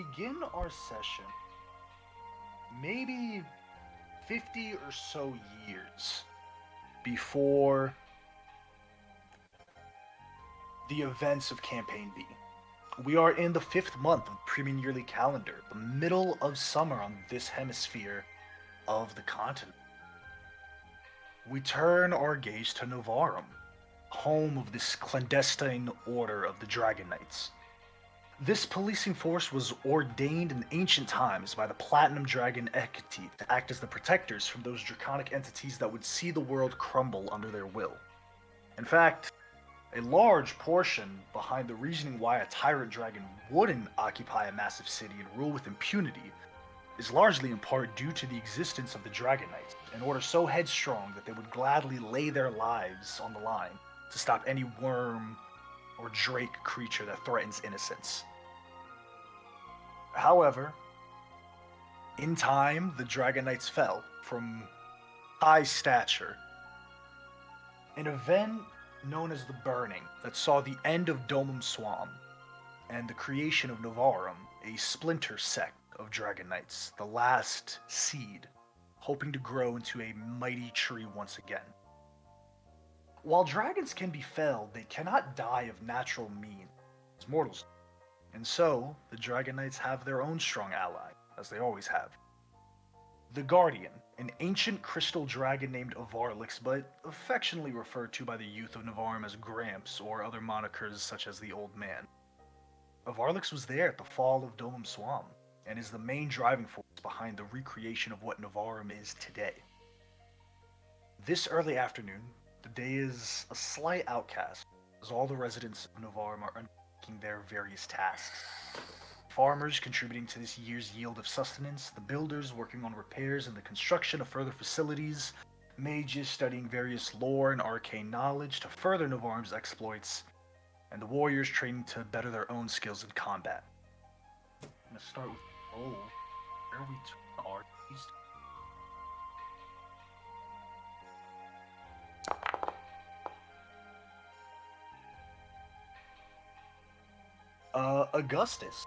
begin our session, maybe 50 or so years before the events of Campaign B. We are in the fifth month of the Premium Yearly calendar, the middle of summer on this hemisphere of the continent. We turn our gaze to Novarum, home of this clandestine order of the Dragon Knights. This policing force was ordained in ancient times by the Platinum Dragon Hecate to act as the protectors from those draconic entities that would see the world crumble under their will. In fact, a large portion behind the reasoning why a tyrant dragon wouldn't occupy a massive city and rule with impunity is largely in part due to the existence of the Dragon Knights, an order so headstrong that they would gladly lay their lives on the line to stop any worm or drake creature that threatens innocence. However, in time, the Dragon Knights fell from high stature. An event known as the Burning that saw the end of Domum Swamp and the creation of Novarum, a splinter sect of Dragon Knights, the last seed, hoping to grow into a mighty tree once again. While dragons can be felled, they cannot die of natural means, as mortals do. And so, the Dragon Knights have their own strong ally, as they always have. The Guardian, an ancient crystal dragon named Avarlix, but affectionately referred to by the youth of Navarm as Gramps or other monikers such as the Old Man. Avarlix was there at the fall of Domum Swamp, and is the main driving force behind the recreation of what Navarum is today. This early afternoon, the day is a slight outcast, as all the residents of Navarum are undertaking their various tasks. Farmers contributing to this year's yield of sustenance, the builders working on repairs and the construction of further facilities, mages studying various lore and arcane knowledge to further Navarum's exploits, and the warriors training to better their own skills in combat. I'm going to start with where we turn our gaze Augustus,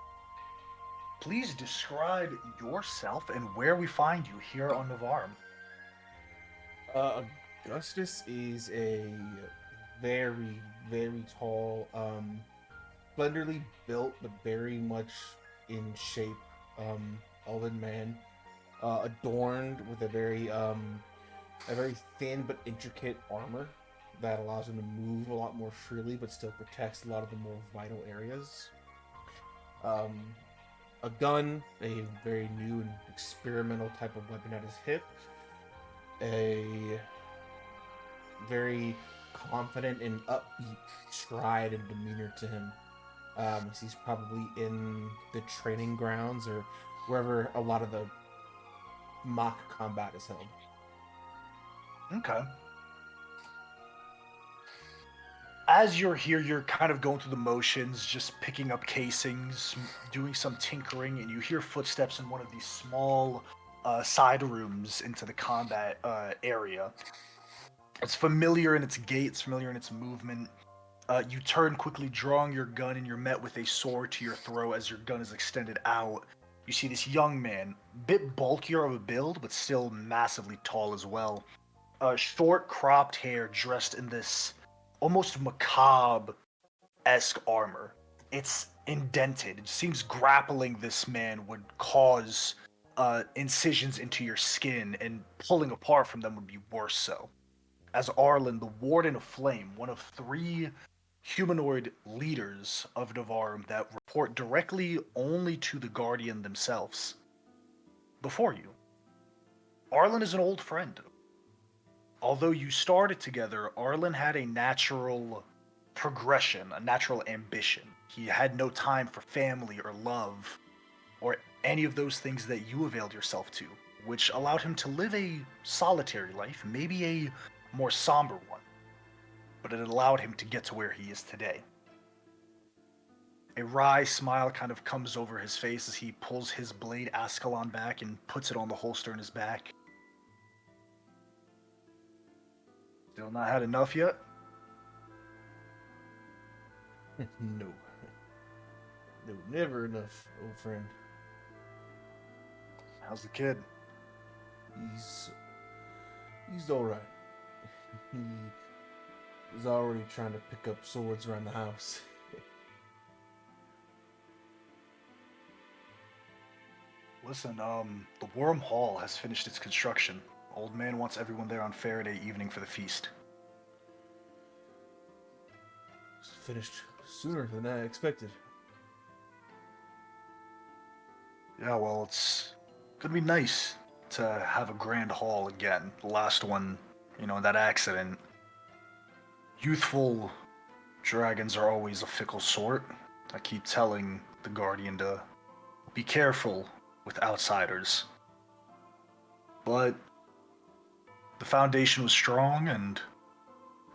please describe yourself and where we find you here on Navarum. Augustus is a very, very tall, slenderly built, but very much in shape, elven man, adorned with a very thin but intricate armor that allows him to move a lot more freely, but still protects a lot of the more vital areas. Um, a gun, a very new and experimental type of weapon at his hip, a very confident and upbeat stride and demeanor to him. He's probably in the training grounds or wherever a lot of the mock combat is held. Okay. As you're here, you're kind of going through the motions, just picking up casings, doing some tinkering, and you hear footsteps in one of these small side rooms into the combat area. It's familiar in its gait, it's familiar in its movement. You turn quickly, drawing your gun, and you're met with a sword to your throat as your gun is extended out. You see this young man, bit bulkier of a build, but still massively tall as well. Short, cropped hair, dressed in this almost macabre-esque armor. It's indented. It seems grappling this man would cause incisions into your skin, and pulling apart from them would be worse so. As Arlen, the Warden of Flame, one of three humanoid leaders of Navarum that report directly only to the Guardian themselves. Before you, Arlen is an old friend. Although you started together, Arlen had a natural progression, a natural ambition. He had no time for family or love, or any of those things that you availed yourself to, which allowed him to live a solitary life, maybe a more somber one, but it allowed him to get to where he is today. A wry smile kind of comes over his face as he pulls his blade Ascalon back and puts it on the holster in his back. Still not had enough yet? No. No, never enough, old friend. How's the kid? He's he's all right. He was already trying to pick up swords around the house. Listen, the Worm Hall has finished its construction. Old man wants everyone there on Faraday evening for the feast. It's finished sooner than I expected. Yeah, well, it's gonna be nice to have a grand hall again. The last one, that accident. Youthful dragons are always a fickle sort. I keep telling the Guardian to be careful with outsiders. But the foundation was strong and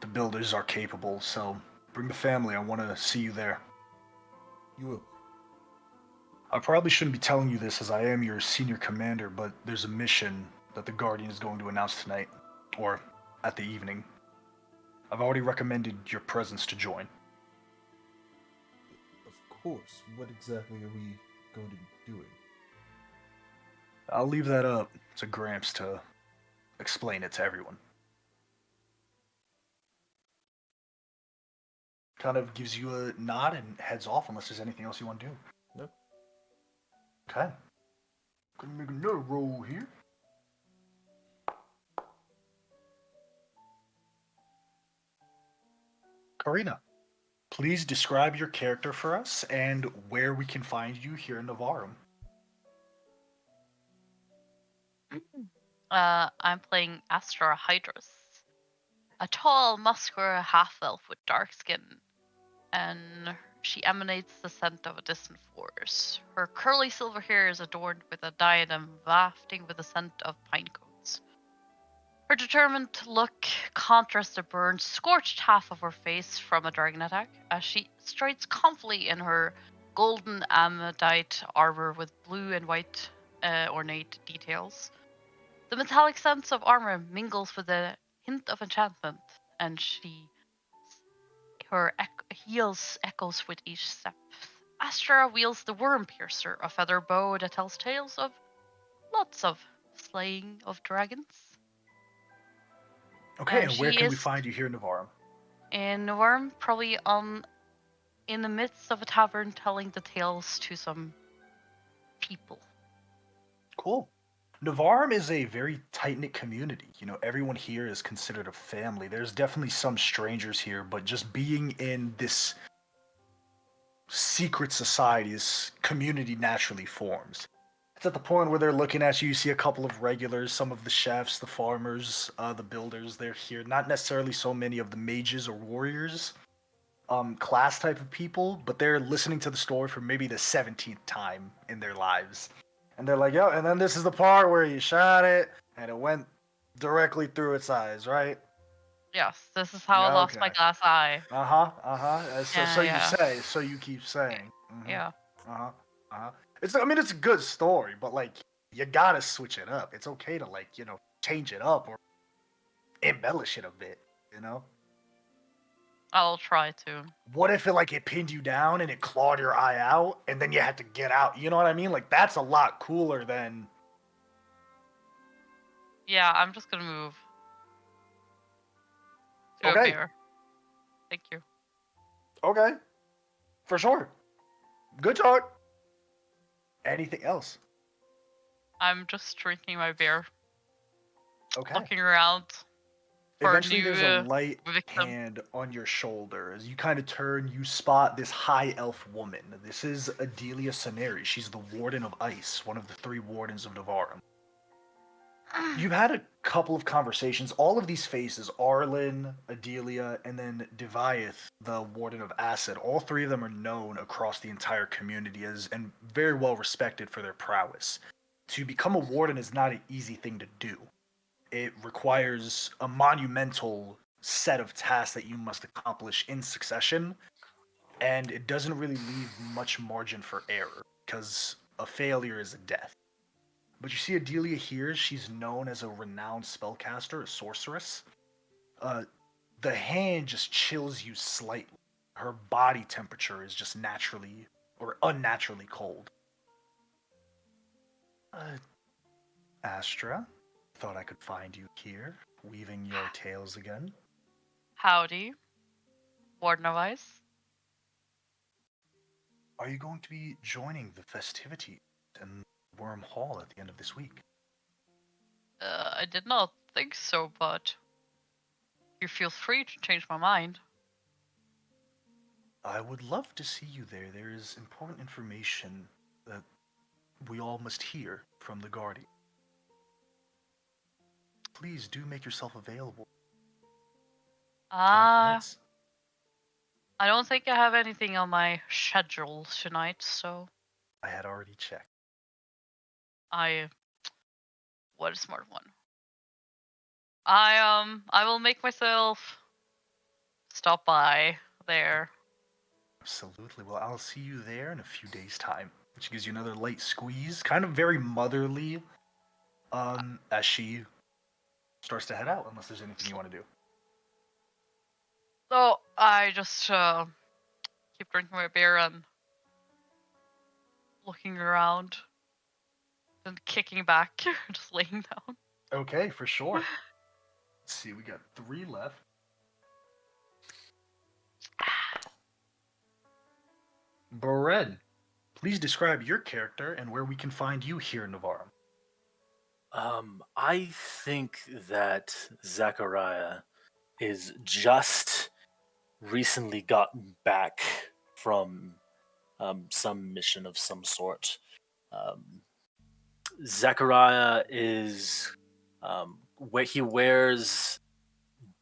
the builders are capable, so bring the family. I want to see you there. You will. I probably shouldn't be telling you this as I am your senior commander, but there's a mission that the Guardian is going to announce tonight, or at the evening. I've already recommended your presence to join. Of course. What exactly are we going to be doing? I'll leave that up to Gramps to explain it to everyone. Kind of gives you a nod and heads off unless there's anything else you want to do. No. Okay. Gonna make another roll here. Karina, please describe your character for us and where we can find you here in Navarum. I'm playing Astra Hydrus, a tall, muscular half-elf with dark skin, and she emanates the scent of a distant forest. Her curly silver hair is adorned with a diadem wafting with the scent of pine cones. Her determined look contrasts the burned, scorched half of her face from a dragon attack, as she strides confidently in her golden amethyst armor with blue and white ornate details. The metallic sense of armor mingles with a hint of enchantment, and her heels echoes with each step. Astra wields the Worm Piercer, a feather bow that tells tales of lots of slaying of dragons. Okay, and where She can we is find you here in Navarum? in Worm, probably in the midst of a tavern, telling the tales to some people. Cool. Navarum is a very tight-knit community. Everyone here is considered a family. There's definitely some strangers here, but just being in this secret society, this community naturally forms. It's at the point where they're looking at you. You see a couple of regulars, some of the chefs, the farmers, the builders. They're here. Not necessarily so many of the mages or warriors, class type of people, but they're listening to the story for maybe the 17th time in their lives. And they're like, yo, and then this is the part where you shot it and it went directly through its eyes, right? Yes, this is how I Yeah, lost my okay. glass eye. So you Yeah. say, so you keep saying. Yeah. Uh huh. Uh huh. It's a good story, but like, you gotta switch it up. It's okay to like, change it up or embellish it a bit. You know. I'll try to. What if it pinned you down and it clawed your eye out, and then you had to get out? You know what I mean? Like that's a lot cooler than. Yeah, I'm just gonna move to a Okay. bear. Thank you. Okay. For sure. Good talk. Anything else? I'm just drinking my beer, Okay. looking around for Eventually, a there's new a light victim. hand on your shoulder. As you kind of turn, you spot this high elf woman. This is Adelia Saneri. She's the Warden of Ice, one of the 3 Wardens of Navarum. You've had a couple of conversations. All of these faces, Arlen, Adelia, and then Deviath, the Warden of Acid, all 3 of them are known across the entire community as and very well respected for their prowess. To become a warden is not an easy thing to do. It requires a monumental set of tasks that you must accomplish in succession, and it doesn't really leave much margin for error, because a failure is a death. But you see Adelia here, she's known as a renowned spellcaster, a sorceress. Uh, the hand just chills you slightly. Her body temperature is just naturally or unnaturally cold. Astra, thought I could find you here, weaving your tales again. Howdy, Warden of Ice. Are you going to be joining the festivities in Worm Hall at the end of this week? I did not think so, but you feel free to change my mind. I would love to see you there. There is important information that we all must hear from the Guardian. Please do make yourself available. Time permits. I don't think I have anything on my schedule tonight, so I had already checked. what a smart one. I will make myself stop by there. Absolutely. Well, I'll see you there in a few days' time, which gives you another light squeeze, kind of very motherly, as she starts to head out, unless there's anything you want to do. So I just keep drinking my beer and looking around and kicking back, just laying down. Okay, for sure. Let's see, we got 3 left. Bored, please describe your character and where we can find you here in Navarre. I think that Zachariah is just recently gotten back from some mission of some sort. Zachariah is where he wears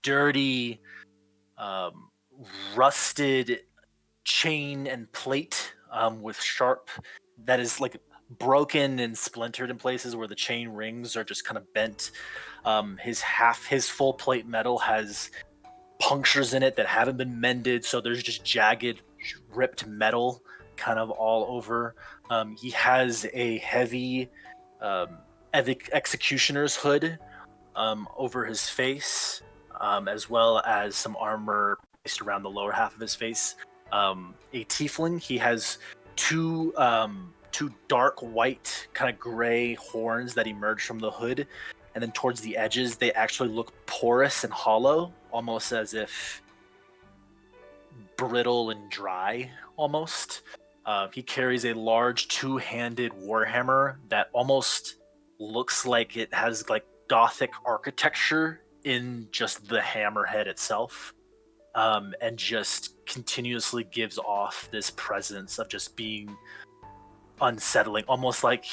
dirty, rusted chain and plate with sharp that is like broken and splintered in places where the chain rings are just kind of bent. His full plate metal has punctures in it that haven't been mended, so there's just jagged, ripped metal kind of all over. He has a heavy executioner's hood over his face, as well as some armor placed around the lower half of his face. A tiefling. He has two dark white, kind of gray horns that emerge from the hood, and then towards the edges, they actually look porous and hollow, almost as if brittle and dry, almost. He carries a large two-handed warhammer that almost looks like it has like Gothic architecture in just the hammerhead itself. And just continuously gives off this presence of just being unsettling, almost like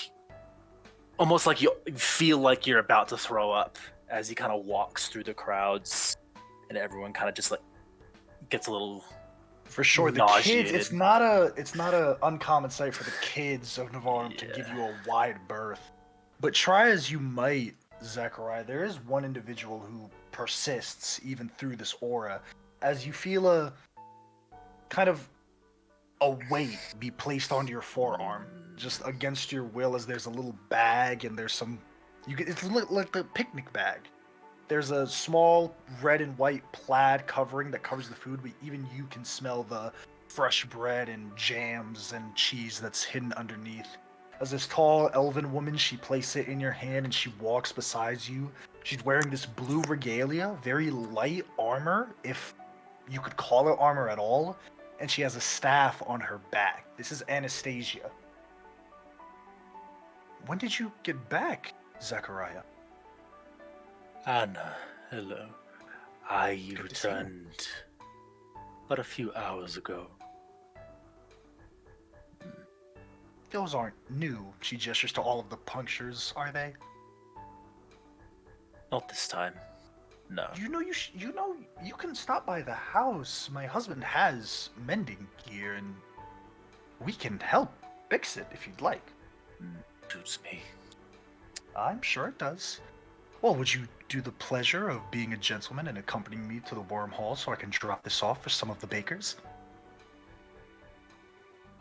you feel like you're about to throw up as he kind of walks through the crowds, and everyone kind of just like gets a little For sure, the nauseated. kids. It's not a uncommon sight for the kids of Navarre to give you a wide berth. But try as you might, Zechariah, there is one individual who persists even through this aura, as you feel a kind of a weight be placed onto your forearm, just against your will, as there's a little bag and there's some. It's like the picnic bag. There's a small red and white plaid covering that covers the food, but even you can smell the fresh bread and jams and cheese that's hidden underneath. As this tall elven woman, she places it in your hand and she walks beside you. She's wearing this blue regalia, very light armor, if you could call it armor at all, and she has a staff on her back. This is Anastasia. When did you get back, Zechariah? Anna, hello. I Good to see you. returned but a few hours ago. Those aren't new. She gestures to all of the punctures, are they? Not this time. No. You know you can stop by the house. My husband has mending gear, and we can help fix it if you'd like. Suits me. I'm sure it does. Well, would you do the pleasure of being a gentleman and accompanying me to the Worm Hall so I can drop this off for some of the bakers?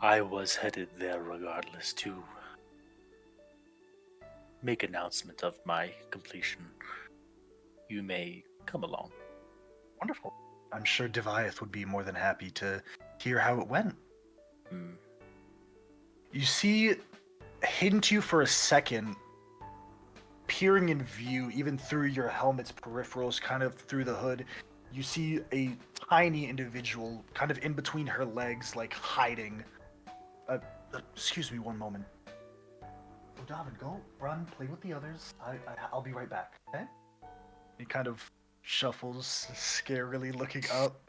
I was headed there regardless to make announcement of my completion. You may come along. Wonderful. I'm sure Deviath would be more than happy to hear how it went. You see, hidden to you for a second, peering in view, even through your helmet's peripherals, kind of through the hood, you see a tiny individual kind of in between her legs, like hiding. Excuse me one moment. Oh, Davin, go run, play with the others. I'll be right back, okay? He kind of shuffles, scarily looking up,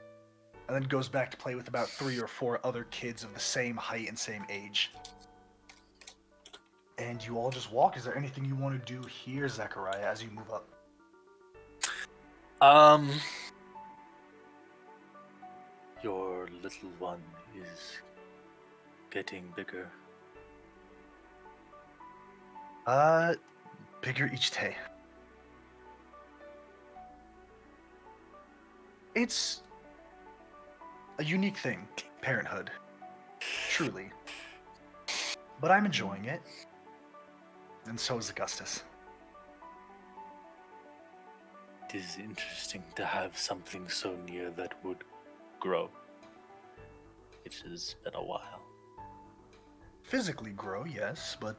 and then goes back to play with about 3 or 4 other kids of the same height and same age. And you all just walk. Is there anything you want to do here, Zechariah, as you move up? Your little one is getting bigger. Bigger each day. It's a unique thing, parenthood. Truly. But I'm enjoying it. And so is Augustus. It is interesting to have something so near that would grow. It has been a while. Physically grow, yes, but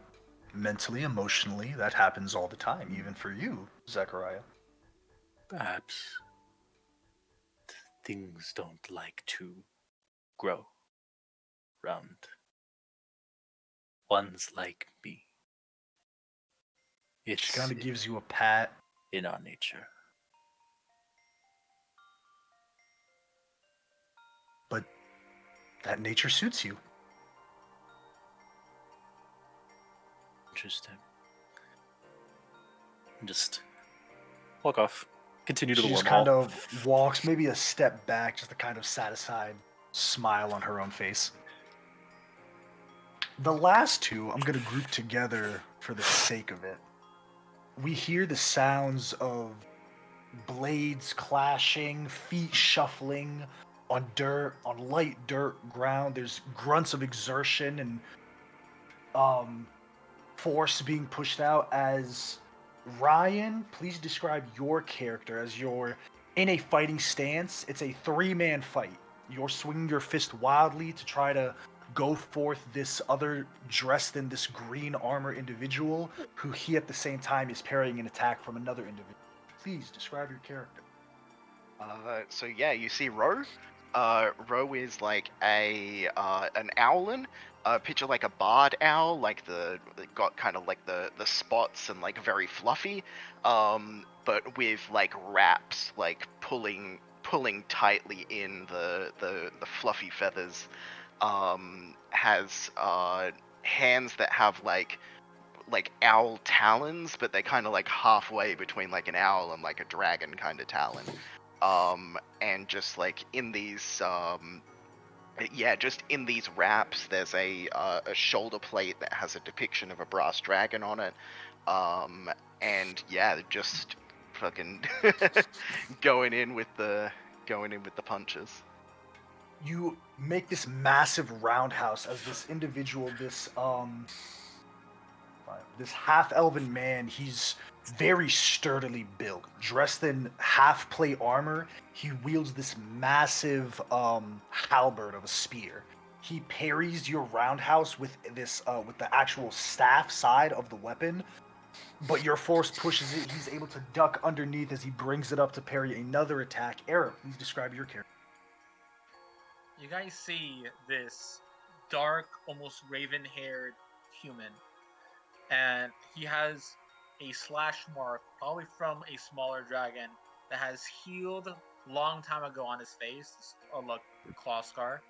mentally, emotionally, that happens all the time, even for you, Zechariah. Perhaps things don't like to grow round ones like me. She It's kind of gives you a pat. in our nature. But that nature suits you. Interesting. Just walk off. Continue to She the just wormhole. kind of walks maybe a step back, just a kind of satisfied smile on her own face. The last two I'm going to group together for the sake of it. We hear the sounds of blades clashing, feet shuffling on dirt, on light dirt ground. There's grunts of exertion and force being pushed out. As Ryan, please describe your character as you're in a fighting stance. It's a 3-man fight. You're swinging your fist wildly to try to go forth this other dressed in this green armor individual who he at the same time is parrying an attack from another individual. Please describe your character. So yeah, you see Ro. Ro is like an owlin. Picture like a barred owl, like got kind of like the spots and like very fluffy, but with like wraps, like pulling tightly in the fluffy feathers. Has hands that have like owl talons, but they're kind of like halfway between like an owl and like a dragon kind of talon. And just like in these just in these wraps, there's a shoulder plate that has a depiction of a brass dragon on it. And yeah, just fucking going in with the punches. You make this massive roundhouse as this individual, this half-elven man. He's very sturdily built, dressed in half-plate armor. He wields this massive halberd of a spear. He parries your roundhouse with this with the actual staff side of the weapon, but your force pushes it. He's able to duck underneath as he brings it up to parry another attack. Eric, please describe your character. You guys see this dark, almost raven-haired human, and he has a slash mark, probably from a smaller dragon, that has healed long time ago on his face. Look, claw scar.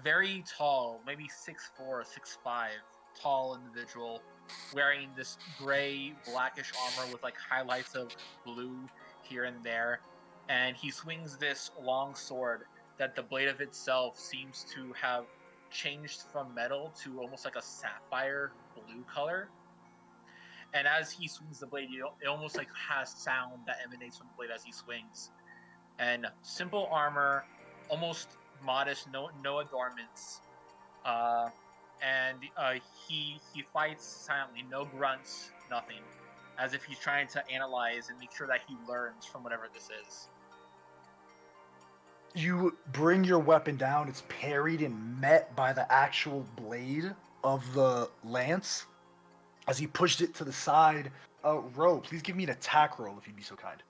Very tall, maybe 6'4", 6'5", tall individual, wearing this gray, blackish armor with like highlights of blue here and there, and he swings this long sword that the blade of itself seems to have changed from metal to almost like a sapphire blue color. And as he swings the blade, it almost like has sound that emanates from the blade as he swings. And simple armor, almost modest, no adornments. And he fights silently, no grunts, nothing, as if he's trying to analyze and make sure that he learns from whatever this is. You bring your weapon down. It's parried and met by the actual blade of the lance. As he pushed it to the side, Ro, please give me an attack roll if you'd be so kind.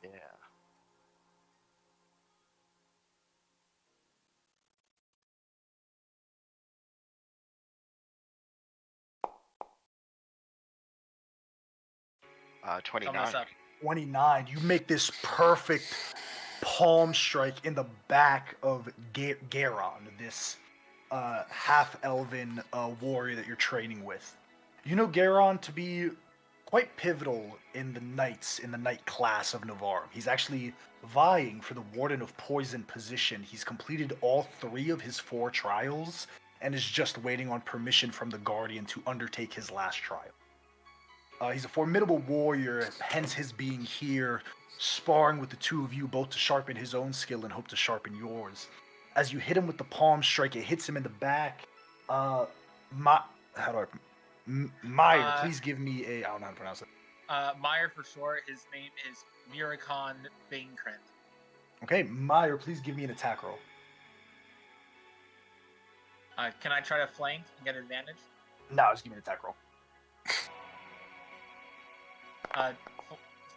Yeah. Coming 29. up. 29. You make this perfect palm strike in the back of Garon, this half-elven warrior that you're training with. You know Garon to be quite pivotal in the knight class of Navarre. He's actually vying for the Warden of Poison position. He's completed all 3 of his 4 trials and is just waiting on permission from the Guardian to undertake his last trial. He's a formidable warrior, hence his being here, sparring with the 2 of you, both to sharpen his own skill and hope to sharpen yours. As you hit him with the palm strike, it hits him in the back. Meyer, please give me a. I don't know how to pronounce it. Meyer for short. His name is Miracon Bainkrent. Okay, Meyer, please give me an attack roll. Can I try to flank and get advantage? No, just give me an attack roll.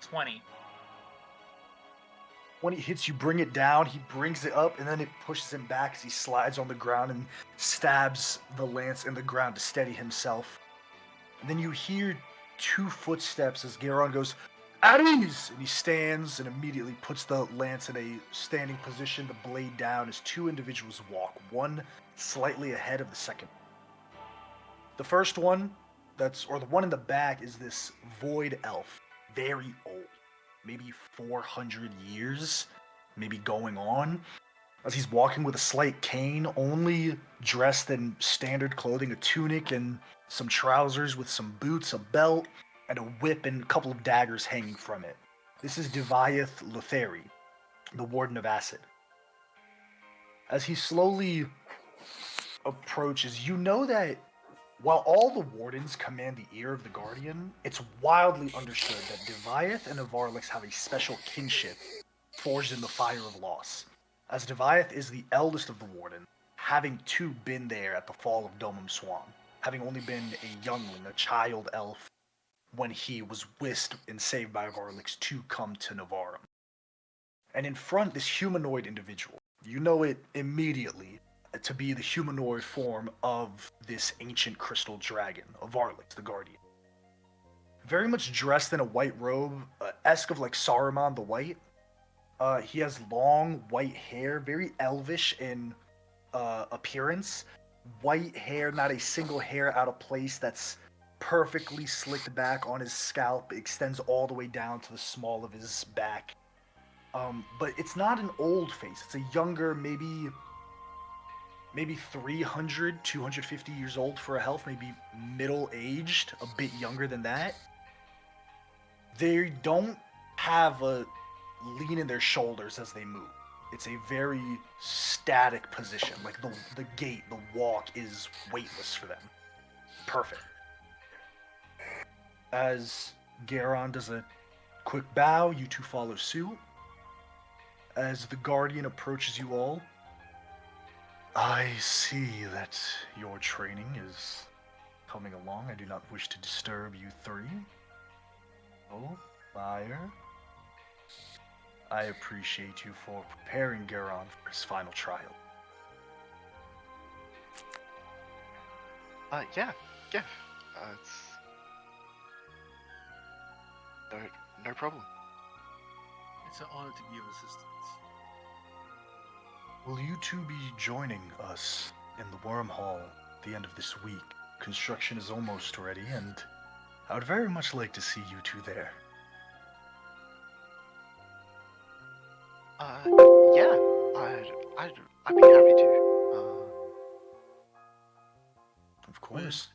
20. When he hits you, bring it down. He brings it up, and then it pushes him back as he slides on the ground and stabs the lance in the ground to steady himself. And then you hear 2 footsteps as Garon goes, "At ease!" And he stands and immediately puts the lance in a standing position, the blade down, as 2 individuals walk, one slightly ahead of the second. The first one, the one in the back, is this void elf, very old. Maybe 400 years, maybe going on, as he's walking with a slight cane, only dressed in standard clothing, a tunic and some trousers with some boots, a belt, and a whip and a couple of daggers hanging from it. This is Deviath Lothari, the Warden of Acid. As he slowly approaches, you know that while all the wardens command the ear of the Guardian, it's wildly understood that Deviath and Avarlix have a special kinship forged in the fire of loss. As Deviath is the eldest of the warden, having too been there at the fall of Domum Swam, having only been a youngling, a child elf, when he was whisked and saved by Avarlix to come to Navarre. And in front, this humanoid individual, you know it immediately to be the humanoid form of this ancient crystal dragon, Avarlix, the Guardian. Very much dressed in a white robe, esque of like Saruman the White. He has long white hair, very elvish in appearance. White hair, not a single hair out of place, that's perfectly slicked back on his scalp. It extends all the way down to the small of his back. But it's not an old face. It's a younger, maybe 300, 250 years old for a health, maybe middle-aged, a bit younger than that. They don't have a lean in their shoulders as they move. It's a very static position. Like the gait, the walk is weightless for them. Perfect. As Garon does a quick bow, you 2 follow suit. As the Guardian approaches you all, "I see that your training is coming along. I do not wish to disturb you 3. Oh, Meyer, I appreciate you for preparing Garon for his final trial." Yeah. It's no problem. It's an honor to be of assistance. Will you 2 be joining us in the Worm Hall at the end of this week? Construction is almost ready, and I would very much like to see you 2 there. Yeah. I'd be happy to. Of course.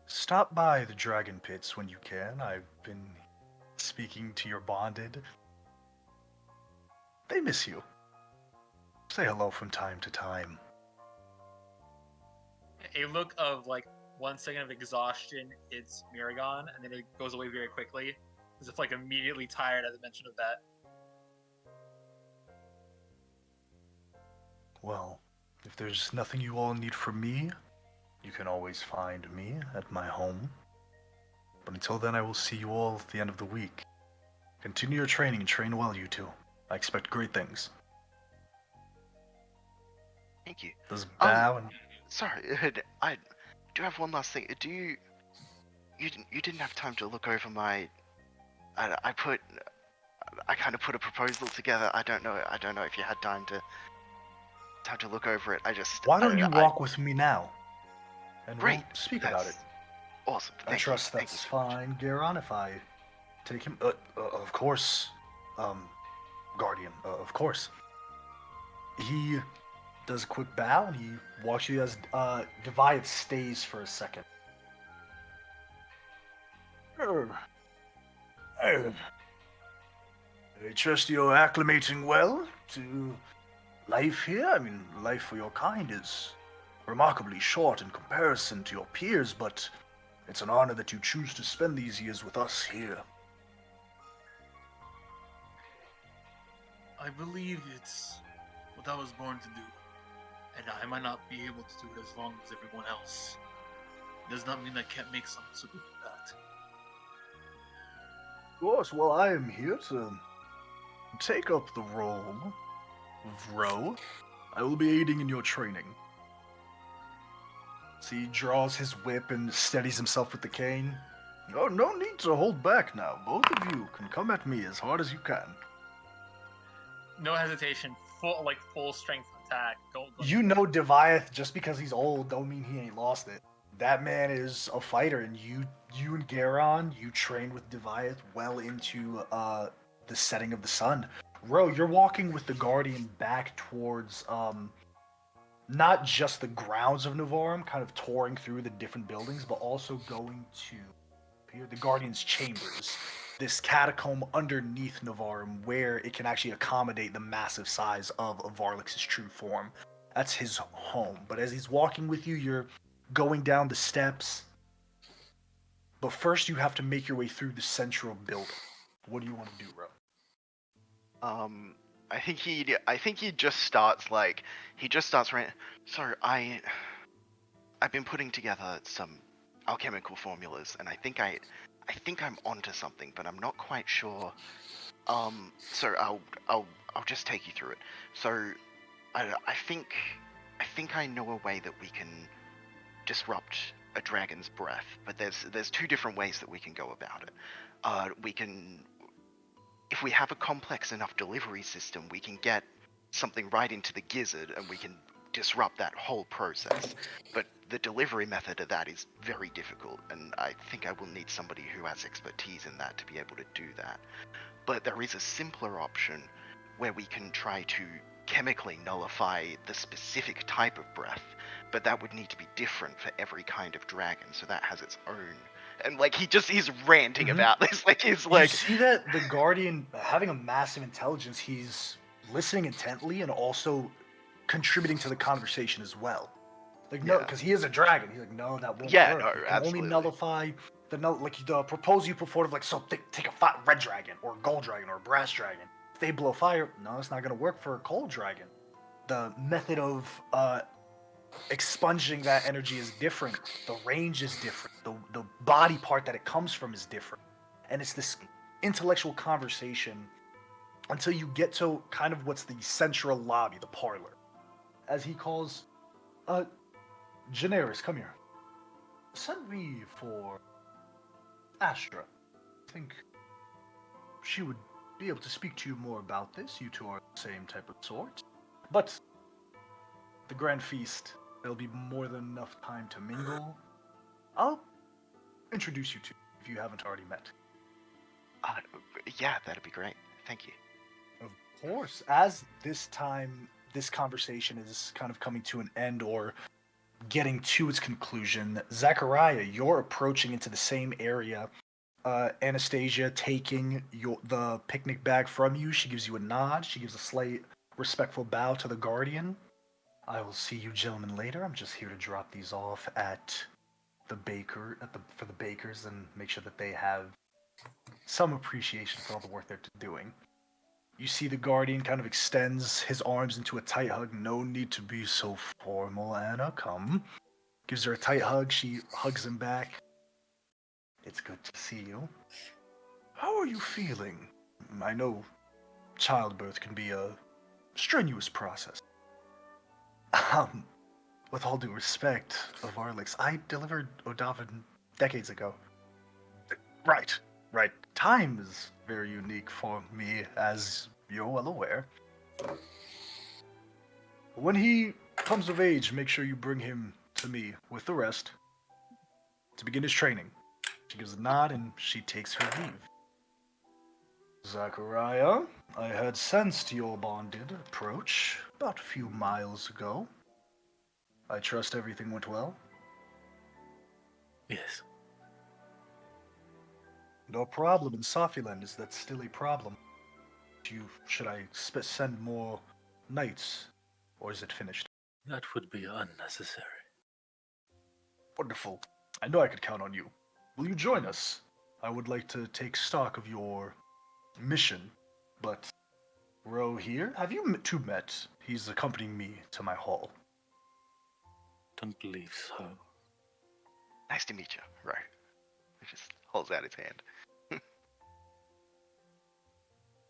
Stop by the Dragon Pits when you can. I've been speaking to your bonded. They miss you. Say hello from time to time. A look of like 1 second of exhaustion hits Miragon, and then it goes away very quickly, as if like immediately tired at the mention of that. Well, if there's nothing you all need from me, you can always find me at my home. But until then, I will see you all at the end of the week. Continue your training and train well, you two. I expect great things. Thank you. Does bow and Sorry, I do have one last thing. Do you didn't have time to look over my I kind of put a proposal together. I don't know if you had time to look over it. why don't you I walk with me now? And great. we'll speak about it. That's awesome. I Thank you. trust Thank you that's so much. fine, Garon, if I take him. Of course, Guardian, of course. He does a quick bow and he walks you as Deviant stays for a second. I trust you're acclimating well to life here. I mean, life for your kind is remarkably short in comparison to your peers, but it's an honor that you choose to spend these years with us here. I believe it's what I was born to do, and I might not be able to do it as long as everyone else. Does not mean I can't make something so good at that. Of course, well, I am here to take up the role of Ro. I will be aiding in your training. So he draws his whip and steadies himself with the cane. Oh, no need to hold back now. Both of you can come at me as hard as you can. No hesitation, full strength attack. Go. You know Deviath, just because he's old, don't mean he ain't lost it. That man is a fighter, and you and Garon, you trained with Deviath well into the setting of the sun. Ro, you're walking with the Guardian back towards not just the grounds of Navarum, kind of touring through the different buildings, but also going to here, the Guardian's chambers, this catacomb underneath Navarum, where it can actually accommodate the massive size of Varlix's true form. That's his home. But as he's walking with you, you're going down the steps. But first, you have to make your way through the central building. What do you want to do, Ro? I think he just starts right. So I've been putting together some alchemical formulas, and I think I'm onto something, but I'm not quite sure. So I'll just take you through it. So I think I know a way that we can disrupt a dragon's breath, but there's two different ways that we can go about it. We can, if we have a complex enough delivery system, we can get something right into the gizzard and we can disrupt that whole process. But the delivery method of that is very difficult, and I think I will need somebody who has expertise in that to be able to do that. But there is a simpler option where we can try to chemically nullify the specific type of breath, but that would need to be different for every kind of dragon, so that has its own. And he's ranting about this. You see that the Guardian, having a massive intelligence, he's listening intently and also contributing to the conversation as well. No, because he is a dragon. He's like, no, that won't work. No, You can absolutely. only nullify the proposal you put forward of take a red dragon or a gold dragon or a brass dragon. If they blow fire, no, it's not going to work for a cold dragon. The method of expunging that energy is different. The range is different. The body part that it comes from is different. And it's this intellectual conversation until you get to kind of what's the central lobby, the parlor. As he calls, Generis, come here. Send me for Astra. I think she would be able to speak to you more about this. You two are the same type of sort. But the grand feast, there'll be more than enough time to mingle. I'll introduce you two if you haven't already met. Yeah, that'd be great. Thank you. Of course. As this conversation is kind of coming to an end or getting to its conclusion, Zachariah, you're approaching into the same area. Anastasia taking the picnic bag from you. She gives you a nod. She gives a slight respectful bow to the Guardian. I will see you gentlemen later. I'm just here to drop these off at the baker for the bakers and make sure that they have some appreciation for all the work they're doing. You see the Guardian kind of extends his arms into a tight hug. No need to be so formal, Anna. Come. Gives her a tight hug. She hugs him back. It's good to see you. How are you feeling? I know childbirth can be a strenuous process. Um, with all due respect of Arlix, I delivered Odavin decades ago. Right, right. Time is very unique for me, as you're well aware. When he comes of age, make sure you bring him to me with the rest to begin his training. She gives a nod and she takes her leave. Zachariah, I had sensed your bonded approach about a few miles ago. I trust everything went well. Yes. No problem in Sophiland. Is that still a problem? Should I send more knights, or is it finished? That would be unnecessary. Wonderful. I know I could count on you. Will you join us? I would like to take stock of your mission, but Ro here, have you two met? He's accompanying me to my hall. Don't believe so. Nice to meet you, Ro. He just holds out his hand.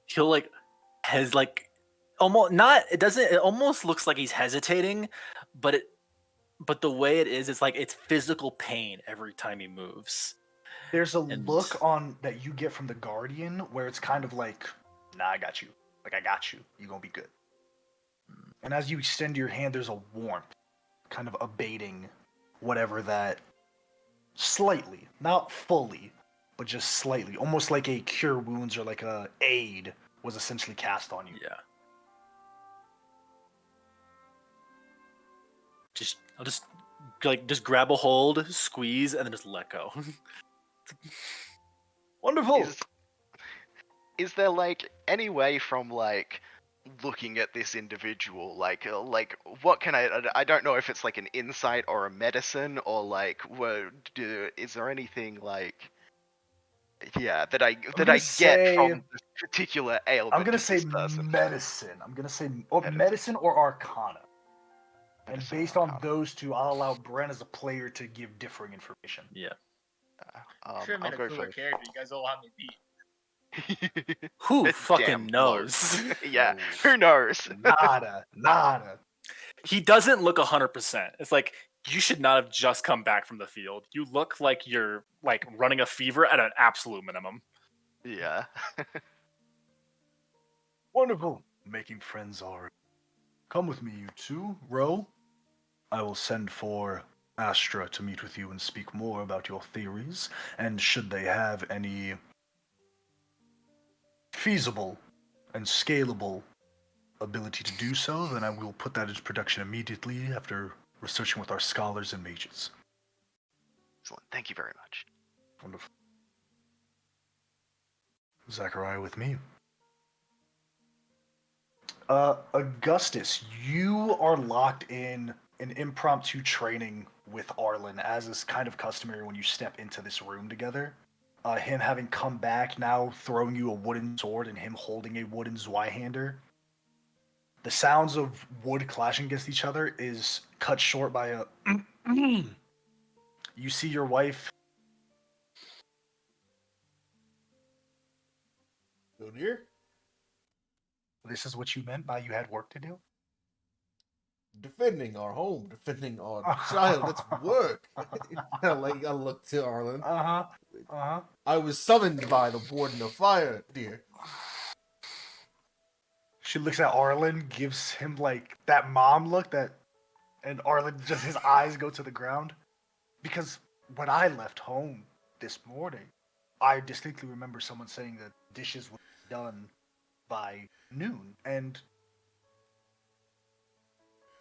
He'll like has like almost not. It almost looks like he's hesitating, but the way it is, it's like it's physical pain every time he moves. There's a And- look on that you get from the Guardian where it's kind of like, nah, I got you. Like, I got you. You're gonna be good. And as you extend your hand, there's a warmth, kind of abating whatever that slightly, not fully, but just slightly, almost like a cure wounds or like a aid was essentially cast on you. Yeah. I'll just grab a hold, squeeze, and then just let go. Wonderful. Is there like any way from like looking at this individual, like what can I don't know if it's like an insight or a medicine or like is there anything like that I gonna get say- from this particular ailment? I'm gonna of say this person? medicine. I'm gonna say Medicine. medicine or arcana. And Medicine based or on arcana. those two, I'll allow Bren as a player to give differing information. Yeah. Should have I'll made a go cooler first. character. You guys all have me beat. Who Damn fucking knows? Yeah, who knows? Nada. He doesn't look 100%. It's like you should not have just come back from the field. You look like you're like running a fever at an absolute minimum. Yeah. Wonderful. Making friends are. Come with me, you two. Ro, I will send for Astra to meet with you and speak more about your theories, and should they have any feasible and scalable ability to do so, then I will put that into production immediately after researching with our scholars and mages. Excellent. Thank you very much. Wonderful. Zachariah with me. Augustus, you are locked in an impromptu training with Arlen, as is kind of customary when you step into this room together. Him having come back now, throwing you a wooden sword, and him holding a wooden Zweihander. The sounds of wood clashing against each other is cut short by a. You see your wife. Oh dear. This is what you meant by you had work to do? Defending our home, defending our child. That's work. I look to Arlen. I was summoned by the Warden of Fire, dear. She looks at Arlen, gives him like that mom look and Arlen just his eyes go to the ground. Because when I left home this morning, I distinctly remember someone saying that dishes were done by noon and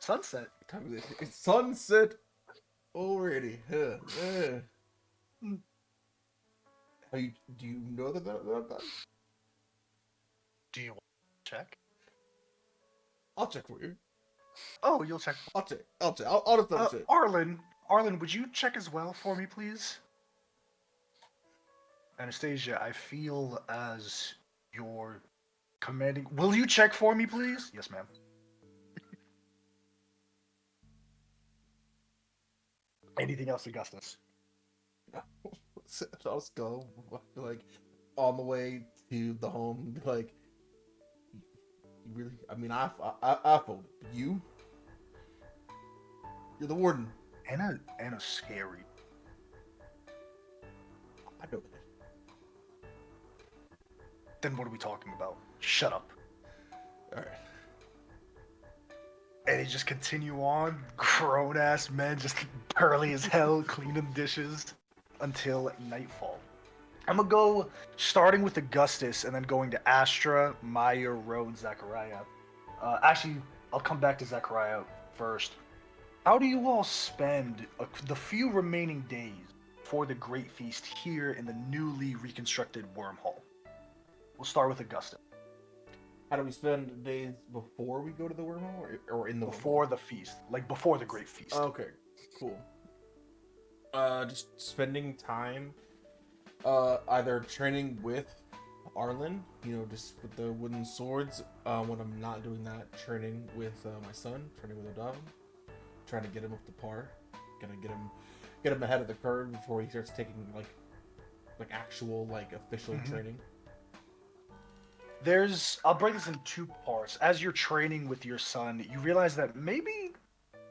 sunset. It's sunset already. Do you know that? Do you want to check? I'll check for you. Oh, you'll check. I'll check. I'll just double check. Arlen, would you check as well for me, please? Anastasia, I feel as your commanding. Will you check for me, please? Yes, ma'am. Anything else, Augustus? I'll just go like on the way to the home. Like, you really? I mean, I voted. You're the warden. Anna's scary. I know that. Then what are we talking about? Shut up. All right. And they just continue on, grown ass men, just burly as hell, cleaning dishes until nightfall. I'm gonna go starting with Augustus and then going to Astra, Maya, Road, Zachariah. Actually, I'll come back to Zachariah first. How do you all spend the few remaining days for the Great Feast here in the newly reconstructed wormhole? We'll start with Augustus. How do we spend days before we go to the wormhole, or in the Before the feast, like before the Great Feast. Okay, cool. Just spending time, either training with Arlen, just with the wooden swords. When I'm not doing that, training with my son, training with Odam, trying to get him up to par, gonna get him ahead of the curve before he starts taking like actual official training. I'll break this in two parts. As you're training with your son, you realize that maybe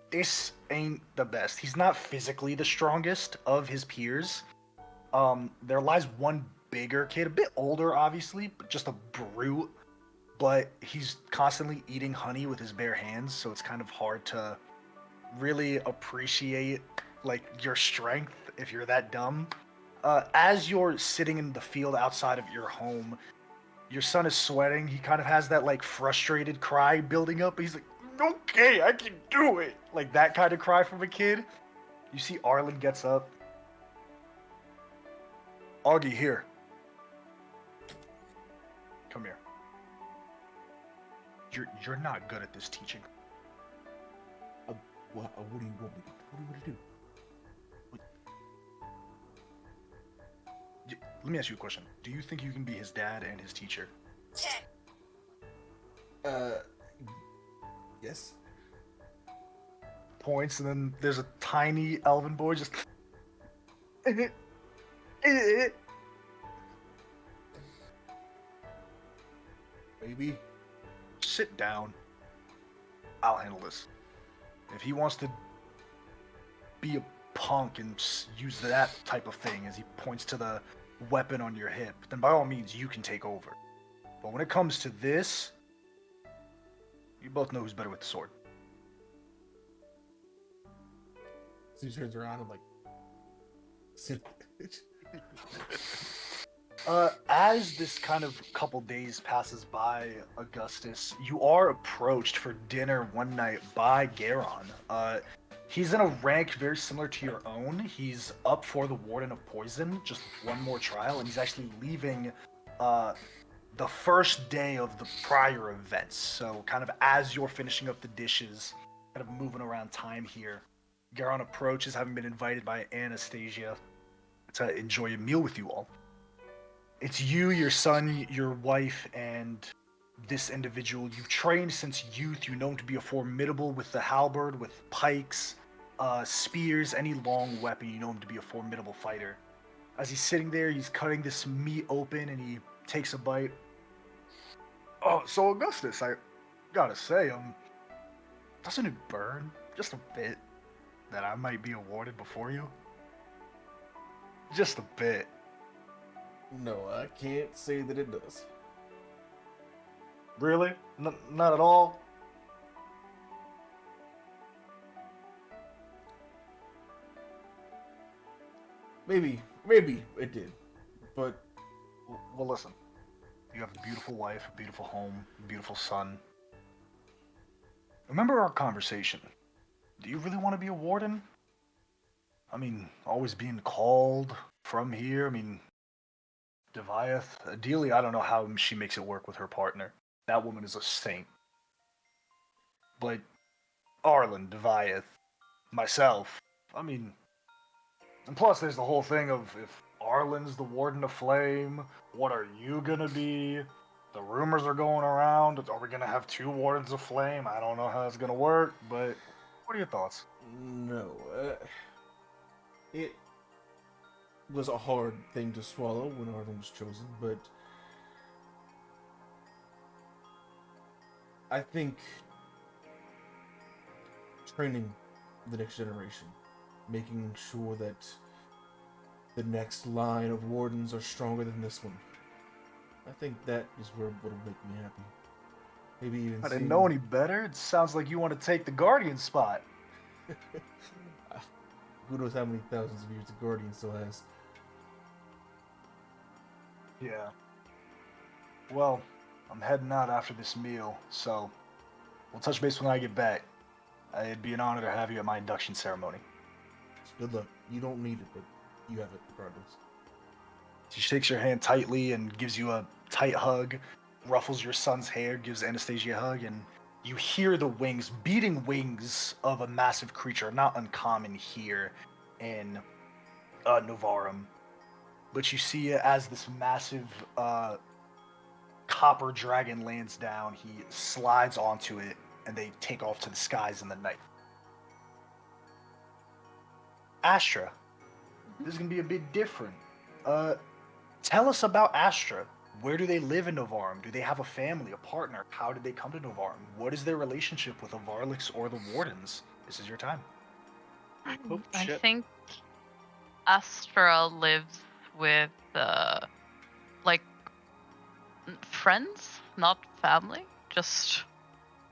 this ain't the best. He's not physically the strongest of his peers. There lies one bigger kid, a bit older, obviously, but just a brute. But he's constantly eating honey with his bare hands, so it's kind of hard to really appreciate your strength if you're that dumb. As you're sitting in the field outside of your home, your son is sweating. He kind of has that frustrated cry building up. He's like, okay, I can do it. Like that kind of cry from a kid. You see Arlen gets up. Augie, here. Come here. You're not good at this teaching. What do you want me to do? What do you want to do? Let me ask you a question. Do you think you can be his dad and his teacher? Yes. Points, and then there's a tiny elven boy just. Maybe. Sit down. I'll handle this. If he wants to be a punk and use that type of thing as he points to the weapon on your hip, then by all means you can take over. But when it comes to this, you both know who's better with the sword. So he turns around and as this kind of couple days passes by, Augustus, you are approached for dinner one night by Garon. He's in a rank very similar to your own. He's up for the Warden of Poison, just one more trial, and he's actually leaving the first day of the prior events. So kind of as you're finishing up the dishes, kind of moving around time here, Garon approaches, having been invited by Anastasia to enjoy a meal with you all. It's you, your son, your wife, and this individual. You've trained since youth. You know him to be a formidable with the halberd, with pikes, spears, any long weapon. You know him to be a formidable fighter. As he's sitting there, he's cutting this meat open, and he takes a bite. Oh, so Augustus, I gotta say, doesn't it burn just a bit that I might be awarded before you? Just a bit. No, I can't say that it does. Really? Not at all? Maybe it did, but Well, listen. You have a beautiful wife, a beautiful home, a beautiful son. Remember our conversation. Do you really want to be a warden? I mean, always being called from here. I mean, Deviath. Ideally, I don't know how she makes it work with her partner. That woman is a saint. But Arlen, Deviath, myself. I mean, and plus there's the whole thing of if Arlen's the Warden of Flame, what are you gonna be? The rumors are going around. Are we gonna have two Wardens of Flame? I don't know how that's gonna work, but what are your thoughts? no. It was a hard thing to swallow when Arden was chosen, but I think training the next generation, making sure that the next line of wardens are stronger than this one, I think that is what'll make me happy. Maybe even I didn't seeing... know any better. It sounds like you want to take the Guardian spot. Who knows how many thousands of years the Guardian still has. Yeah. Well, I'm heading out after this meal, so we'll touch base when I get back. It'd be an honor to have you at my induction ceremony. Good luck. You don't need it, but you have it regardless. She shakes your hand tightly and gives you a tight hug, ruffles your son's hair, gives Anastasia a hug, and you hear the wings, beating wings of a massive creature, not uncommon here in Novarum. But you see it as this massive copper dragon lands down. He slides onto it, and they take off to the skies in the night. Astra, this is going to be a bit different. Tell us about Astra. Where do they live in Novarum? Do they have a family, a partner? How did they come to Novarum? What is their relationship with the Varlix or the Wardens? This is your time. Oh, I shit. think Astra lives with like friends, not family, just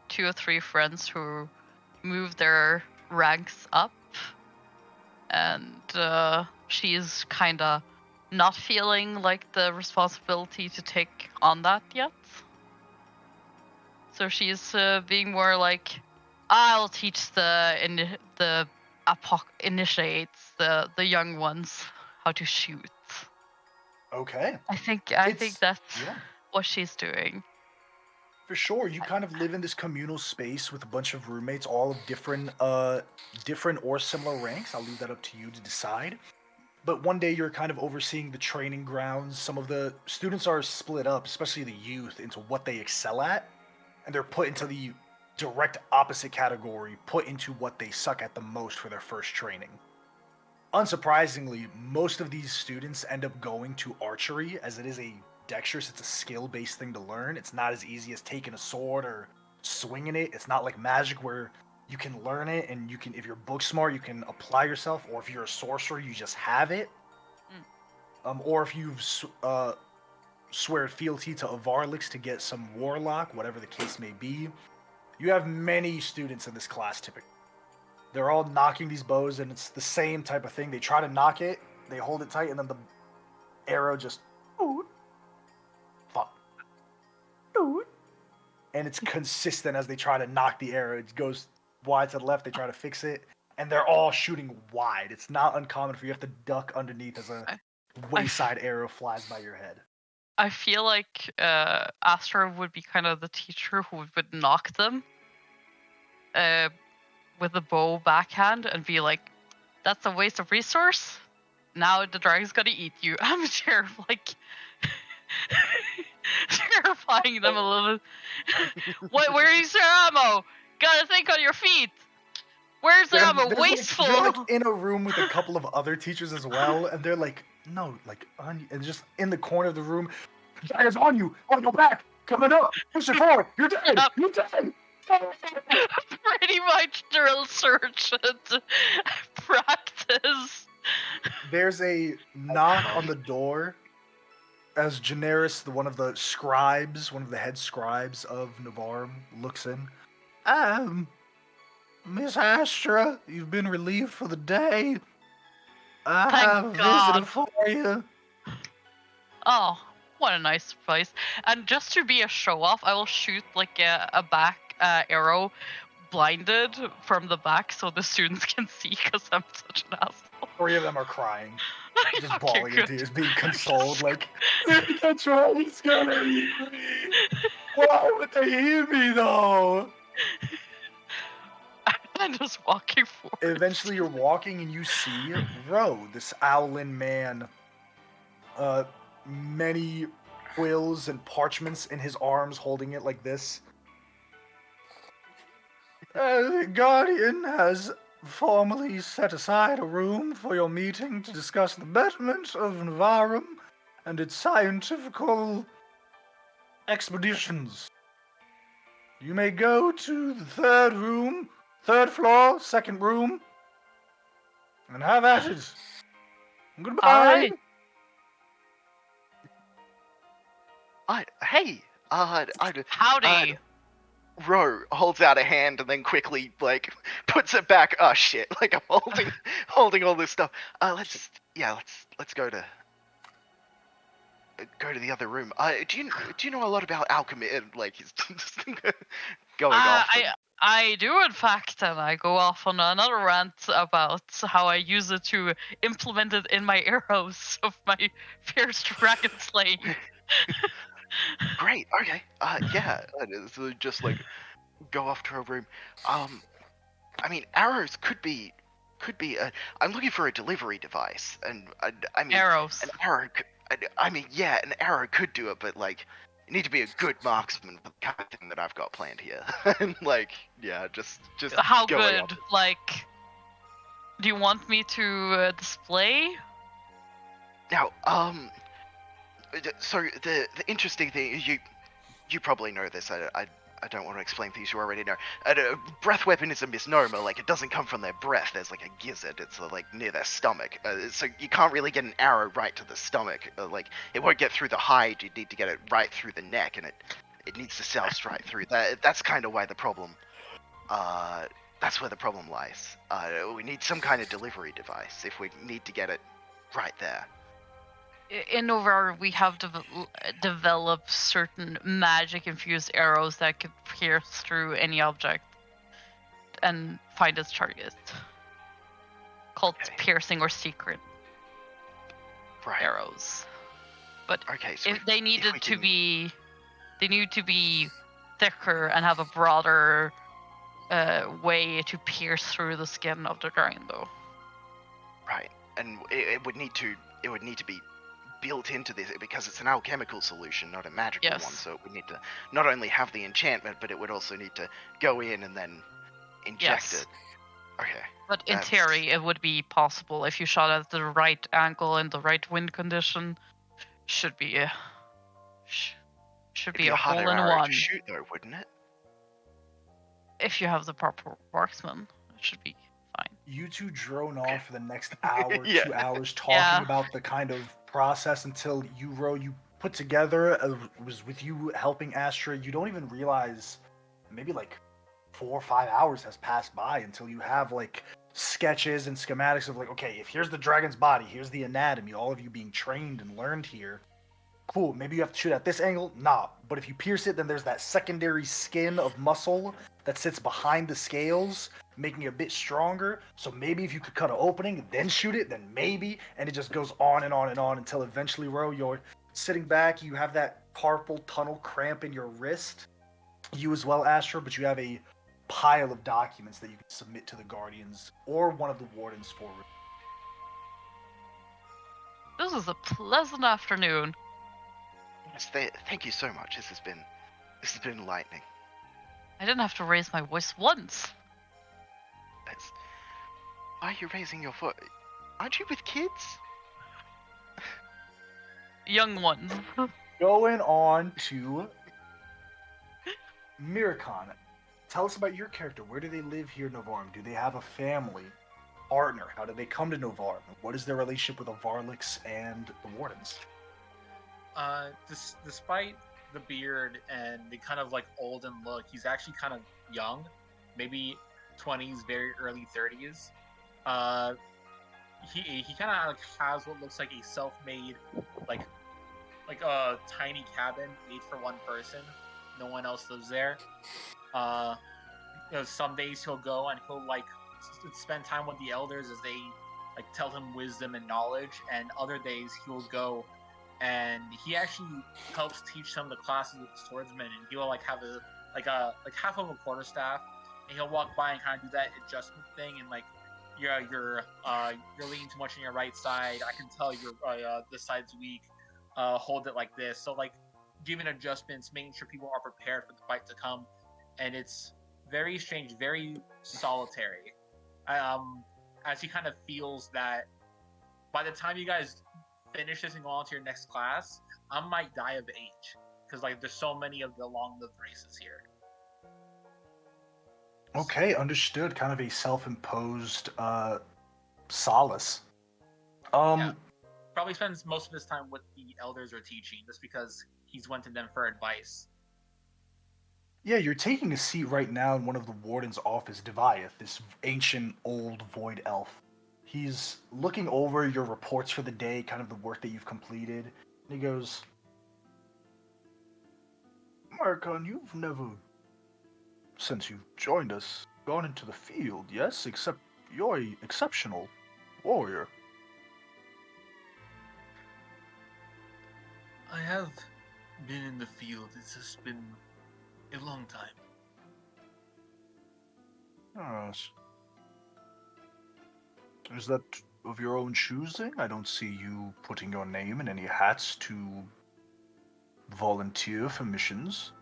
2 or 3 friends who move their ranks up, and she's kind of not feeling like the responsibility to take on that yet. So she's being more like, I'll teach the initiates the young ones how to shoot. Okay. I think It's- that's yeah. what she's doing. For sure, you kind of live in this communal space with a bunch of roommates, all of different or similar ranks. I'll leave that up to you to decide. But one day you're kind of overseeing the training grounds. Some of the students are split up, especially the youth, into what they excel at, and they're put into the direct opposite category, put into what they suck at the most for their first training. Unsurprisingly, most of these students end up going to archery, as it is a dexterous, it's a skill-based thing to learn. It's not as easy as taking a sword or swinging it. It's not like magic where you can learn it and you can, if you're book smart, you can apply yourself, or if you're a sorcerer, you just have it. Or if you've swear fealty to a Varlix to get some warlock, whatever the case may be. You have many students in this class typically. They're all knocking these bows, and it's the same type of thing. They try to knock it, they hold it tight, and then the arrow just fuck. And it's consistent as they try to knock the arrow. It goes wide to the left, they try to fix it, and they're all shooting wide. It's not uncommon for you have to duck underneath as a wayside arrow flies by your head. I feel like Astra would be kind of the teacher who would knock them with a bow backhand and be like, that's a waste of resource. Now the dragon's gonna eat you. I'm sure, like, terrifying them a little bit. Where's your ammo? Gotta think on your feet. Where's the ammo? Wasteful. They're like in a room with a couple of other teachers as well, and they're like, no, like, and just in the corner of the room, dragon's on you, on your back, coming up, push it forward, you're dead, Yep. you're dead. Pretty much drill sergeant practice. There's a knock on the door as Generis, one of the scribes, one of the head scribes of Navarre, looks in. Miss Astra, you've been relieved for the day. I Thank have a God. visitor for you. Oh, what a nice place. And just to be a show off, I will shoot like a back arrow blinded from the back so the students can see because I'm such an asshole. 3 of them are crying, just Okay, bawling good. in tears, being consoled, like, that's right, he's gonna eat me. Why would they eat me, though? I'm just walking forward. Eventually, you're walking and you see Ro, this owlin man. Many quills and parchments in his arms, holding it like this. The Guardian has formally set aside a room for your meeting to discuss the betterment of Navarrum and its scientifical expeditions. You may go to the third room, third floor, second room, and have at it. Goodbye. All right. Hey, Howdy. Ro holds out a hand and then quickly puts it back. Oh shit! Like I'm holding all this stuff. Let's go to the other room. Do you know a lot about alchemy? And like he's just going off. I do, in fact, and I go off on another rant about how I use it to implement it in my arrows of my fierce dragon slaying. Great. Okay. Yeah. So just like go off to a room. I mean, arrows could be. I'm looking for a delivery device, and I mean, Arrows. an arrow. Yeah, an arrow could do it, but like, you need to be a good marksman for the kind of thing that I've got planned here. And like, yeah, just How going good? off. Like, do you want me to display? Now, so the interesting thing is you probably know this. I don't want to explain things you already know. A breath weapon is a misnomer. Like, it doesn't come from their breath. There's like a gizzard. It's like near their stomach. So you can't really get an arrow right to the stomach. Like, it won't get through the hide. You need to get it right through the neck, and it needs to souse right through. That's kind of why the problem. That's where the problem lies. We need some kind of delivery device if we need to get it right there. In Novar, we have developed certain magic-infused arrows that could pierce through any object and find its target. Called piercing or secret arrows. But okay, so if they needed to be, they need to be thicker and have a broader way to pierce through the skin of the dragon, though. Right, and it would need to be built into this because it's an alchemical solution, not a magical one. So it would need to not only have the enchantment, but it would also need to go in and then inject it. Okay. But in theory, it would be possible if you shot at the right angle and the right wind condition. Should be a hole in one. To shoot though, wouldn't it? If you have the proper marksman, it should be fine. You two drone off for the next hour, 2 hours, talking about the kind of process until you put together. It was with you helping Astra. You don't even realize maybe like 4 or 5 hours has passed by until you have like sketches and schematics of like, okay, if here's the dragon's body, here's the anatomy, all of you being trained and learned here. Cool, maybe you have to shoot at this angle. Nah, but if you pierce it, then there's that secondary skin of muscle that sits behind the scales, making it a bit stronger. So maybe if you could cut an opening, then shoot it, then maybe, and it just goes on and on and on until eventually, Ro, you're sitting back, you have that carpal tunnel cramp in your wrist. You as well, Astra, but you have a pile of documents that you can submit to the Guardians or one of the Wardens for. This is a pleasant afternoon. Yes, thank you so much. This has been enlightening. I didn't have to raise my voice once. Why are you raising your voice? Aren't you with kids? Young ones. Going on to Miracon. Tell us about your character. Where do they live here in Novarum? Do they have a family? Partner? How did they come to Novarum? What is their relationship with the Varlics and the Wardens? Despite the beard and the kind of like olden look, he's actually kind of young, maybe 20s, very early 30s. He kind of has what looks like a self-made, like a tiny cabin made for one person. No one else lives there. Some days he'll go and he'll like spend time with the elders as they like tell him wisdom and knowledge, and other days he'll go and he actually helps teach some of the classes with the swordsman, and he'll like have half of a quarterstaff, and he'll walk by and kind of do that adjustment thing, and like you're leaning too much on your right side. I can tell this side's weak. Hold it like this. So like giving adjustments, making sure people are prepared for the fight to come, and it's very strange, very solitary. As he kind of feels that by the time you guys finish this and go on to your next class, I might die of age because like there's so many of the long-lived races here. Okay, understood. Kind of a self-imposed solace. Yeah. Probably spends most of his time what the elders are teaching, just because he's went to them for advice. Yeah, you're taking a seat right now in one of the warden's office, Deviath, this ancient old void elf. He's looking over your reports for the day, kind of the work that you've completed, and he goes, Marcon, you've never, since you've joined us, gone into the field, yes? Except you're an exceptional warrior. I have been in the field. It's just been a long time. Yes. Is that of your own choosing? I don't see you putting your name in any hats to volunteer for missions.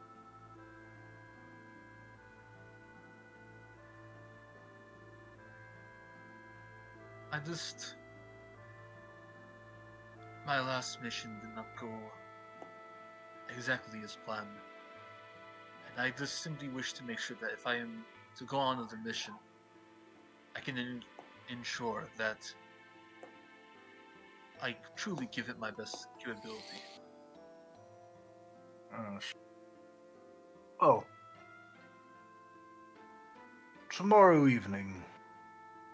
My last mission did not go exactly as planned. And I just simply wish to make sure that if I am to go on with the mission, I can ensure that I truly give it my best capability. Oh. Tomorrow evening,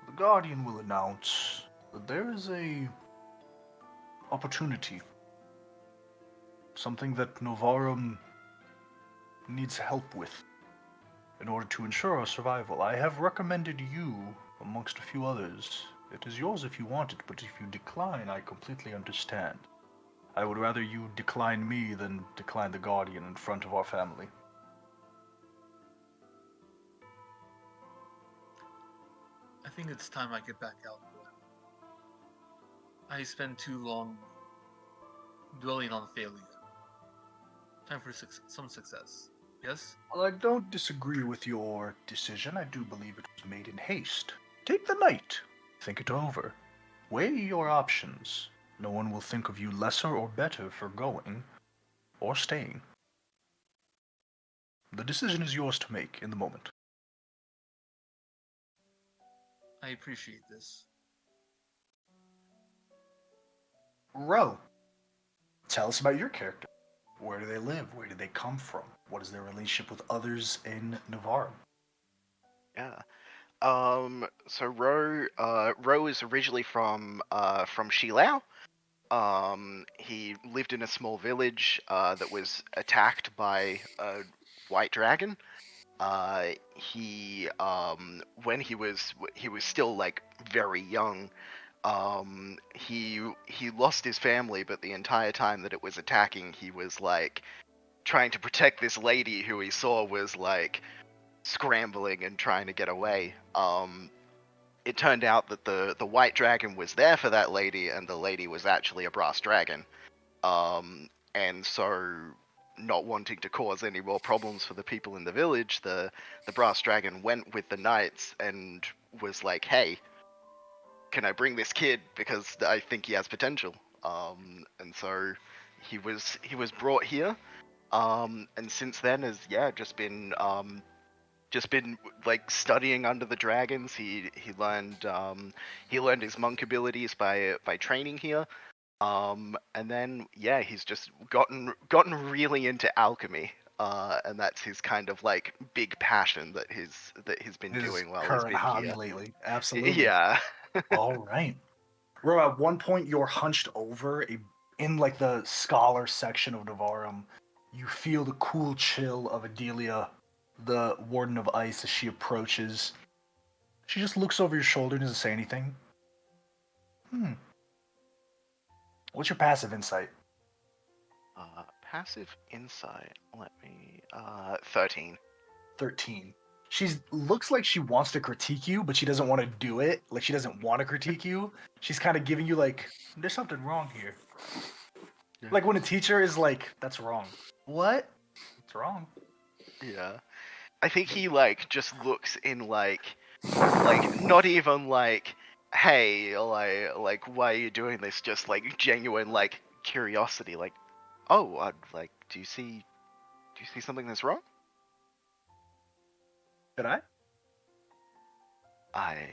the Guardian will announce that there is a opportunity. Something that Novarum needs help with in order to ensure our survival. I have recommended you amongst a few others. It is yours if you want it, but if you decline, I completely understand. I would rather you decline me than decline the Guardian in front of our family. I think it's time I get back out there. I spent too long dwelling on failure. Time for some success. Yes? Well, I don't disagree with your decision. I do believe it was made in haste. Take the night. Think it over. Weigh your options. No one will think of you lesser or better for going or staying. The decision is yours to make in the moment. I appreciate this. Ro, tell us about your character. Where do they live? Where do they come from? What is their relationship with others in Navarre? Yeah. So Ro is originally from Shilao. He lived in a small village that was attacked by a white dragon. When he was still like very young. He lost his family, but the entire time that it was attacking, he was like trying to protect this lady who he saw was like scrambling and trying to get away. It turned out that the white dragon was there for that lady, and the lady was actually a brass dragon. And so, not wanting to cause any more problems for the people in the village, the brass dragon went with the knights and was like, "Hey, can I bring this kid because I think he has potential?" And so he was brought here. And since then has just been like studying under the dragons. He learned his monk abilities by training here. And then he's just gotten really into alchemy. And that's his kind of like big passion that he's been His doing while he's current been hobby here. lately. Absolutely. Yeah. All right. Ro, at one point you're hunched over in like the scholar section of Navarum. You feel the cool chill of Adelia, the Warden of Ice, as she approaches. She just looks over your shoulder and doesn't say anything. What's your passive insight? Passive insight. Let me 13. 13. She looks like she wants to critique you, but she doesn't want to do it. Like she doesn't want to critique you. She's kind of giving you like, there's something wrong here. Yeah. Like when a teacher is like, that's wrong. What? It's wrong. Yeah. I think he like just looks in like Like, not even like, hey, like, why are you doing this? Just like genuine like curiosity. Like, oh, like, do you see something that's wrong? Did I? I.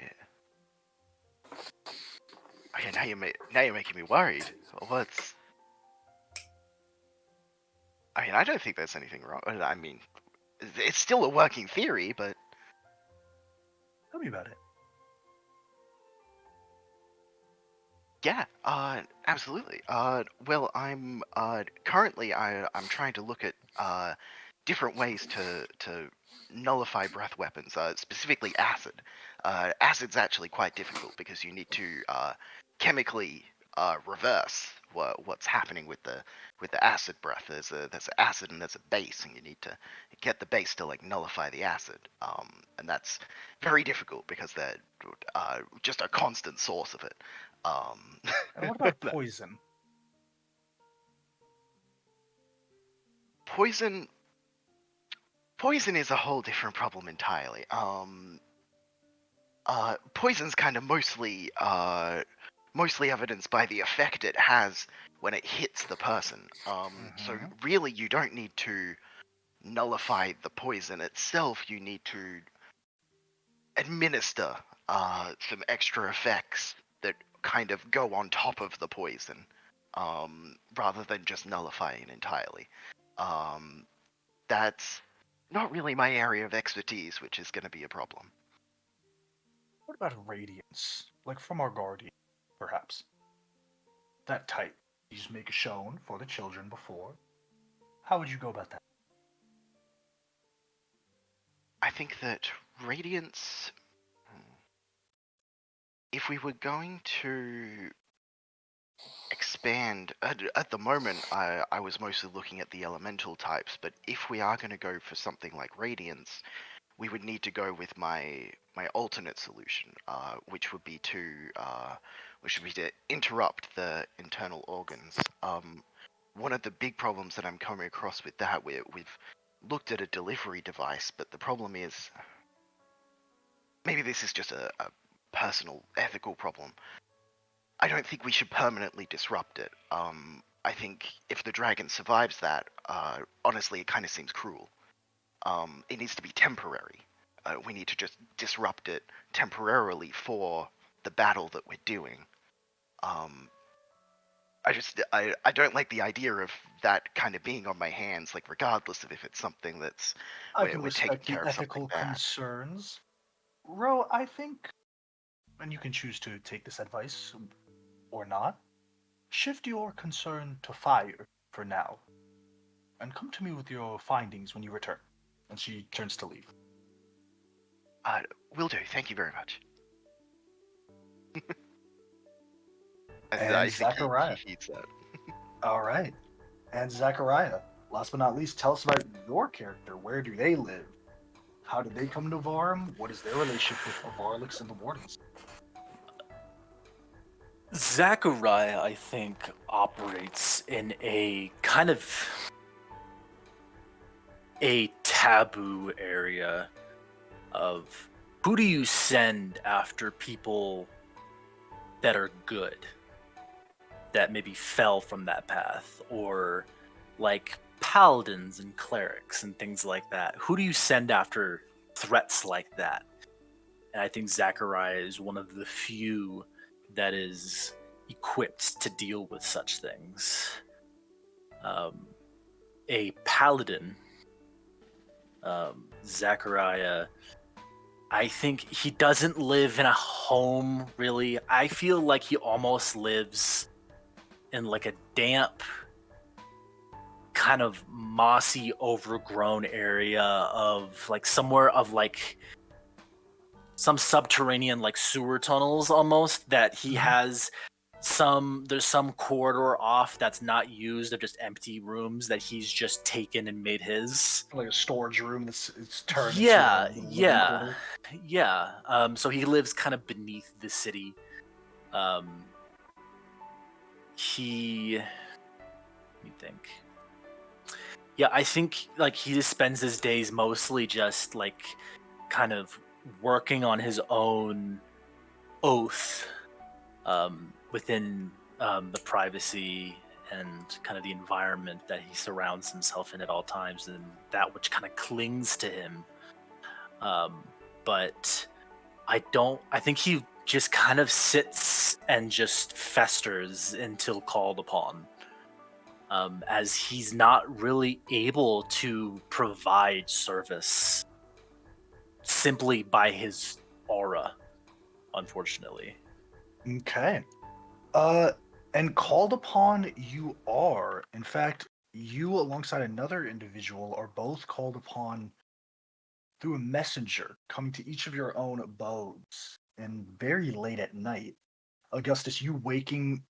Okay, now you're making me worried. What's? I mean, I don't think there's anything wrong. I mean, it's still a working theory, but Tell me about it. yeah, absolutely. Well, I'm currently I'm trying to look at different ways to nullify breath weapons, specifically acid. Acid's actually quite difficult because you need to chemically reverse what's happening with the acid breath. There's an acid and there's a base, and you need to get the base to like nullify the acid. And that's very difficult because they're just a constant source of it. And what about poison? Poison is a whole different problem entirely. Poison's kind of mostly evidenced by the effect it has when it hits the person. So Mhm. really, you don't need to nullify the poison itself. You need to administer some extra effects that kind of go on top of the poison, rather than just nullifying it entirely. That's not really my area of expertise, which is going to be a problem. What about radiance? Like from our guardian, perhaps. That type. You just make it shown for the children before. How would you go about that? I think that Radiance, if we were going to expand, at the moment, I was mostly looking at the elemental types, but if we are going to go for something like Radiance, we would need to go with my alternate solution, which would be to interrupt the internal organs. One of the big problems that I'm coming across with that, we've looked at a delivery device, but the problem is, maybe this is just a personal ethical problem. I don't think we should permanently disrupt it. I think if the dragon survives that, honestly, it kind of seems cruel. It needs to be temporary. We need to just disrupt it temporarily for the battle that we're doing. I don't like the idea of that kind of being on my hands, like regardless of if it's something that's I can we're taking respect the care of something ethical bad. concerns. Ro, I think, and you can choose to take this advice or not, shift your concern to fire for now, and come to me with your findings when you return. And she turns to leave. Will do. Thank you very much. And I think Zachariah. he heeds that. All right. And Zachariah, last but not least, tell us about your character. Where do they live? How did they come to Varm? What is their relationship with Varlix and the Wardens? Zachariah, I think, operates in a kind of a taboo area of who do you send after people that are good, that maybe fell from that path, or like paladins and clerics and things like that. Who do you send after threats like that? And I think Zachariah is one of the few that is equipped to deal with such things. A paladin, Zachariah, I think he doesn't live in a home, really. I feel like he almost lives in like a damp, kind of mossy, overgrown area of like somewhere of like some subterranean like sewer tunnels almost that he has there's some corridor off that's not used of just empty rooms that he's just taken and made his. Like a storage room that's it's turned Yeah, into a living yeah, quarter. yeah. So he lives kind of beneath the city. Let me think. Yeah, I think like he just spends his days mostly just like kind of working on his own oath within the privacy and kind of the environment that he surrounds himself in at all times, and that which kind of clings to him. But I think he just kind of sits and just festers until called upon. As he's not really able to provide service simply by his aura, unfortunately. Okay. And called upon you are. In fact, you alongside another individual are both called upon through a messenger coming to each of your own abodes and very late at night. Augustus, you waking,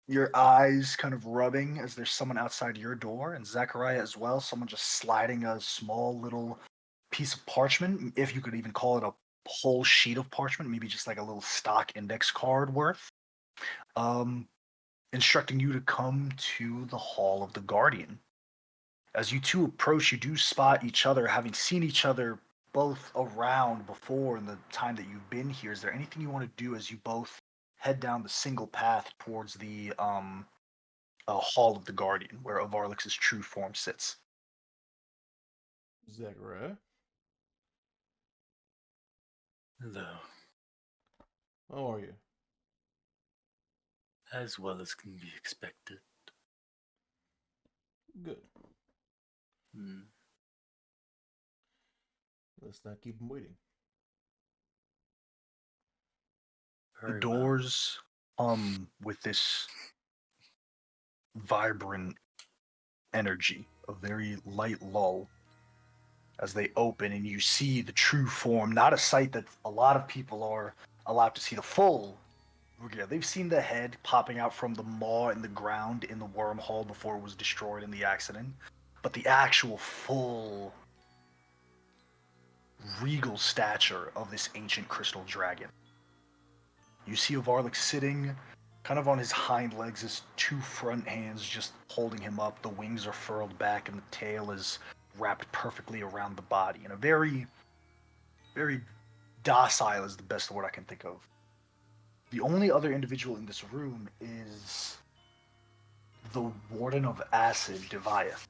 your eyes kind of rubbing as there's someone outside your door, and Zachariah as well, someone just sliding a small little piece of parchment, if you could even call it a whole sheet of parchment, maybe just like a little stock index card worth, um, instructing you to come to the Hall of the Guardian. As you two approach, you do spot each other, having seen each other both around before in the time that you've been here. Is there anything you want to do as you both head down the single path towards the Hall of the Guardian, where Avarlix's true form sits? Zachariah, Hello. how are you? As well as can be expected. Good. Hmm. Let's not keep him waiting. The Very well. doors, with this vibrant energy, a very light lull, as they open and you see the true form. Not a sight that a lot of people are allowed to see the full. Yeah, they've seen the head popping out from the maw in the ground in the wormhole before it was destroyed in the accident, but the actual full regal stature of this ancient crystal dragon. You see Avarlik sitting kind of on his hind legs, his two front hands just holding him up. The wings are furled back and the tail is wrapped perfectly around the body in a very, very docile is the best word I can think of. The only other individual in this room is the Warden of Acid, Deviath.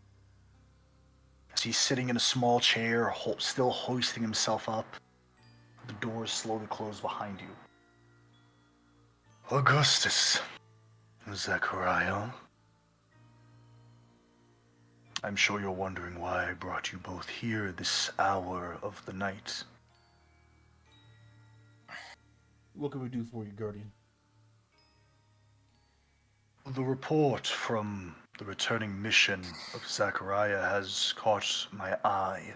As he's sitting in a small chair, still hoisting himself up, the doors slowly close behind you. Augustus, Zachariah. I'm sure you're wondering why I brought you both here this hour of the night. What can we do for you, Guardian? The report from the returning mission of Zachariah has caught my eye.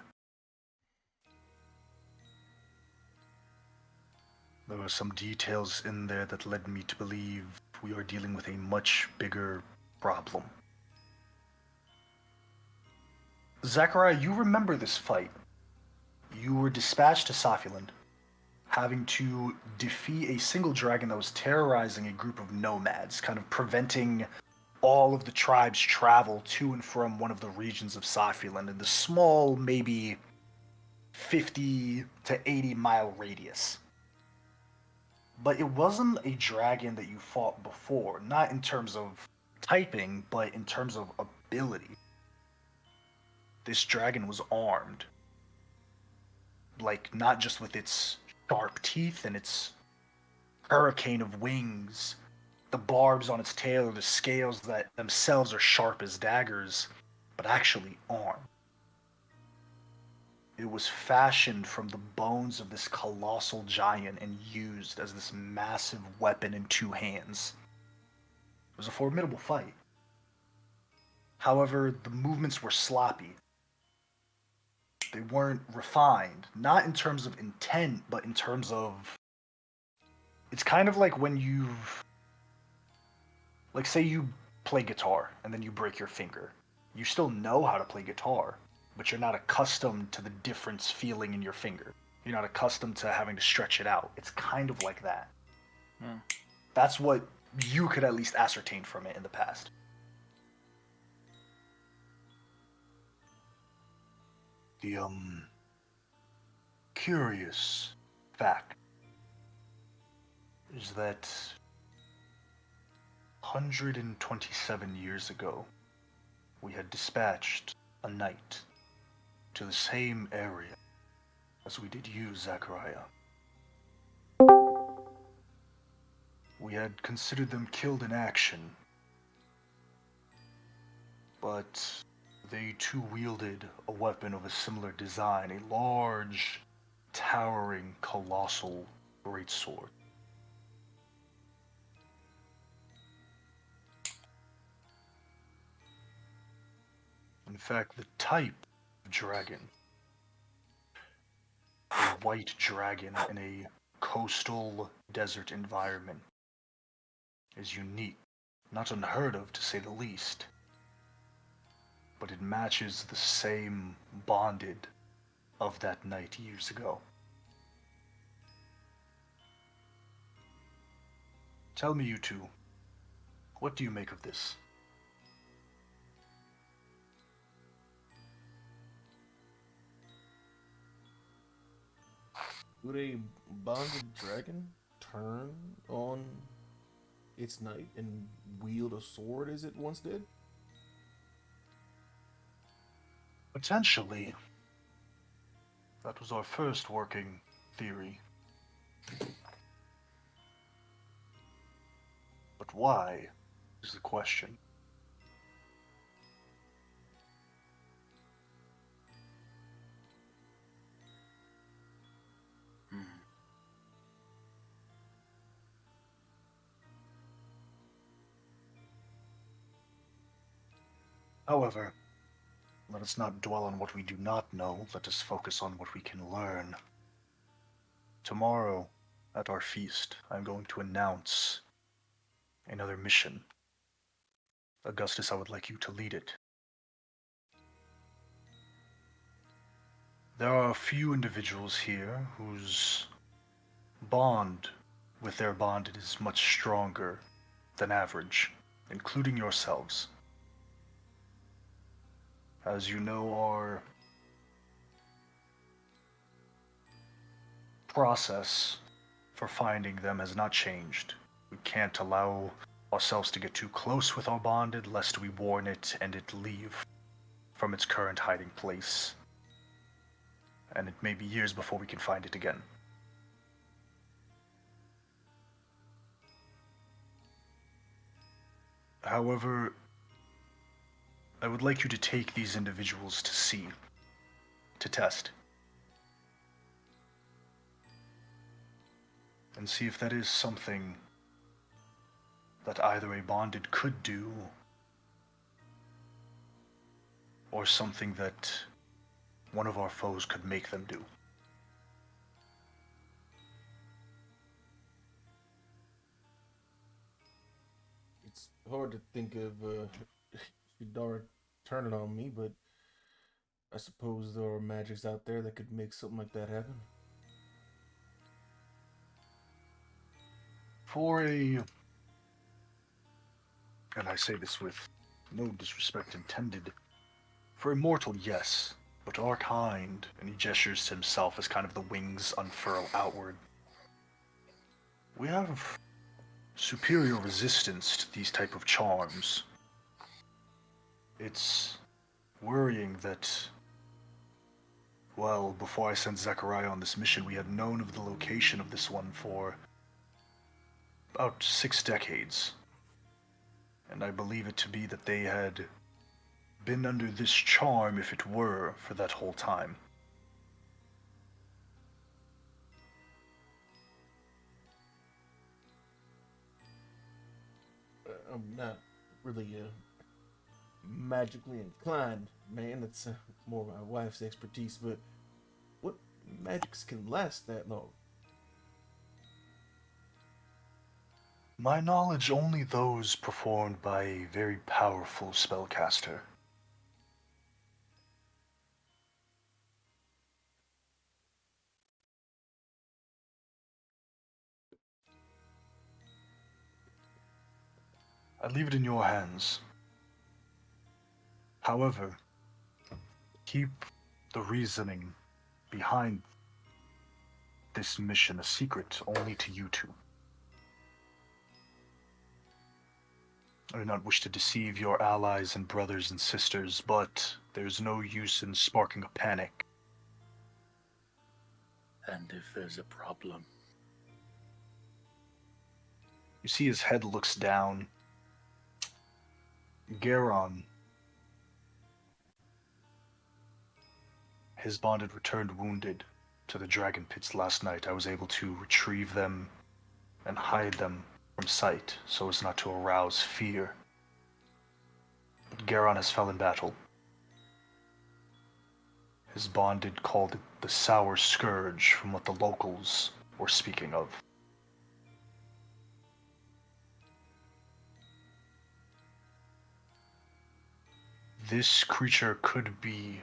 There were some details in there that led me to believe we are dealing with a much bigger problem. Zachariah, you remember this fight. You were dispatched to Sophiland, having to defeat a single dragon that was terrorizing a group of nomads, kind of preventing all of the tribe's travel to and from one of the regions of Sophiland in the small, maybe 50 to 80 mile radius. But it wasn't a dragon that you fought before, not in terms of typing, but in terms of ability. This dragon was armed. Like, not just with its sharp teeth and its hurricane of wings, the barbs on its tail or the scales that themselves are sharp as daggers, but actually armed. It was fashioned from the bones of this colossal giant and used as this massive weapon in two hands. It was a formidable fight. However, the movements were sloppy. They weren't refined, not in terms of intent, but in terms of... It's kind of like when you've... Like, say you play guitar, and then you break your finger. You still know how to play guitar, but you're not accustomed to the difference feeling in your finger. You're not accustomed to having to stretch it out. It's kind of like that. That's what you could at least ascertain from it in the past. The, curious fact is that 127 years ago, we had dispatched a knight to the same area as we did you, Zachariah. We had considered them killed in action, but they too wielded a weapon of a similar design, a large, towering, colossal greatsword. In fact, the type of dragon, a white dragon in a coastal desert environment, is unique, not unheard of to say the least, but it matches the same bonded of that night years ago. Tell me, you two, what do you make of this? Would a bonded dragon turn on its knight and wield a sword as it once did? Potentially. That was our first working theory. But why is the question. Hmm. However, let us not dwell on what we do not know. Let us focus on what we can learn. Tomorrow, at our feast, I'm going to announce another mission. Augustus, I would like you to lead it. There are a few individuals here whose bond with their bonded is much stronger than average, including yourselves. As you know, our process for finding them has not changed. We can't allow ourselves to get too close with our bonded, lest we warn it and it leave from its current hiding place. And it may be years before we can find it again. However, I would like you to take these individuals to see, to test, and see if that is something that either a bonded could do, or something that one of our foes could make them do. It's hard to think of Shadar turning on me, but I suppose there are magics out there that could make something like that happen. For a, and I say this with no disrespect intended, for a mortal, yes, but our kind, and he gestures to himself as kind of the wings unfurl outward. We have superior resistance to these type of charms. It's worrying that, well, before I sent Zechariah on this mission, we had known of the location of this one for about 6 decades. And I believe it to be that they had been under this charm, if it were, for that whole time. I'm not really magically inclined, man. That's more my wife's expertise, but what magics can last that long? My knowledge, only those performed by a very powerful spellcaster. I leave it in your hands. However, keep the reasoning behind this mission a secret only to you two. I do not wish to deceive your allies and brothers and sisters, but there's no use in sparking a panic. And if there's a problem? You see his head looks down. Garon, his bond had returned wounded to the dragon pits last night. I was able to retrieve them and hide them from sight so as not to arouse fear. But Garon has fell in battle. His bonded called it the Sour Scourge from what the locals were speaking of. This creature could be...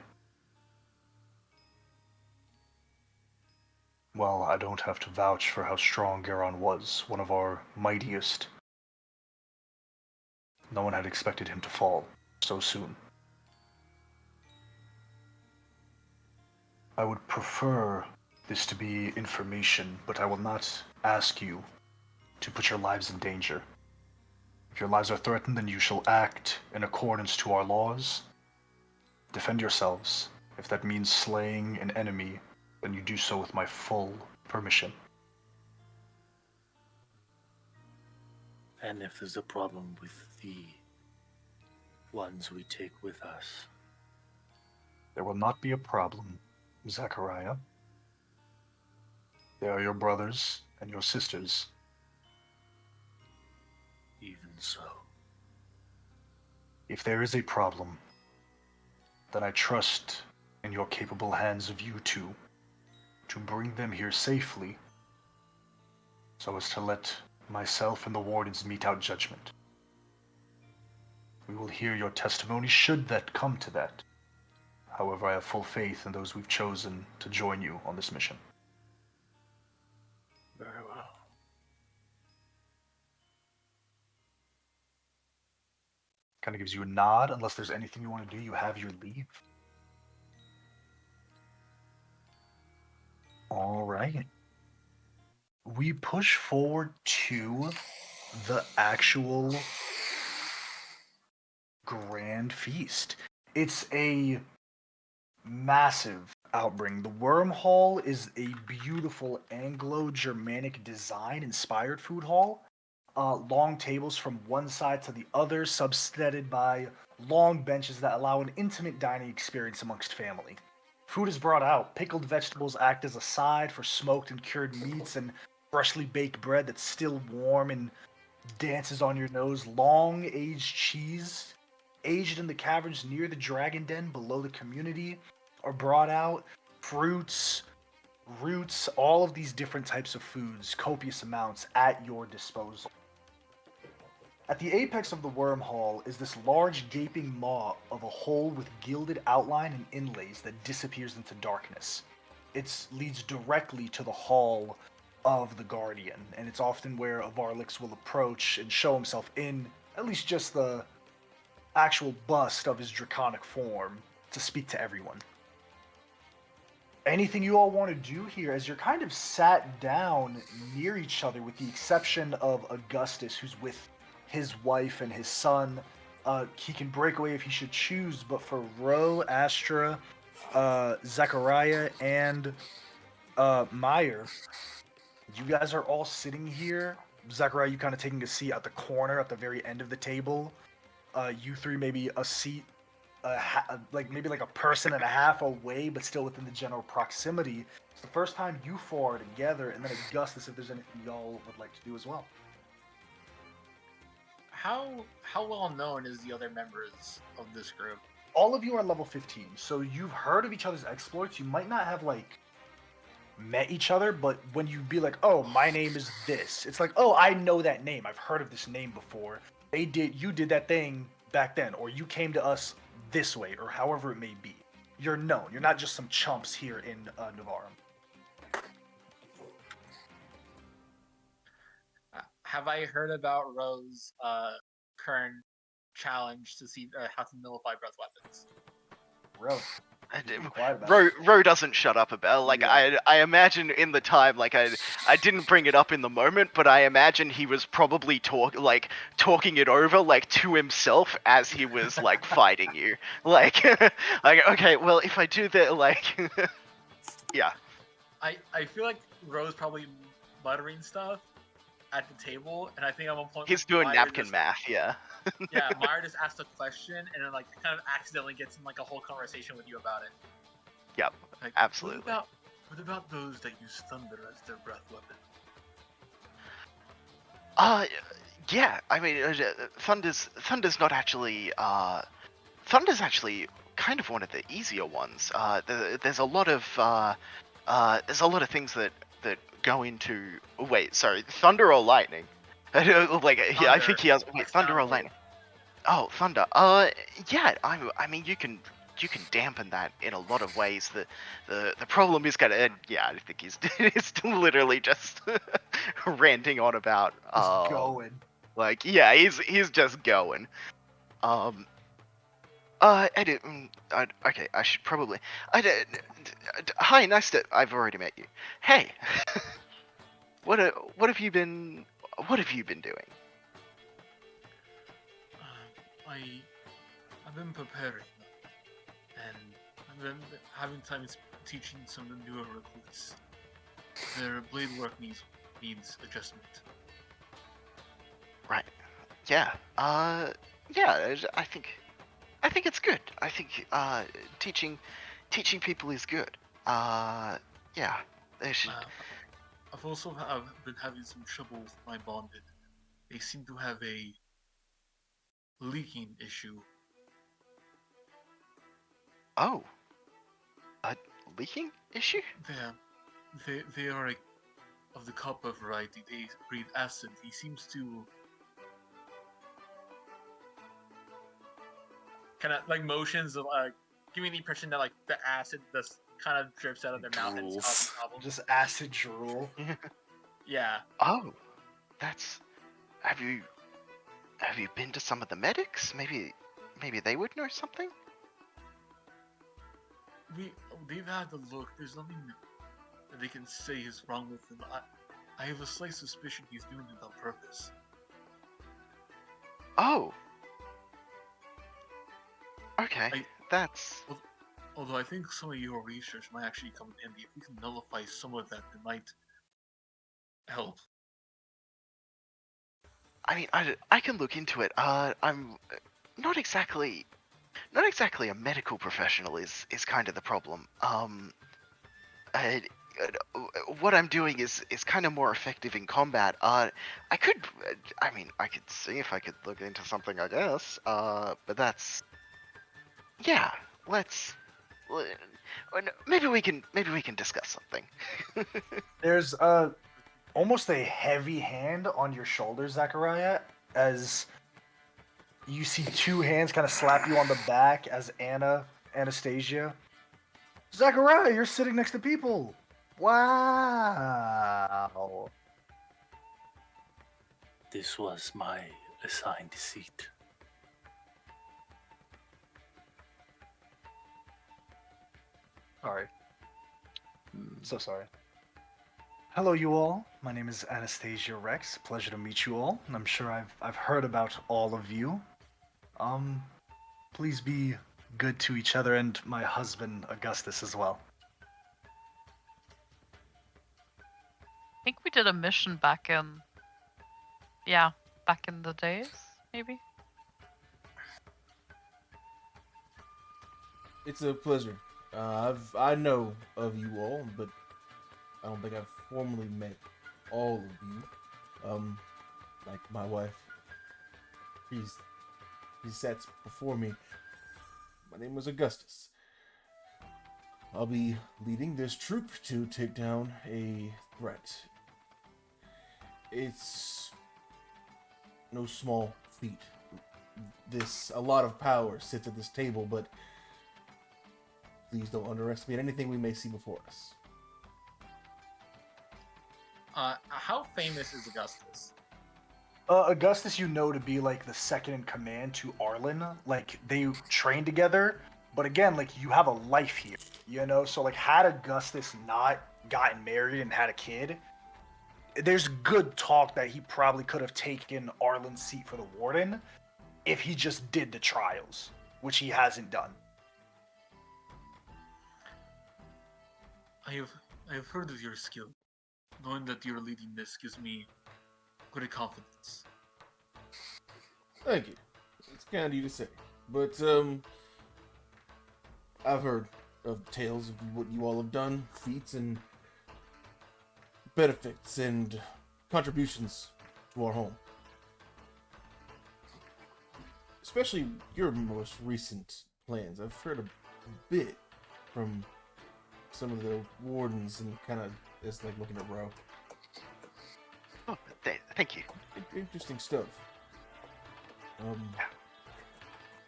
Well, I don't have to vouch for how strong Garon was, one of our mightiest. No one had expected him to fall so soon. I would prefer this to be information, but I will not ask you to put your lives in danger. If your lives are threatened, then you shall act in accordance to our laws. Defend yourselves. If that means slaying an enemy, then you do so with my full permission. And if there's a problem with the ones we take with us? There will not be a problem, Zachariah. They are your brothers and your sisters. Even so. If there is a problem, then I trust in your capable hands of you two to bring them here safely so as to let myself and the wardens mete out judgment. We will hear your testimony should that come to that. However, I have full faith in those we've chosen to join you on this mission. Very well. Kind of gives you a nod. Unless there's anything you want to do, you have your leave. All right. We push forward to the actual grand feast. It's a massive outbring. The Worm Hall is a beautiful Anglo-Germanic design inspired food hall. Long tables from one side to the other, subsetted by long benches that allow an intimate dining experience amongst family. Food is brought out. Pickled vegetables act as a side for smoked and cured meats, and freshly baked bread that's still warm and dances on your nose. Long aged cheese, aged in the caverns near the dragon den below the community, are brought out. Fruits, roots, all of these different types of foods, copious amounts at your disposal. At the apex of the worm hall is this large gaping maw of a hole with gilded outline and inlays that disappears into darkness. It leads directly to the hall of the Guardian, and it's often where a Varlix will approach and show himself in at least just the actual bust of his draconic form to speak to everyone. Anything you all want to do here as you're kind of sat down near each other with the exception of Augustus, who's with his wife and his son. He can break away if he should choose, but for Ro, Astra, Zechariah, and Meyer, you guys are all sitting here. Zechariah, you kind of taking a seat at the corner at the very end of the table. You three maybe a seat, maybe like a person and a half away, but still within the general proximity. It's the first time you four are together, and then Augustus, if there's anything y'all would like to do as well. How well known is the other members of this group? All of you are level 15, so you've heard of each other's exploits. You might not have met each other, but when you be like, "Oh, my name is this," it's like, "Oh, I know that name. I've heard of this name before. You did that thing back then, or you came to us this way, or however it may be." You're known. You're not just some chumps here in Navarum. Have I heard about Ro's current challenge to see how to nullify breath weapons? Bro, Being quiet about Ro, it. Ro doesn't shut up about like Yeah. I imagine in the time like I didn't bring it up in the moment, but I imagine he was probably talking it over like to himself as he was like fighting you. Like like okay, well if I do that like yeah. I feel like Rose probably muttering stuff at the table, and I think at one point He's doing Meyer napkin just, math, yeah. yeah, Meyer just asked a question and then like kind of accidentally gets in like a whole conversation with you about it. Yep. Like, Absolutely. What about those that use thunder as their breath weapon? Yeah, I mean Thunder's not actually Thunder's actually kind of one of the easier ones. There's a lot of things that go into. Oh, wait, sorry, thunder or lightning? Like, yeah, I think he has. Wait, thunder or lightning? Oh, thunder. Yeah. I mean, you can dampen that in a lot of ways. The problem is kind of. Yeah, I think he's literally just ranting on about. Just going. Like, yeah, he's just going. Okay, I should probably. Hi, nice to. I've already met you. Hey, what have you been doing? I've been preparing, and I've been having time teaching some of the newer recruits. Their blade work needs adjustment. Right. Yeah. Yeah. I think it's good. I think teaching people is good. Yeah. They should. I've also been having some trouble with my bonded. They seem to have a leaking issue. Oh. A leaking issue? They are of the copper variety. They breathe acid. He seems to kind of like motions of giving the impression that like the acid just kind of drips out of their mouth and it's causing problems. Just acid drool. Yeah. Oh. That's. Have you been to some of the medics? Maybe they would know something. They've had a look. There's nothing that they can say is wrong with him. I have a slight suspicion he's doing it on purpose. Oh. Okay, that's. Although I think some of your research might actually come in handy. If we can nullify some of that, it might help. I mean, I can look into it. I'm not exactly a medical professional is kind of the problem. What I'm doing is kind of more effective in combat. I could see if I could look into something, I guess. But that's. Yeah, maybe we can discuss something. There's almost a heavy hand on your shoulder, Zachariah, as you see two hands kind of slap you on the back as Anastasia. Zachariah, you're sitting next to people. Wow. This was my assigned seat. Sorry. So sorry. Hello, you all. My name is Anastasia Rex. Pleasure to meet you all. I'm sure I've heard about all of you. Please be good to each other and my husband Augustus as well. I think we did a mission back in the days, maybe. It's a pleasure. I know of you all, but I don't think I've formally met all of you. Like my wife. He sits before me. My name is Augustus. I'll be leading this troop to take down a threat. It's no small feat. A lot of power sits at this table, but please don't underestimate anything we may see before us. How famous is Augustus? Augustus, you know to be like the second in command to Arlen. Like they train together, But again, like, you have a life here, you know? So, like, had Augustus not gotten married and had a kid, there's good talk that he probably could have taken Arlen's seat for the warden if he just did the trials, which he hasn't done. I have heard of your skill. Knowing that you're leading this gives me great confidence. Thank you. It's kind of you to say. But, I've heard of tales of what you all have done, feats and benefits and contributions to our home. Especially your most recent plans. I've heard a bit from some of the wardens and kind of just like looking at Ro. Oh, thank you. Interesting stuff.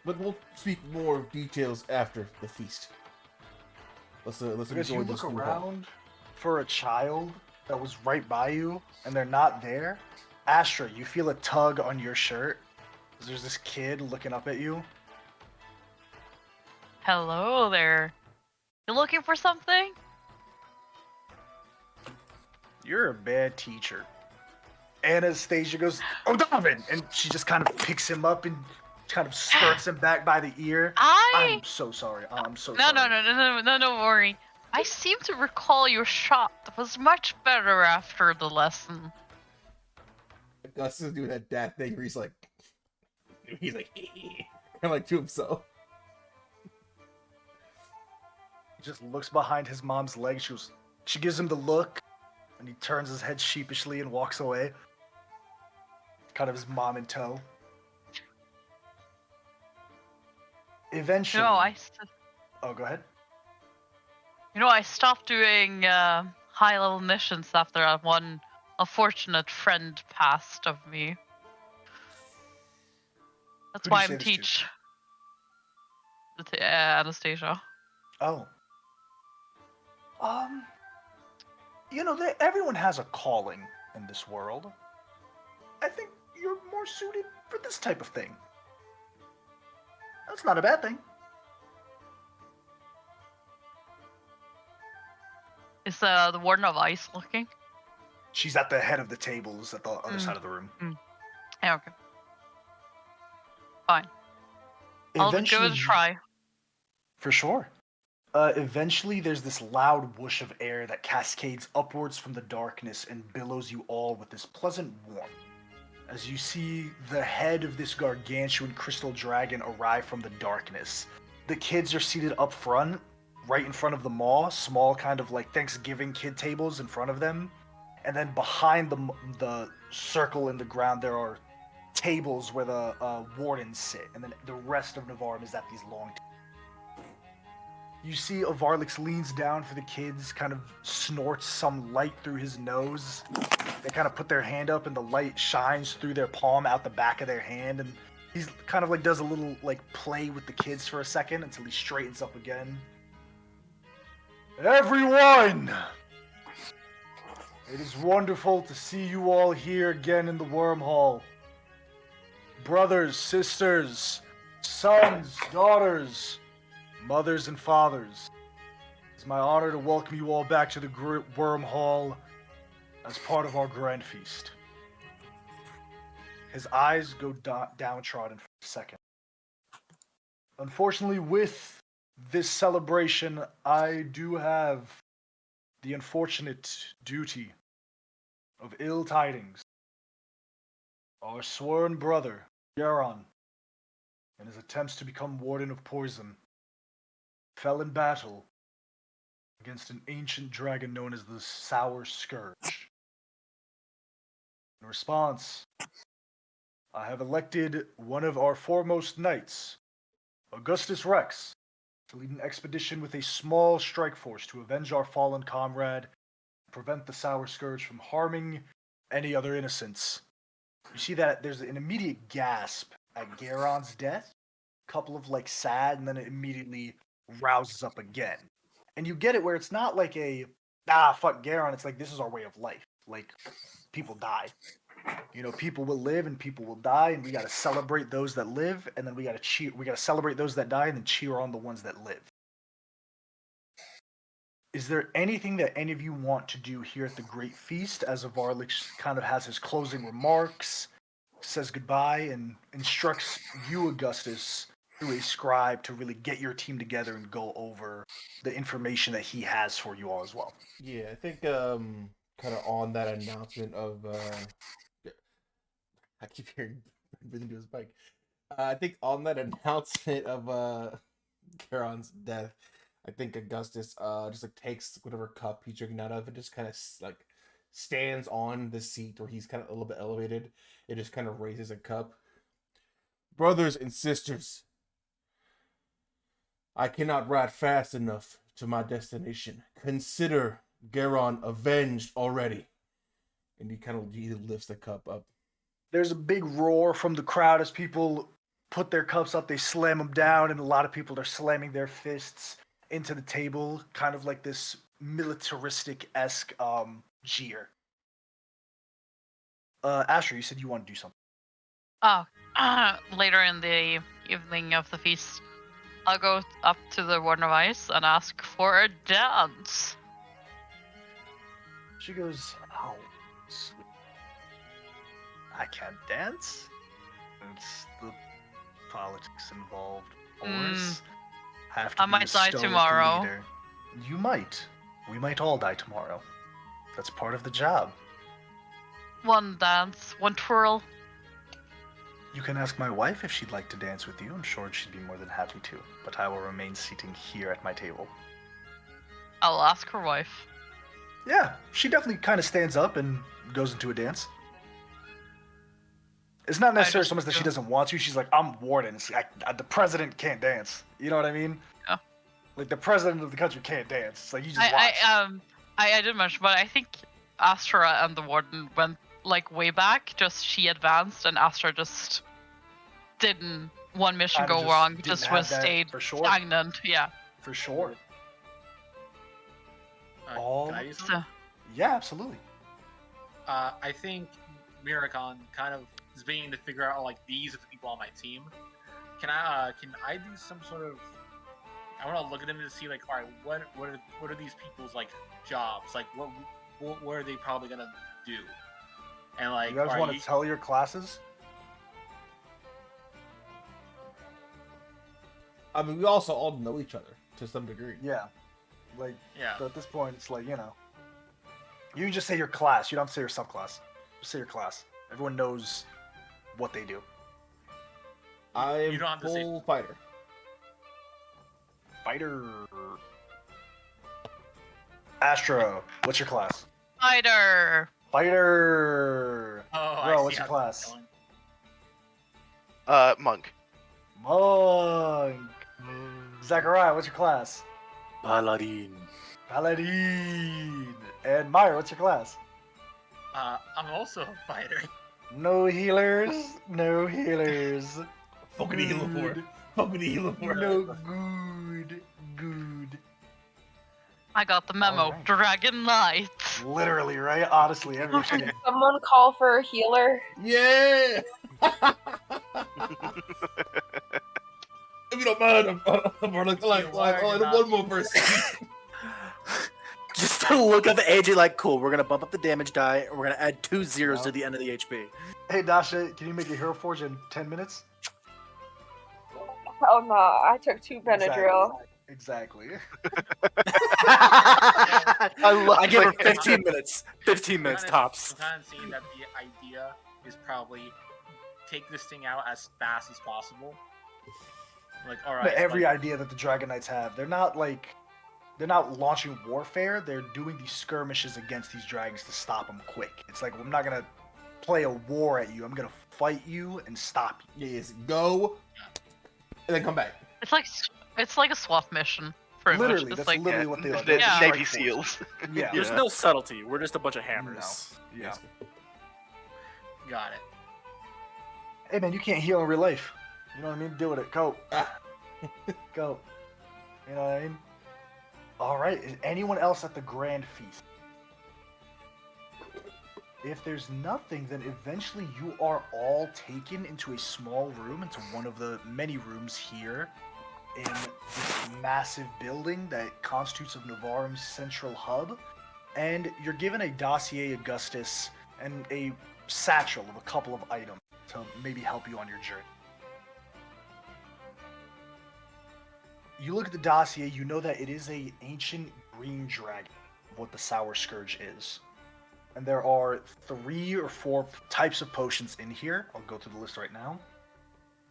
But we'll speak more details after the feast. Let's Because enjoy you this look new hall. around for a child that was right by you, and they're not there. Astra, you feel a tug on your shirt. There's this kid looking up at you. Hello there. You looking for something? You're a bad teacher. Anastasia goes, "Oh, Donovan!" And she just kind of picks him up and kind of skirts him back by the ear. I'm so sorry. I'm so sorry. No, don't worry. I seem to recall your shot was much better after the lesson. Gus is doing that dad thing where he's like kind of like to himself. He just looks behind his mom's leg. She gives him the look, and he turns his head sheepishly and walks away. Kind of his mom in tow. Eventually. Oh, go ahead. I stopped doing high-level missions after that one unfortunate friend passed of me. That's Who why do you I'm say this teach. Anastasia. Oh. Everyone has a calling in this world. I think you're more suited for this type of thing. That's not a bad thing. Is the Warden of Ice looking? She's at the head of the tables at the other side of the room. Yeah, okay. Fine. I'll give it a try. For sure. Eventually, there's this loud whoosh of air that cascades upwards from the darkness and billows you all with this pleasant warmth. As you see the head of this gargantuan crystal dragon arrive from the darkness. The kids are seated up front, right in front of the maw, small kind of like Thanksgiving kid tables in front of them. And then behind the circle in the ground, there are tables where the wardens sit. And then the rest of Navarre is at these long tables. You see Avarlix leans down for the kids, kind of snorts some light through his nose. They kind of put their hand up and the light shines through their palm out the back of their hand. And he's kind of like does a little like play with the kids for a second until he straightens up again. Everyone! It is wonderful to see you all here again in the Worm Hall. Brothers, sisters, sons, daughters, mothers and fathers. It's my honor to welcome you all back to the Worm Hall as part of our grand feast. His eyes go downtrodden for a second. Unfortunately, with this celebration, I do have the unfortunate duty of ill tidings. Our sworn brother, Yaron, in his attempts to become Warden of Poison, fell in battle against an ancient dragon known as the Sour Scourge. In response, I have elected one of our foremost knights, Augustus Rex, to lead an expedition with a small strike force to avenge our fallen comrade and prevent the Sour Scourge from harming any other innocents. You see that there's an immediate gasp at Garon's death, a couple of like sad, and then it immediately rouses up again. And you get it where it's not like fuck Garon, it's like this is our way of life. Like, people die. You know, people will live and people will die, and we got to celebrate those that live, and then we got to cheer. We got to celebrate those that die, and then cheer on the ones that live. Is there anything that any of you want to do here at the Great Feast as Avarlich kind of has his closing remarks, says goodbye, and instructs you, Augustus, through a scribe to really get your team together and go over the information that he has for you all as well? Yeah, I think kind of on that announcement of I keep hearing breathing to his bike. I think on that announcement of Charon's death, I think Augustus just like takes whatever cup he's drinking out of and just kind of like stands on the seat where he's kind of a little bit elevated. It just kind of raises a cup. Brothers and sisters, I cannot ride fast enough to my destination. Consider Garon avenged already. And he lifts the cup up. There's a big roar from the crowd as people put their cups up, they slam them down, and a lot of people are slamming their fists into the table, kind of like this militaristic-esque jeer. Asher, you said you want to do something. Oh, later in the evening of the feast, I'll go up to the Warden of Ice and ask for a dance. She goes, oh, sweet. I can't dance? It's the politics involved, of course. Have to I be might a die stoic tomorrow. leader. You might. We might all die tomorrow. That's part of the job. One dance, one twirl. You can ask my wife if she'd like to dance with you. I'm sure she'd be more than happy to. But I will remain seating here at my table. I'll ask her wife. Yeah, she definitely kind of stands up and goes into a dance. It's not necessarily so much that she doesn't want to. She's like, I'm warden. It's like, the president can't dance. You know what I mean? Yeah. Like, the president of the country can't dance. It's like, you just watch. I did mention, but I think Astra and the warden went like way back. Just she advanced, and Astra just didn't one mission Kinda go just wrong. didn't Just have was that stayed for sure. stagnant. Yeah. For sure. Can I do something? So, Yeah, absolutely. I think Miracon kind of is beginning to figure out like these are the people on my team. Can I do some sort of? I want to look at them to see like, all right, what are these people's like jobs? Like what are they probably gonna do? And like, You guys all want right, to tell your classes? I mean, we also all know each other to some degree. Yeah. Like, yeah. so at this point, it's like, you know. You can just say your class. You don't have to say your subclass. Just say your class. Everyone knows what they do. I am You don't have to say- full fighter. Fighter. Astro, what's your class? Fighter. Fighter. Oh, Bro, I what's see your how class? it's going. Monk. Monk. Zachariah, what's your class? Paladin. Paladin. And Meyer, what's your class? I'm also a fighter. No healers. No healers. Fucking heal more. Good. Fucking heal more. No good. Good. I got the memo. Alright. Dragon Knight. Literally, right? Honestly, everything. Someone call for a healer. Yeah. If you don't mind, I'm like one more person. Just to look at the AJ like, cool, we're gonna bump up the damage die, and we're gonna add 2 zeros to the end of the HP. Hey, Dasha, can you make a Hero Forge in 10 minutes? Oh no, I took 2 Benadryl. Exactly. I give her 15 minutes. 15 minutes tops. I'm kind of seeing that the idea is probably take this thing out as fast as possible. Like, all right. Every like, idea that the Dragon Knights have, they're not launching warfare. They're doing these skirmishes against these dragons to stop them quick. It's like, I'm not gonna play a war at you. I'm gonna fight you and stop you. Yes, go, and then come back. It's like a SWAT mission. Pretty Literally, much. It's that's like literally what they are. The Yeah. Navy SEALs. Yeah. There's no subtlety. We're just a bunch of hammers. Yeah. got it. Hey man, you can't heal in real life. You know what I mean? Deal with it. Go. Go. You know what I mean? Alright, is anyone else at the Grand Feast? If there's nothing, then eventually you are all taken into a small room, into one of the many rooms here in this massive building that constitutes of Navarum's central hub. And you're given a dossier Augustus and a satchel of a couple of items to maybe help you on your journey. You look at the dossier, you know that it is a ancient green dragon, what the Sour Scourge is. And there are 3 or 4 types of potions in here. I'll go through the list right now.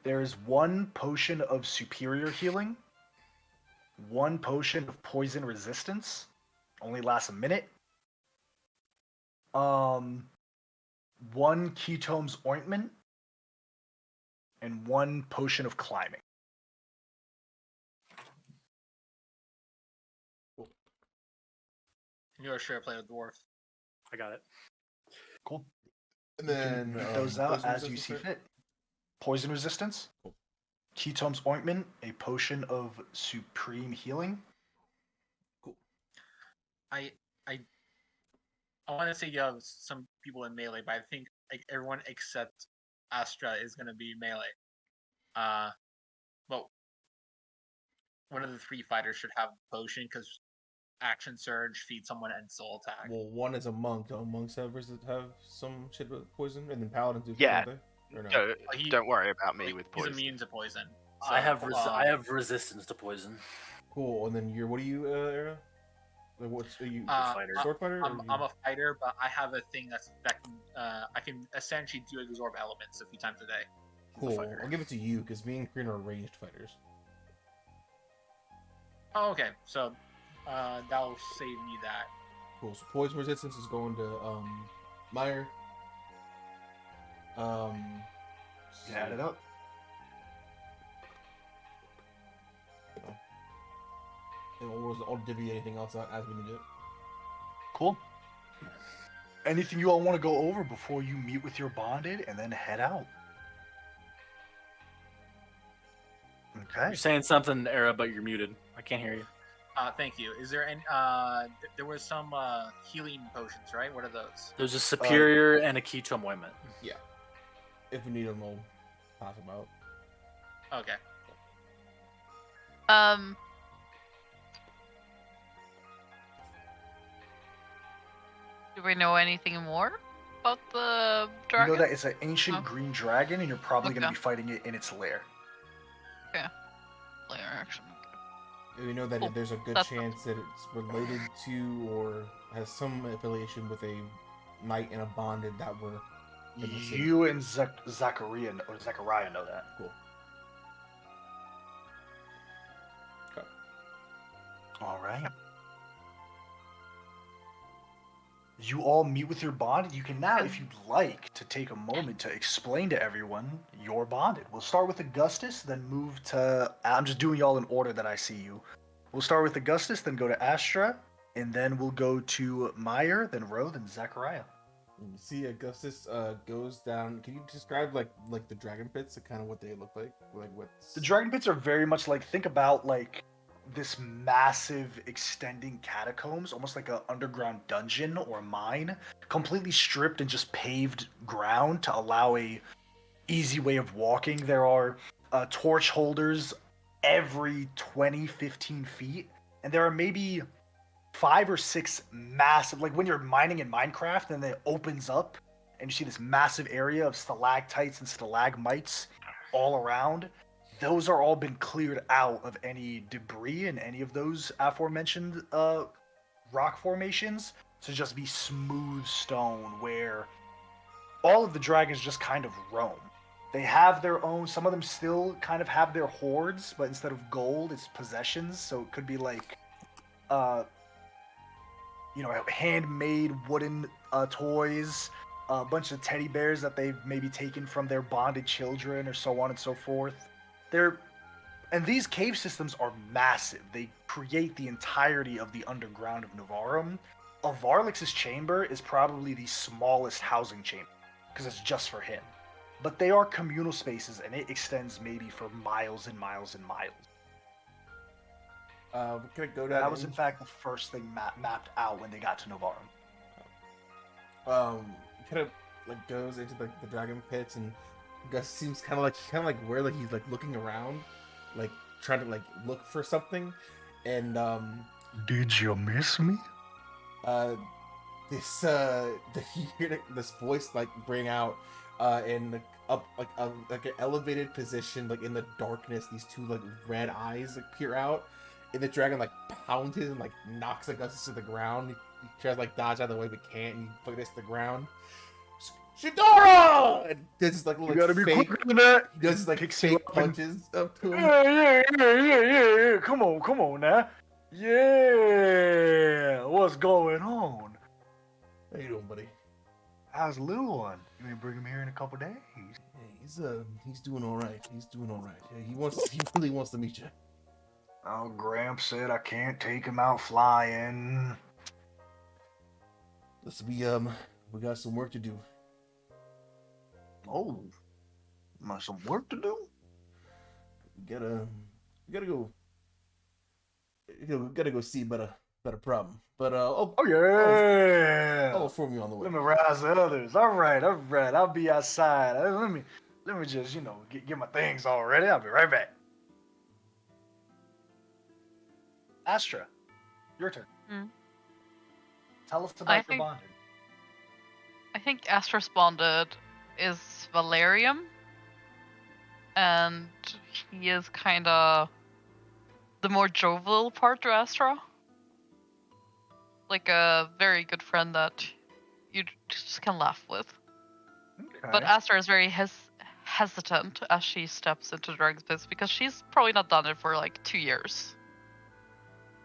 There is 1 potion of superior healing, 1 potion of poison resistance, only lasts a minute. 1 Ketome's ointment, and 1 potion of climbing. You're sure play with dwarf. I got it. Cool. And You can then read those out poison as you see resistance, fit. Poison resistance. Cool. Ketome's ointment, a potion of supreme healing. I want to say you have some people in melee, but I think like everyone except Astra is going to be melee. But one of the 3 fighters should have potion because action surge, feed someone, and soul attack. Well, one is a monk. Don't monks have some shit with poison, and then paladins do? Yeah. Don't they? Or no? Don't worry about me with He's poison. immune to poison. I have resistance to poison. Cool. And then what are you, Era? Like, are you fighter. Sword fighter? or I'm a fighter, but I have a thing that's affecting. I can essentially do absorb elements a few times a day. Cool. I'll give it to you because me and Kreen are ranged fighters. Oh, okay. So that'll save me that. Cool. So poison resistance is going to Meyer. Add it up. And I'll divvy anything else out as we need it. Cool. Anything you all want to go over before you meet with your bonded and then head out? Okay. You're saying something, Era, but you're muted. I can't hear you. Thank you. Is there any? There was some healing potions, right? What are those? There's a superior and a ketone ointment. Yeah. If we need them, we'll pass them out. Okay. Do we know anything more about the You dragon? know that it's an ancient Oh. green dragon, and you're probably going to Okay. be fighting it in its lair. Layer action. We know that Cool. there's a good That's- chance that it's related to or has some affiliation with a knight and a bonded that were in the city. You and Zachariah know that. Cool. Okay. All right. You all meet with your bonded. You can now, if you'd like, to take a moment to explain to everyone your bonded. We'll start with Augustus, then move to... I'm just doing y'all in order that I see you. We'll start with Augustus, then go to Astra, and then we'll go to Meyer, then Ro, then Zachariah. You see Augustus goes down. Can you describe like the dragon pits, kind of what they look like? Like what's The dragon pits are very much like, think about like this massive extending catacombs, almost like an underground dungeon or a mine, completely stripped and just paved ground to allow a easy way of walking. There are torch holders every 20-15 feet, and there are maybe 5 or 6 massive, like when you're mining in Minecraft and it opens up and you see this massive area of stalactites and stalagmites all around. Those are all been cleared out of any debris in any of those aforementioned rock formations to just be smooth stone where all of the dragons just kind of roam. They have their own, some of them still kind of have their hoards, but instead of gold, it's possessions. So it could be like, handmade wooden toys, a bunch of teddy bears that they've maybe taken from their bonded children or so on and so forth. And these cave systems are massive. They create the entirety of the underground of Navarrum. Avarlix's chamber is probably the smallest housing chamber, because it's just for him. But they are communal spaces, and it extends maybe for miles and miles and miles. Can I go down? That was, in fact, the first thing mapped out when they got to Navarrum. kind of like goes into the dragon pits, and Gus seems kind of like where like he's like looking around, like trying to like look for something, and Did you miss me? uh you hear this voice like bring out in like, up like an elevated position, like in the darkness, these two like red eyes like peer out, and the dragon like pounds him and like knocks Augustus to the ground. He tries to like dodge out of the way but can't, and he fucking hits the ground. Shidora! And does this like You little gotta like, be fake quicker than that. he does his like Picks you fake up and- punches up to him. Yeah. Come on now. Yeah. What's going on? How you doing, buddy? How's the little one? You ain't bring him here in a couple days. Hey, he's doing all right. He's doing all right. Yeah, he really wants to meet you. Oh, Gramps said I can't take him out flying. Listen, we got some work to do. Oh, some work to do? We gotta go. We gotta go see about a problem. But Oh yeah. I'll inform you on the way. Let me rouse the others. All right. I'll be outside. Let me just get my things all ready. I'll be right back. Astra, your turn. Hmm. Tell us I about your think- bonding. I think Astra's bonded is Valerium, and he is kind of the more jovial part to Astra. Like a very good friend that you just can laugh with. But Okay. Astra is very hesitant as she steps into Dragon's Pits because she's probably not done it for like 2 years.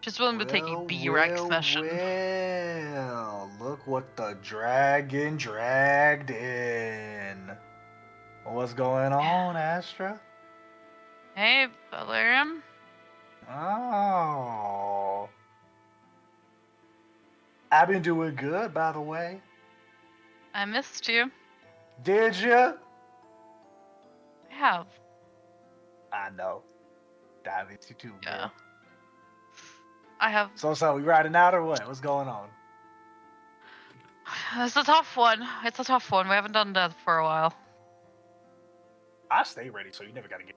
She's been taking B-Rex mission. Well, look what the dragon dragged in. What's going on, Astra? Hey, Valerium. Oh. I've been doing good, by the way. I missed you. Did ya? I have. I know. I missed you too, Yeah. girl. I have. So, we riding out or what? What's going on? It's a tough one. It's a tough one. We haven't done that for a while. I stay ready, so you never gotta get.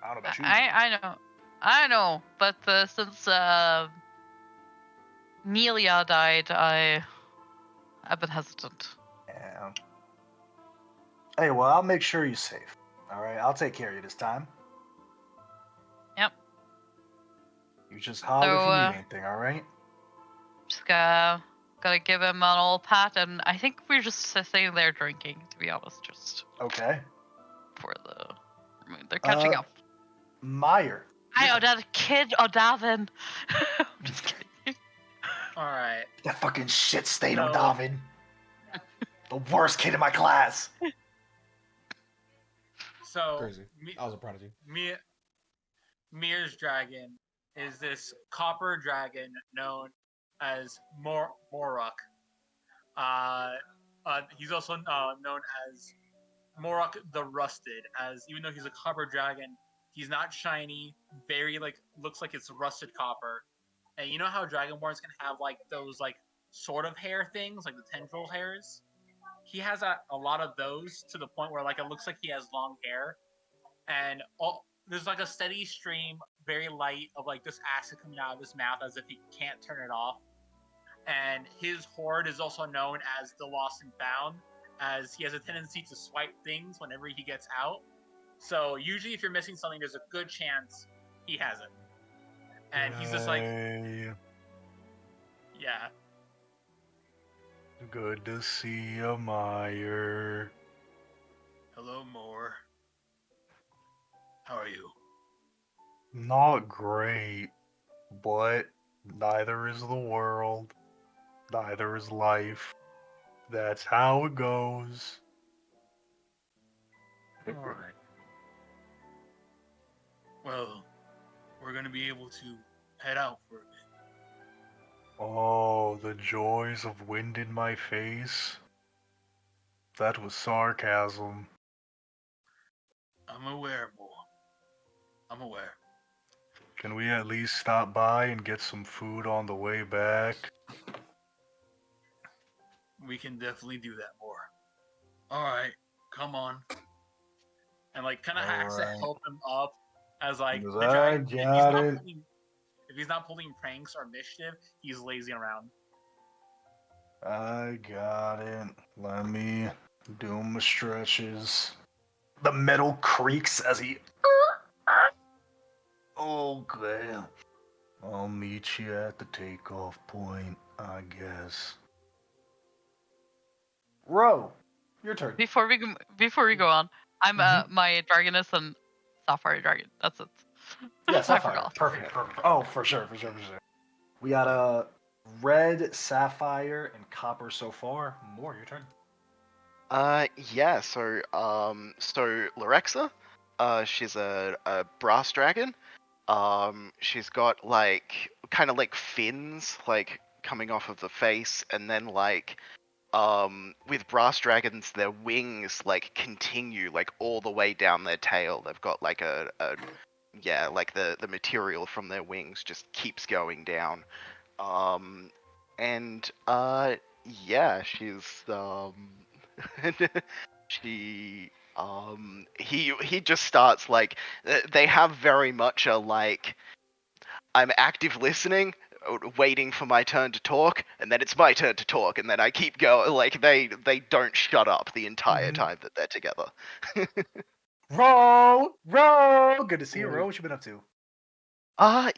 I don't know about you. I know. But since Nelia died, I've been hesitant. Yeah. Hey, well, I'll make sure you're safe. All right, I'll take care of you this time. Yep. You just holler if So, you need anything. All right. Just gotta give him an old pat, and I think we're just sitting there drinking. To be honest, just Okay. for the. I mean, they're catching up. Meyer. Hi, Odavin. Kid Odavin. I'm just kidding. All right. That fucking shit stain No. on Davin. The worst kid in my class. So Crazy. I was a prodigy. Mir's dragon is this copper dragon known as Morok. He's also known as Morok the Rusted, as even though he's a copper dragon, he's not shiny. Very looks like it's rusted copper. And you know how Dragonborns can have like those like sort of hair things, like the tendril hairs. He has a lot of those to the point where like it looks like he has long hair, and there's like a steady stream, very light, of like this acid coming out of his mouth as if he can't turn it off. And his horde is also known as the Lost and Found, as he has a tendency to swipe things whenever he gets out. So usually if you're missing something, there's a good chance he has it. And he's just like, Hey, yeah. good to see you, Meyer. Hello, Moore. How are you? Not great, but neither is the world. Neither is life. That's how it goes. Alright. Well, we're gonna be able to head out for a bit. Oh, the joys of wind in my face. That was sarcasm. I'm aware, Moore. I'm aware. Can we at least stop by and get some food on the way back? We can definitely do that, Moore. All right, come on, and like kind of has to Alright. help him up as like He goes, the "I dragon. got it." If he's not pulling pranks or mischief, he's lazy around. I got it. Let me do my stretches. The metal creaks as he. Okay. I'll meet you at the takeoff point, I guess. Ro, your turn. Before we go on, I'm my dragoness and sapphire dragon. That's it. Yeah, I sapphire. forgot. Perfect. Oh, for sure. We got a red, sapphire, and copper so far. More, your turn. Yeah. So Lorexa, she's a brass dragon. She's got like kind of like fins like coming off of the face, and then like with brass dragons, their wings like continue like all the way down their tail. They've got like yeah, like the material from their wings just keeps going down. And yeah, she's she he just starts like they have very much a like I'm active listening, waiting for my turn to talk, and then it's my turn to talk, and then I keep going. Like they don't shut up the entire time that they're together. Ro! Good to see you, Ro. What you been up to? Yeah,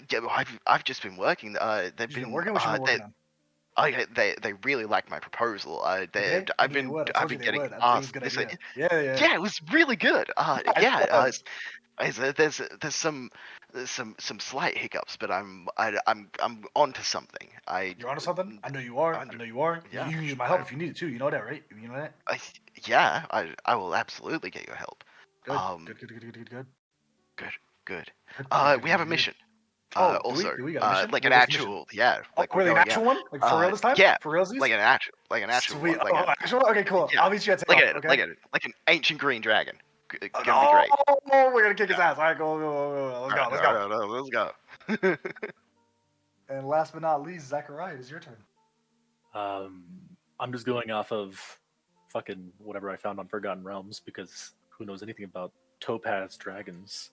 I've just been working. They've You been working? What you been working on? They really like my proposal. They did? I've They been would. I told you they getting would. I think it was a asked. good This, idea. Yeah. yeah, it was really good. I Yeah, know it was. there's some slight hiccups, but I'm onto something. You're onto something? I know you are. I know you are. Yeah. You can use my help if you need it too. You know that, right? You know that? Yeah, I will absolutely get your help. Good. Good. Good. We have a mission. Oh, Also, do we got a mission? like What an was the mission? actual, yeah, like Oh, really? An going actual out. one? Like for real this time? Yeah, For realsies? like an actual Sweet. one. Like Actual? Okay, cool. yeah, I'll meet you at takeoff, okay? like an ancient green dragon. Gonna be Oh, great. we're gonna kick his ass. All right, go. Let's go. Let's go. And last but not least, Zachariah, it's your turn. I'm just going off of fucking whatever I found on Forgotten Realms because who knows anything about topaz dragons.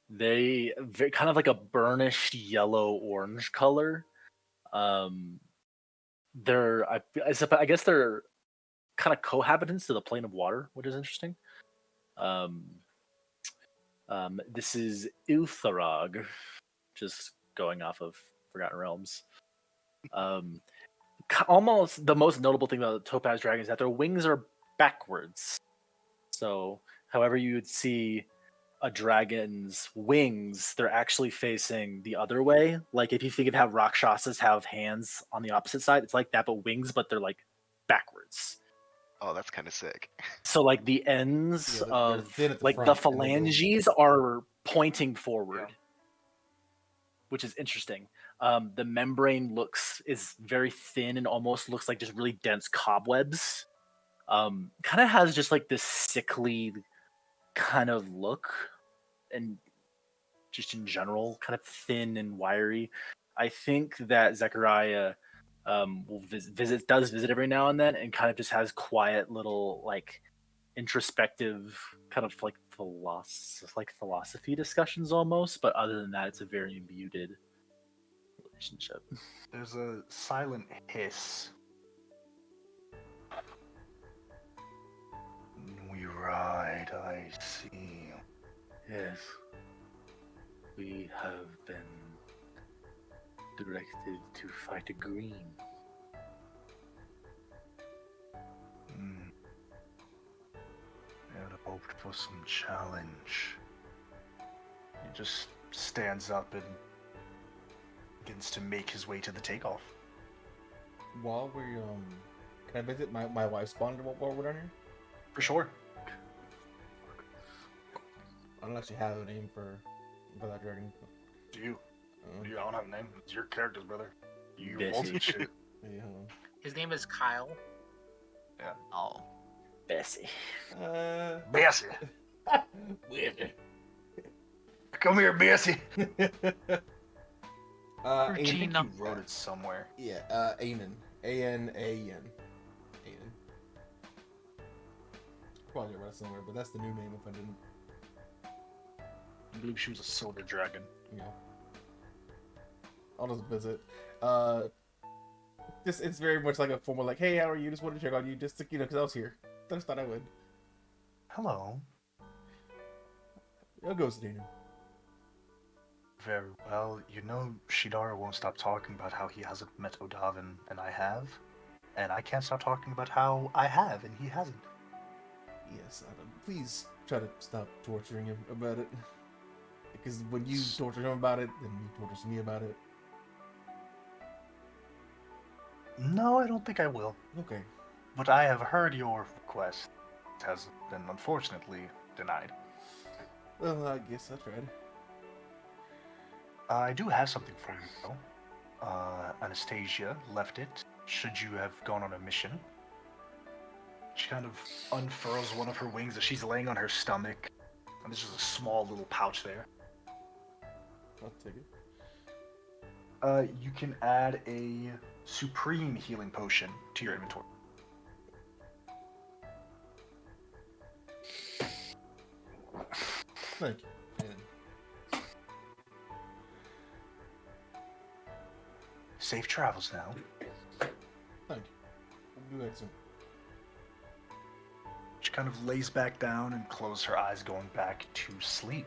They kind of like a burnished yellow orange color. They're I guess they're kind of cohabitants to the plane of water, which is interesting. This is Iltharag, just going off of Forgotten Realms. Almost the most notable thing about the topaz dragon is that their wings are backwards. So, however you would see a dragon's wings, they're actually facing the other way. Like if you think of how Rakshasas have hands on the opposite side, it's like that, but wings, but they're like backwards. Oh, that's kind of sick. So like the ends they're of thin at the like front the and they go- phalanges are pointing forward, Yeah. which is interesting. The membrane is very thin and almost looks like just really dense cobwebs. Kind of has just like this sickly kind of look, and just in general, kind of thin and wiry. I think that Zechariah will visit every now and then, and kind of just has quiet little like introspective kind of like philosophy discussions almost. But other than that, it's a very muted relationship. There's a silent hiss. We ride, I see. Yes, we have been directed to fight a green. I had hoped for some challenge. He just stands up and begins to make his way to the takeoff. While we can I visit my wife's spawn while we're down here? For sure. I don't actually have a name for that dragon. Do you? I don't have a name. It's your character's brother. You Bessie. rolled some shit. Yeah, hold on. His name is Kyle. Oh. Bessie. Bessie. Come here, Bessie. I think Regina. you wrote it somewhere. Yeah, Anan. A-N-A-N. Anan. Probably read it somewhere, but that's the new name if I didn't. I believe she was a silver dragon. Yeah. I'll just visit. It's very much like a formal, like, hey, how are you? Just wanted to check on you, just to, because I was here. I just thought I would. Hello. I'll go, Sedino. Very well. You know, Shidara won't stop talking about how he hasn't met Odavin, and I have. And I can't stop talking about how I have, and he hasn't. Yes, Adam. Please try to stop torturing him about it. Because when you torture him about it, then he tortures me about it. No, I don't think I will. Okay. But I have heard your request. It has been unfortunately denied. Well, I guess I tried. I do have something for you, though. Anastasia left it, should you have gone on a mission. She kind of unfurls one of her wings as she's laying on her stomach. And there's just a small little pouch there. I'll take it. You can add a supreme healing potion to your inventory. Thank you. Safe travels now. Thank you. We'll do that soon. She kind of lays back down and closes her eyes, going back to sleep.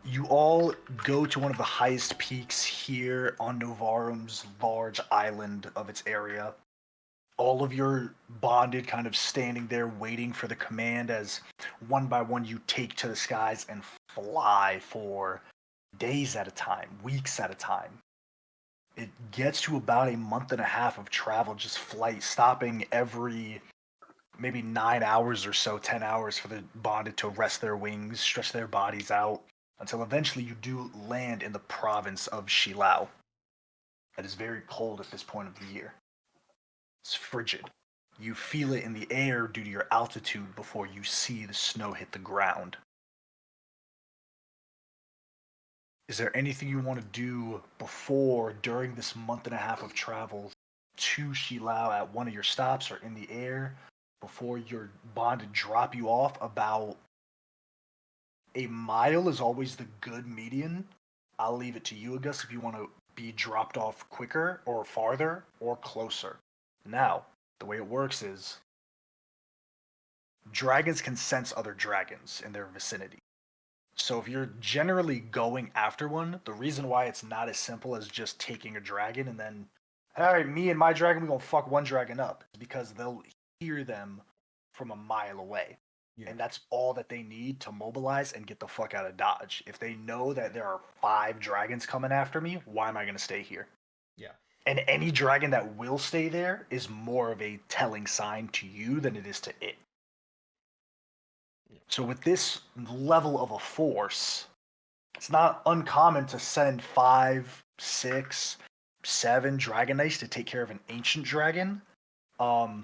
You all go to one of the highest peaks here on Novarum's large island of its area. All of your bonded kind of standing there waiting for the command as one by one you take to the skies and fly for days at a time, weeks at a time. It gets to about a month and a half of travel, just flight, stopping every maybe 9 hours or so, 10 hours for the bonded to rest their wings, stretch their bodies out, until eventually you do land in the province of Shilao. It is very cold at this point of the year. It's frigid. You feel it in the air due to your altitude before you see the snow hit the ground. Is there anything you want to do before, during this month and a half of travel to Shilao at one of your stops or in the air, before your bonded drop you off? About a mile is always the good median. I'll leave it to you, August, if you want to be dropped off quicker or farther or closer. Now, the way it works is dragons can sense other dragons in their vicinity. So if you're generally going after one, the reason why it's not as simple as just taking a dragon and then, all right, me and my dragon, we're going to fuck one dragon up, is because they'll hear them from a mile away. Yeah. And that's all that they need to mobilize and get the fuck out of Dodge. If they know that there are 5 dragons coming after me, why am I going to stay here? Yeah. And any dragon that will stay there is more of a telling sign to you than it is to it. So with this level of a force, it's not uncommon to send 5, 6, 7 Dragon Knights to take care of an ancient dragon. But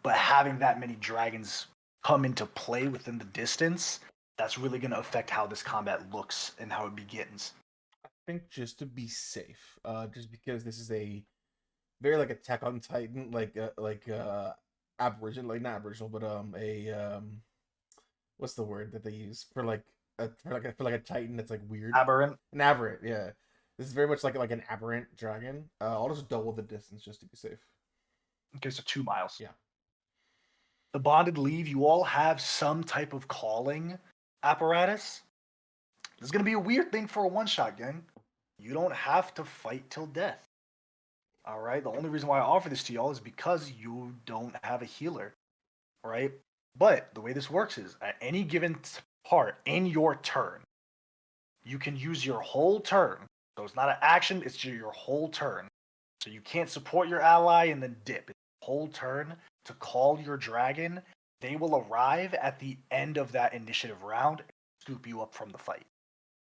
having that many dragons come into play within the distance, that's really going to affect how this combat looks and how it begins. I think just to be safe, just because this is a very like Attack on Titan, aboriginal, like not aboriginal, but what's the word that they use for like a Titan that's like weird? Aberrant. An aberrant, yeah. This is very much like an aberrant dragon. I'll just double the distance just to be safe. Okay, so 2 miles. Yeah. The bonded leave, you all have some type of calling apparatus. This is going to be a weird thing for a one-shot, gang. You don't have to fight till death. All right? The only reason why I offer this to y'all is because you don't have a healer. All right? But the way this works is, at any given part in your turn, you can use your whole turn. So it's not an action, it's your whole turn. So you can't support your ally and then dip. It's your whole turn to call your dragon. They will arrive at the end of that initiative round and scoop you up from the fight,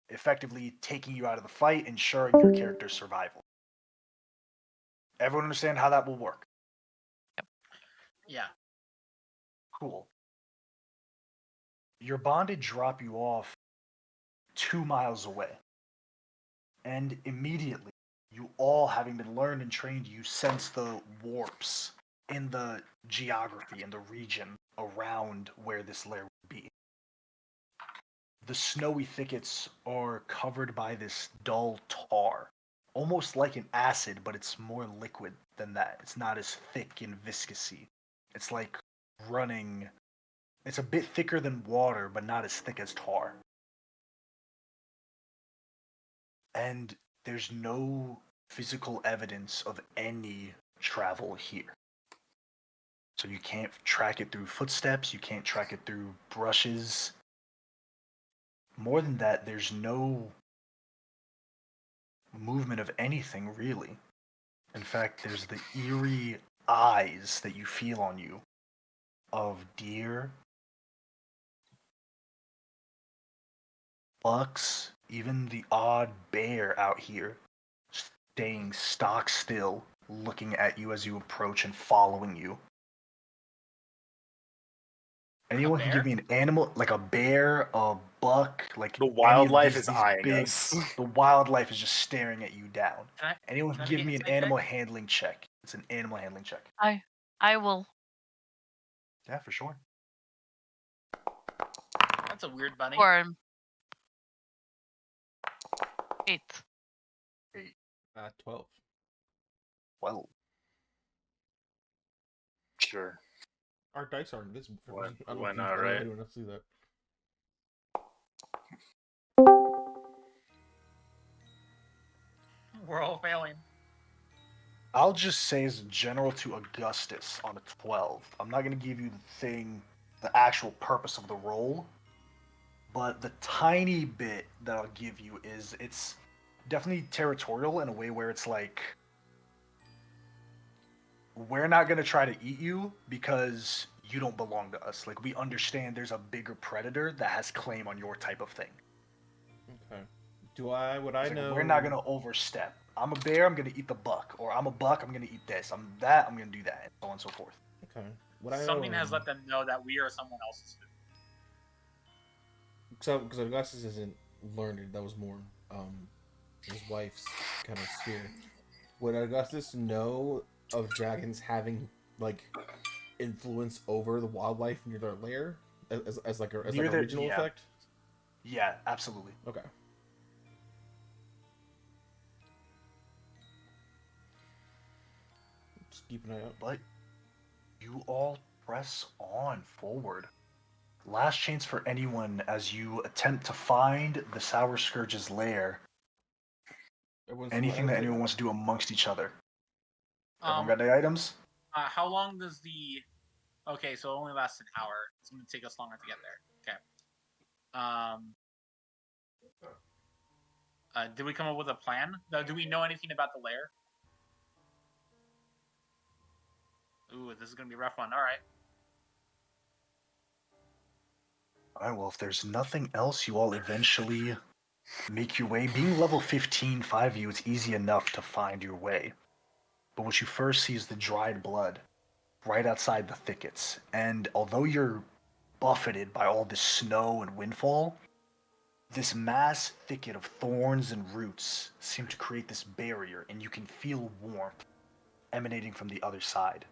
effectively taking you out of the fight, ensuring your character's survival. Everyone understand how that will work? Yeah. Cool. Your bonded drop you off 2 miles away. And immediately, you all, having been learned and trained, you sense the warps in the geography in the region around where this lair would be. The snowy thickets are covered by this dull tar, almost like an acid, but it's more liquid than that. It's not as thick and viscousy. It's like running. It's a bit thicker than water, but not as thick as tar. And there's no physical evidence of any travel here. So you can't track it through footsteps, you can't track it through brushes. More than that, there's no movement of anything really. In fact, there's the eerie eyes that you feel on you of deer, bucks, even the odd bear out here, staying stock still, looking at you as you approach and following you. Anyone can give me an animal, like a bear, a buck, like The any of wildlife these, is these eyeing big. us. The wildlife is just staring at you down. Can Anyone can can I give make me an an insight animal check? handling check. It's an animal handling check. I will. Yeah, for sure. That's a weird bunny. Or 8. 12. Well, Sure. Our dice are invisible. For Why- me. I don't why know if you- not, I don't know if right? anyone else see that. We're all failing. I'll just say as a general to Augustus on a 12. I'm not going to give you the actual purpose of the roll, but the tiny bit that I'll give you is it's definitely territorial in a way where it's like, we're not going to try to eat you because you don't belong to us. Like, we understand there's a bigger predator that has claim on your type of thing. Okay. Would I It's like, know? we're not going to overstep. I'm a bear, I'm going to eat the buck. Or I'm a buck, I'm going to eat this. I'm that, I'm going to do that. And so on and so forth. Okay. Would I Something know, has let them know that we are someone else's food. because Augustus isn't learned. That was more his wife's kind of sphere. Would Augustus know of dragons having like influence over the wildlife near their lair as like a Near their- regional yeah. effect? Yeah, absolutely. Okay. Just keep an eye out. But you all press on forward. Last chance for anyone as you attempt to find the Sour Scourge's lair. Anything that anyone wants to do amongst each other. Everyone got their items? How long does the? Okay, so it only lasts an hour. It's gonna take us longer to get there. Okay. Did we come up with a plan? No, do we know anything about the lair? Ooh, this is gonna be a rough one. All right. Alright, well, if there's nothing else, you all eventually make your way. Being level 15, 5 of you, it's easy enough to find your way. But what you first see is the dried blood right outside the thickets. And although you're buffeted by all this snow and windfall, this mass thicket of thorns and roots seem to create this barrier, and you can feel warmth emanating from the other side.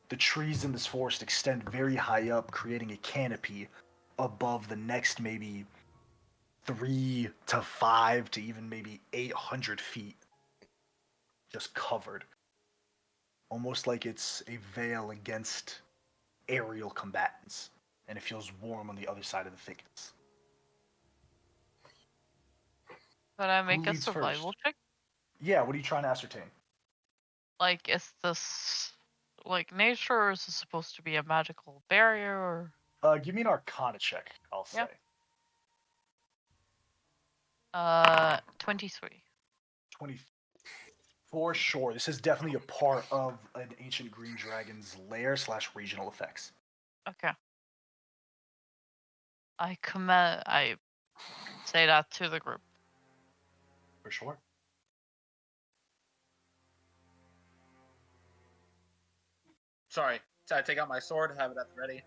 The trees in this forest extend very high up, creating a canopy above the next maybe 3 to 5 to even maybe 800 feet. Just covered. Almost like it's a veil against aerial combatants, and it feels warm on the other side of the thickets. Could I make a leads survival first? check? Yeah, what are you trying to ascertain? Like, is this like nature, or is this supposed to be a magical barrier, or Give me an Arcana check, I'll say. Yeah. 23. 20. For sure, this is definitely a part of an ancient green dragon's lair / regional effects. Okay. I say that to the group. For sure. Sorry. So I take out my sword, have it at the ready.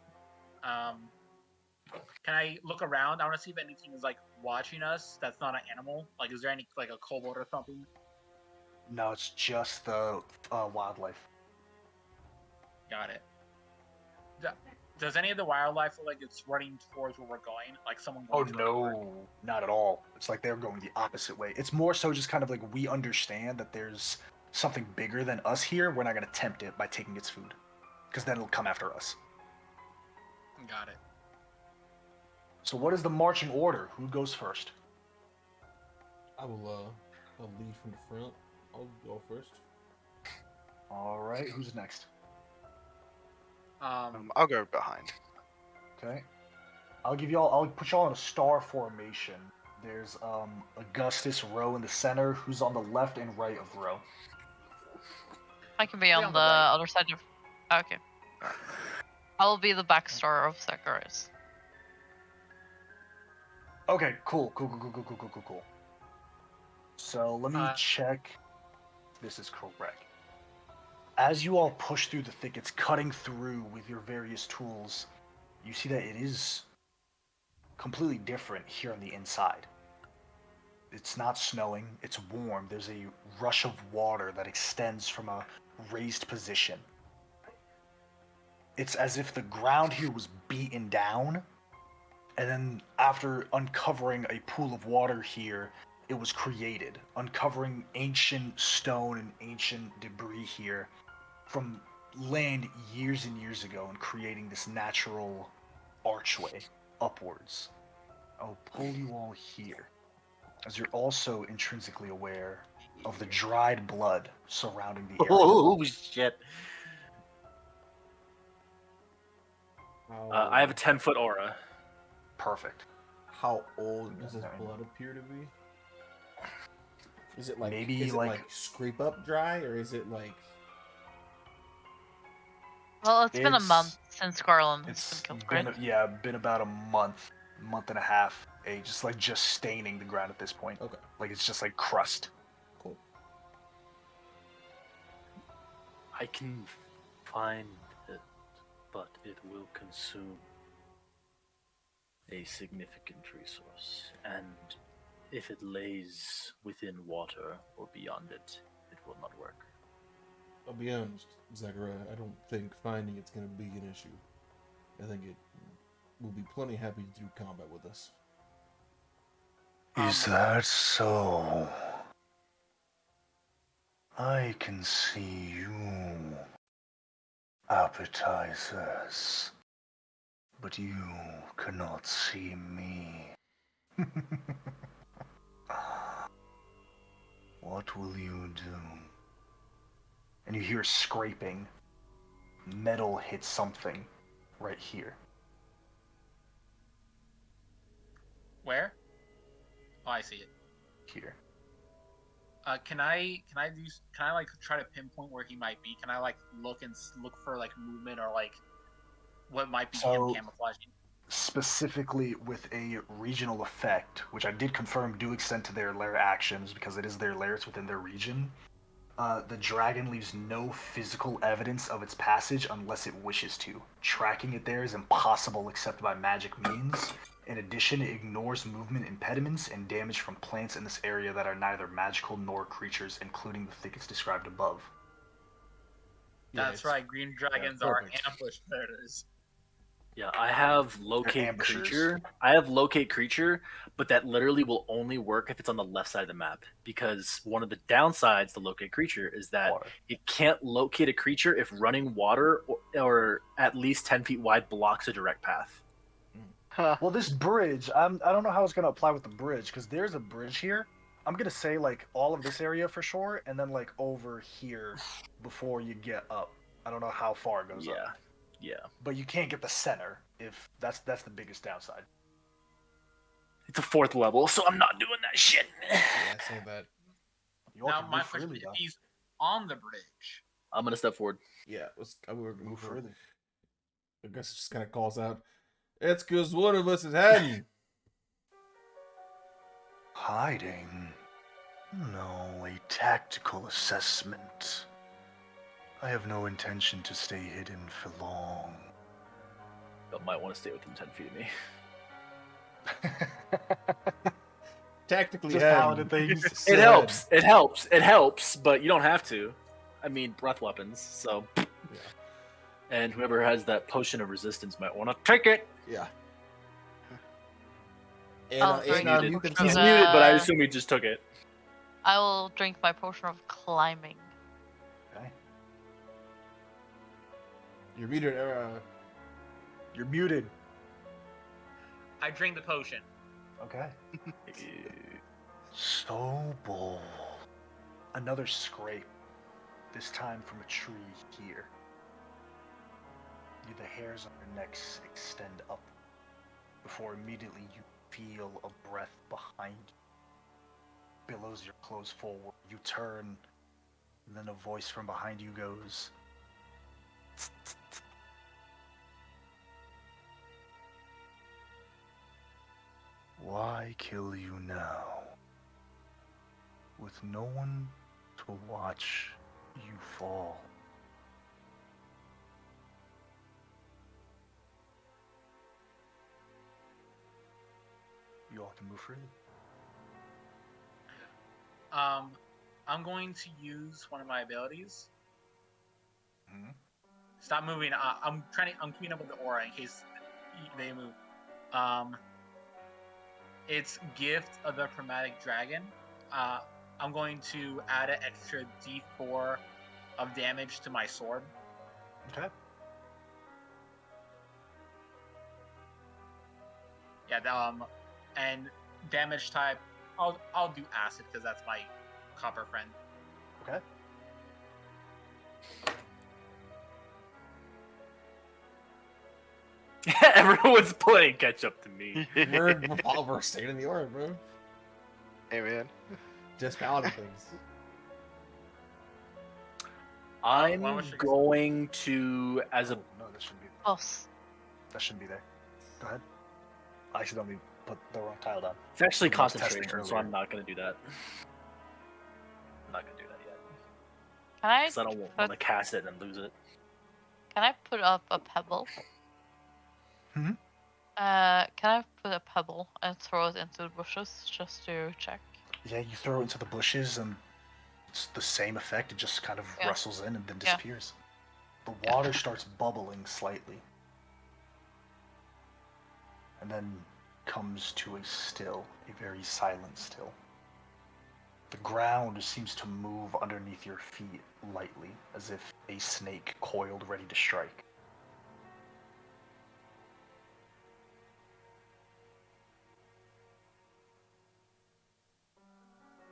Can I look around? I want to see if anything is like watching us. That's not an animal. Like, is there any like a kobold or something? No, it's just the wildlife. Got it. Does any of the wildlife look like it's running towards where we're going? Like someone Oh going towards no, not at all. It's like they're going the opposite way. It's more so just kind of like we understand that there's something bigger than us here. We're not gonna tempt it by taking its food, because then it'll come after us. Got it. So what is the marching order? Who goes first? I will I'll lead from the front. I'll go first. All right, who's next? I'll go behind. Okay. I'll put y'all in a star formation. There's Augustus Rowe in the center, who's on the left and right of Rowe. I can be on the right. other side of. Okay. I will be the backstar of Zacharias. Okay, cool. So let me check if this is correct. As you all push through the thickets, cutting through with your various tools, you see that it is completely different here on the inside. It's not snowing, it's warm. There's a rush of water that extends from a raised position. It's as if the ground here was beaten down, and then after uncovering a pool of water here, it was created, uncovering ancient stone and ancient debris here from land years and years ago and creating this natural archway upwards. I'll pull you all here, as you're also intrinsically aware of the dried blood surrounding the area. Oh shit! I have a 10-foot aura. Perfect. How old does this Okay. blood appear to be? Is it like Maybe, is it like- like scrape up dry, or is it like Well, it's been a It's- month since Garland has It's been killed, been right? been about a month and a half. Just staining the ground at this point. okay? Like it's just like crust. Cool. I can find it, but it will consume a significant resource, and if it lays within water or beyond it, it will not work. I'll be honest, Zachariah. I don't think finding it's going to be an issue. I think it will be plenty happy to do combat with us. Is that so? I can see you. Appetizers. But you cannot see me. What will you do? And you hear scraping. Metal hits something right here. Where? Oh, I see it. Here. Can I like try to pinpoint where he might be? Can I like look for like movement or like what might be So- him camouflaging? Specifically with a regional effect, which I did confirm do extend to their lair actions because it is their lair, it's within their region. The dragon leaves no physical evidence of its passage unless it wishes to. Tracking it there is impossible except by magic means. In addition, it ignores movement impediments and damage from plants in this area that are neither magical nor creatures, including the thickets described above. Yeah, That's it's- right. Green dragons are perfect. ambush predators. Yeah, I have locate ambushers. creature. I have locate creature, but that literally will only work if it's on the left side of the map. Because one of the downsides to locate creature is that Water. it can't locate a creature if running water or at least 10 feet wide blocks a direct path. Huh. Well, this bridge, I don't know how it's going to apply with the bridge, because there's a bridge here. I'm going to say, like, all of this area for sure, and then, like, over here before you get up. I don't know how far it goes up. Yeah. But you can't get the center, if that's the biggest downside. It's a 4th level, so I'm not doing that shit. Yeah, say that. You all Now can my move question freely, is, though. if he's on the bridge, I'm gonna step forward. Yeah, we were gonna Move further. I guess it just kind of calls out. It's because one of us is hiding. Hiding? No, a tactical assessment. I have no intention to stay hidden for long. But might want to stay within 10 feet of me. Tactically Just hiding. paladin things. It helps. It helps. It helps, but you don't have to. I mean, breath weapons, so it And whoever has that potion of resistance might want to take it. Yeah. I'll And, drink our the mute potion He's of himself. muted, but I assume he just took it. I will drink my potion of climbing. Okay. You're muted. You're muted. I drink the potion. Okay. So bold. Another scrape. This time from a tree here. The hairs on your necks extend up before immediately you feel a breath behind you. Billows your clothes forward. You turn, and then a voice from behind you goes, "Tsk, tsk, tsk." Why kill you now? With no one to watch you fall. You all can move freely. I'm going to use one of my abilities. Hmm? Stop moving. I'm keeping up with the aura in case they move. It's Gift of the Chromatic Dragon. I'm going to add an extra D4 of damage to my sword. Okay. Yeah. And damage type. I'll do acid because that's my copper friend. Okay. Everyone's playing catch up to me. We're staying in the aura, bro. Hey man. Just paladin things. I'm Why don't we- going to, as a No, that shouldn't be. Close. That shouldn't be there. Go ahead. I accidentally put the wrong tile down. it's actually I was testing concentration, so earlier. I'm not going to do that. I'm not going to do that yet. Can I Because I don't want to cast it and lose it. Can I put up a pebble? Hmm? Can I put a pebble and throw it into the bushes just to check? Yeah, you throw it into the bushes and it's the same effect. It just kind of Yeah. rustles in and then Yeah. disappears. The water starts bubbling slightly. And then comes to a still, a very silent still. The ground seems to move underneath your feet lightly, as if a snake coiled ready to strike.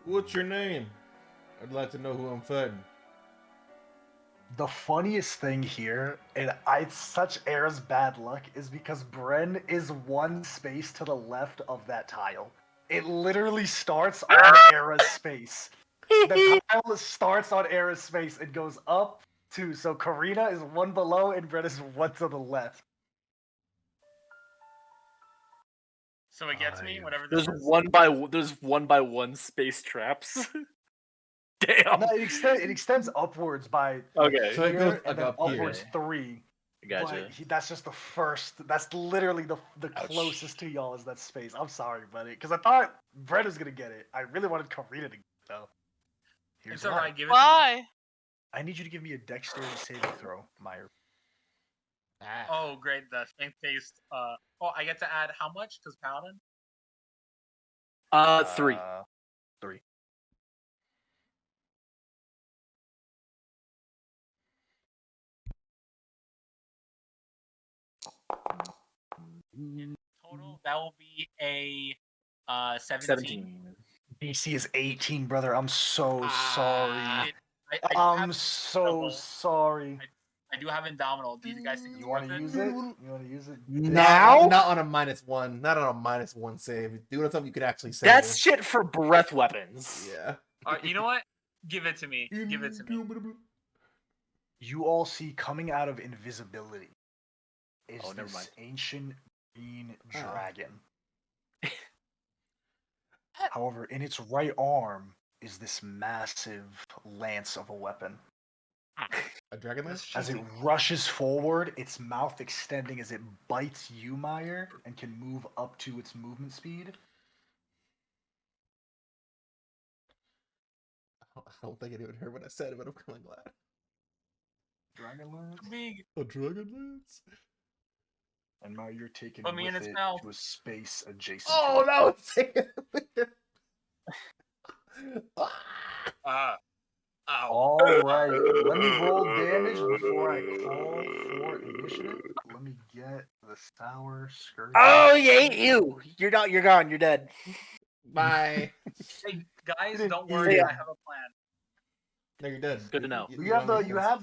What's your name? I'd like to know who I'm fighting. The funniest thing here, and it's such Era's bad luck, is because Bren is one space to the left of that tile. It literally starts on Era's space. The tile starts on Era's space and goes up two. So Karina is one below and Bren is one to the left. So it gets me, Five. whatever this There's is. one by one space traps. Damn. No, it extends upwards by Okay. So it goes here, like and then up here. upwards 3. Gotcha. But that's just the first. That's literally the Ouch. closest to y'all is that space. I'm sorry, buddy, because I thought Brett was gonna get it. I really wanted Karina to get it, though. Here's It's why. alright, give it to me. Why? I need you to give me a dexterity saving throw, Meyer. Oh, great, the strength-based. I get to add how much? Because Paladin? 3. 3. Total, that will be a 17. 17. DC is 18, brother. I'm so sorry. I do I'm have so Indomitable. sorry. I do have Indomitable. Do you guys think it's You want worth to it? use it? You want to use it? Now? Not on a -1. Not on a -1 save. Do it something you could actually save. That's shit for breath weapons. Yeah. You know what? Give it to me. Give it to me. You all see coming out of invisibility is Oh, never this mind. ancient green Oh. dragon. However, in its right arm is this massive lance of a weapon. A dragon That's lance? As it cheesy. rushes forward, its mouth extending as it bites you, Meyer, and can move up to its movement speed. I don't think anyone heard what I said, but I'm kind of glad. Dragonlance. Big. A Dragonlance? And now you're taking Put me in with its it mouth. to a space adjacent. Oh, to it. no! Ow. All right. Let me roll damage before I call for initiative. Let me get the sour skirt. Oh, he ate you. You're not. You're gone. You're dead. Bye. Hey guys, Didn't don't eat worry. him. I have a plan. No, you're dead. Good to know. You have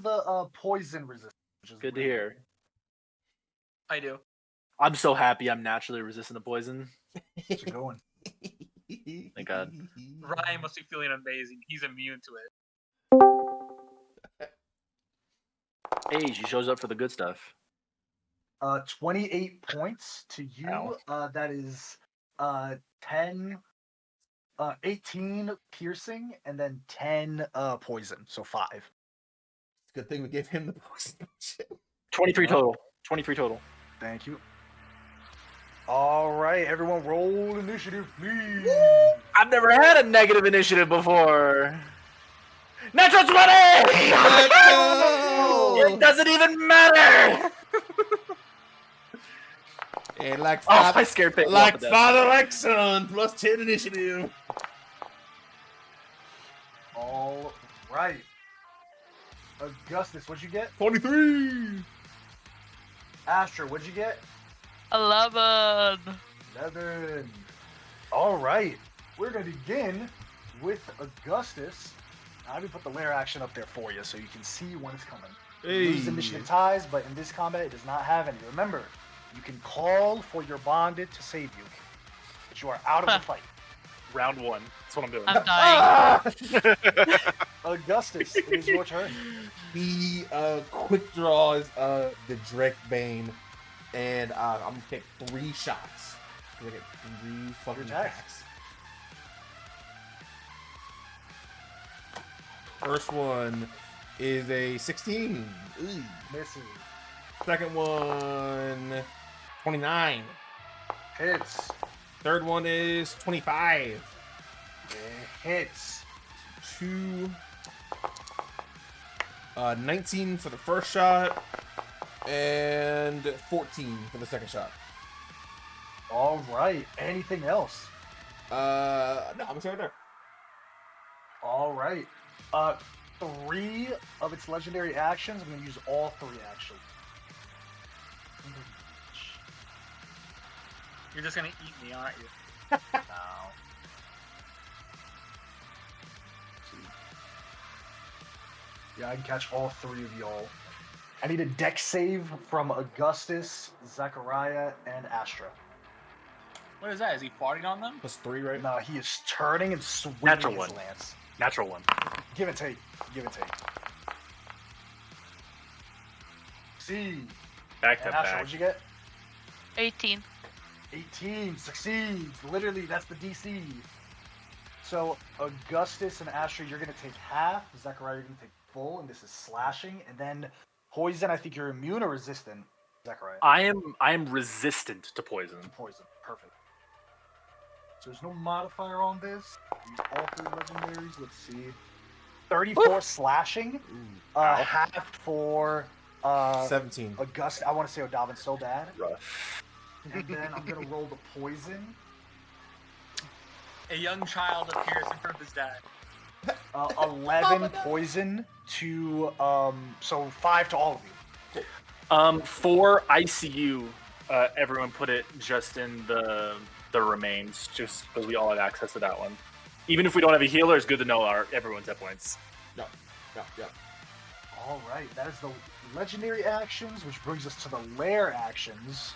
the poison resistance. Which is Good to really hear. I do. I'm so happy I'm naturally resistant to poison. How's it going? Thank God. Ryan must be feeling amazing. He's immune to it. Hey, she shows up for the good stuff. 28 points to you. Ow. That is 18 piercing and then 10 poison. So 5. Good thing we gave him the poison. 23 total. 23 total. Thank you. All right, everyone, roll initiative, please. I've never had a negative initiative before. Natural 20! Let's go! It doesn't even matter! And like Oh, father, I scared people like off to death. father, like son, plus 10 initiative. All right. Augustus, what'd you get? 23. Astra, what'd you get? 11. 11. All right. We're going to begin with Augustus. I will put the lair action up there for you so you can see when it's coming. You lose initiative ties, but in this combat, it does not have any. Remember, you can call for your bonded to save you, but you are out of the fight. Round 1. That's what I'm doing. I'm dying. Augustus, it is your turn. He quick draws the Drake Bane, and I'm gonna take 3 shots. I get 3 fucking Your attacks. attacks. First one is a 16. Ooh. Misses. Second one, 29. Hits. Third one is 25. It hits. 2, 19 for the first shot, and 14 for the second shot. All right. Anything else? No, I'm gonna stay right there. All right. 3 of its legendary actions. I'm going to use all 3 actually. You're just gonna eat me, aren't you? Now. Yeah, I can catch all 3 of y'all. I need a dex save from Augustus, Zachariah, and Astra. What is that? Is he farting on them? Plus 3, right? No, he is turning and swinging Natural his one. lance. Natural 1. Give and take. Give and take. See. Back to And Astra, back. what'd you get? 18. 18 succeeds. Literally, that's the DC. So Augustus and Astra, you're gonna take half. Zachariah, you're gonna take full, and this is slashing. And then poison, I think you're immune or resistant. Zachariah. I am resistant to poison. Poison. Perfect. So there's no modifier on this. Use all 3 legendaries. Let's see. 34 slashing. Ow. Half for 17. August. I want to say Odavin so bad. Rough. And then I'm gonna roll the poison. A young child appears in front of his dad. 11 poison to so 5 to all of you. For ICU, everyone put it just in the remains, just because we all have access to that one. Even if we don't have a healer, it's good to know everyone's hit points. No. All right, that is the legendary actions, which brings us to the lair actions.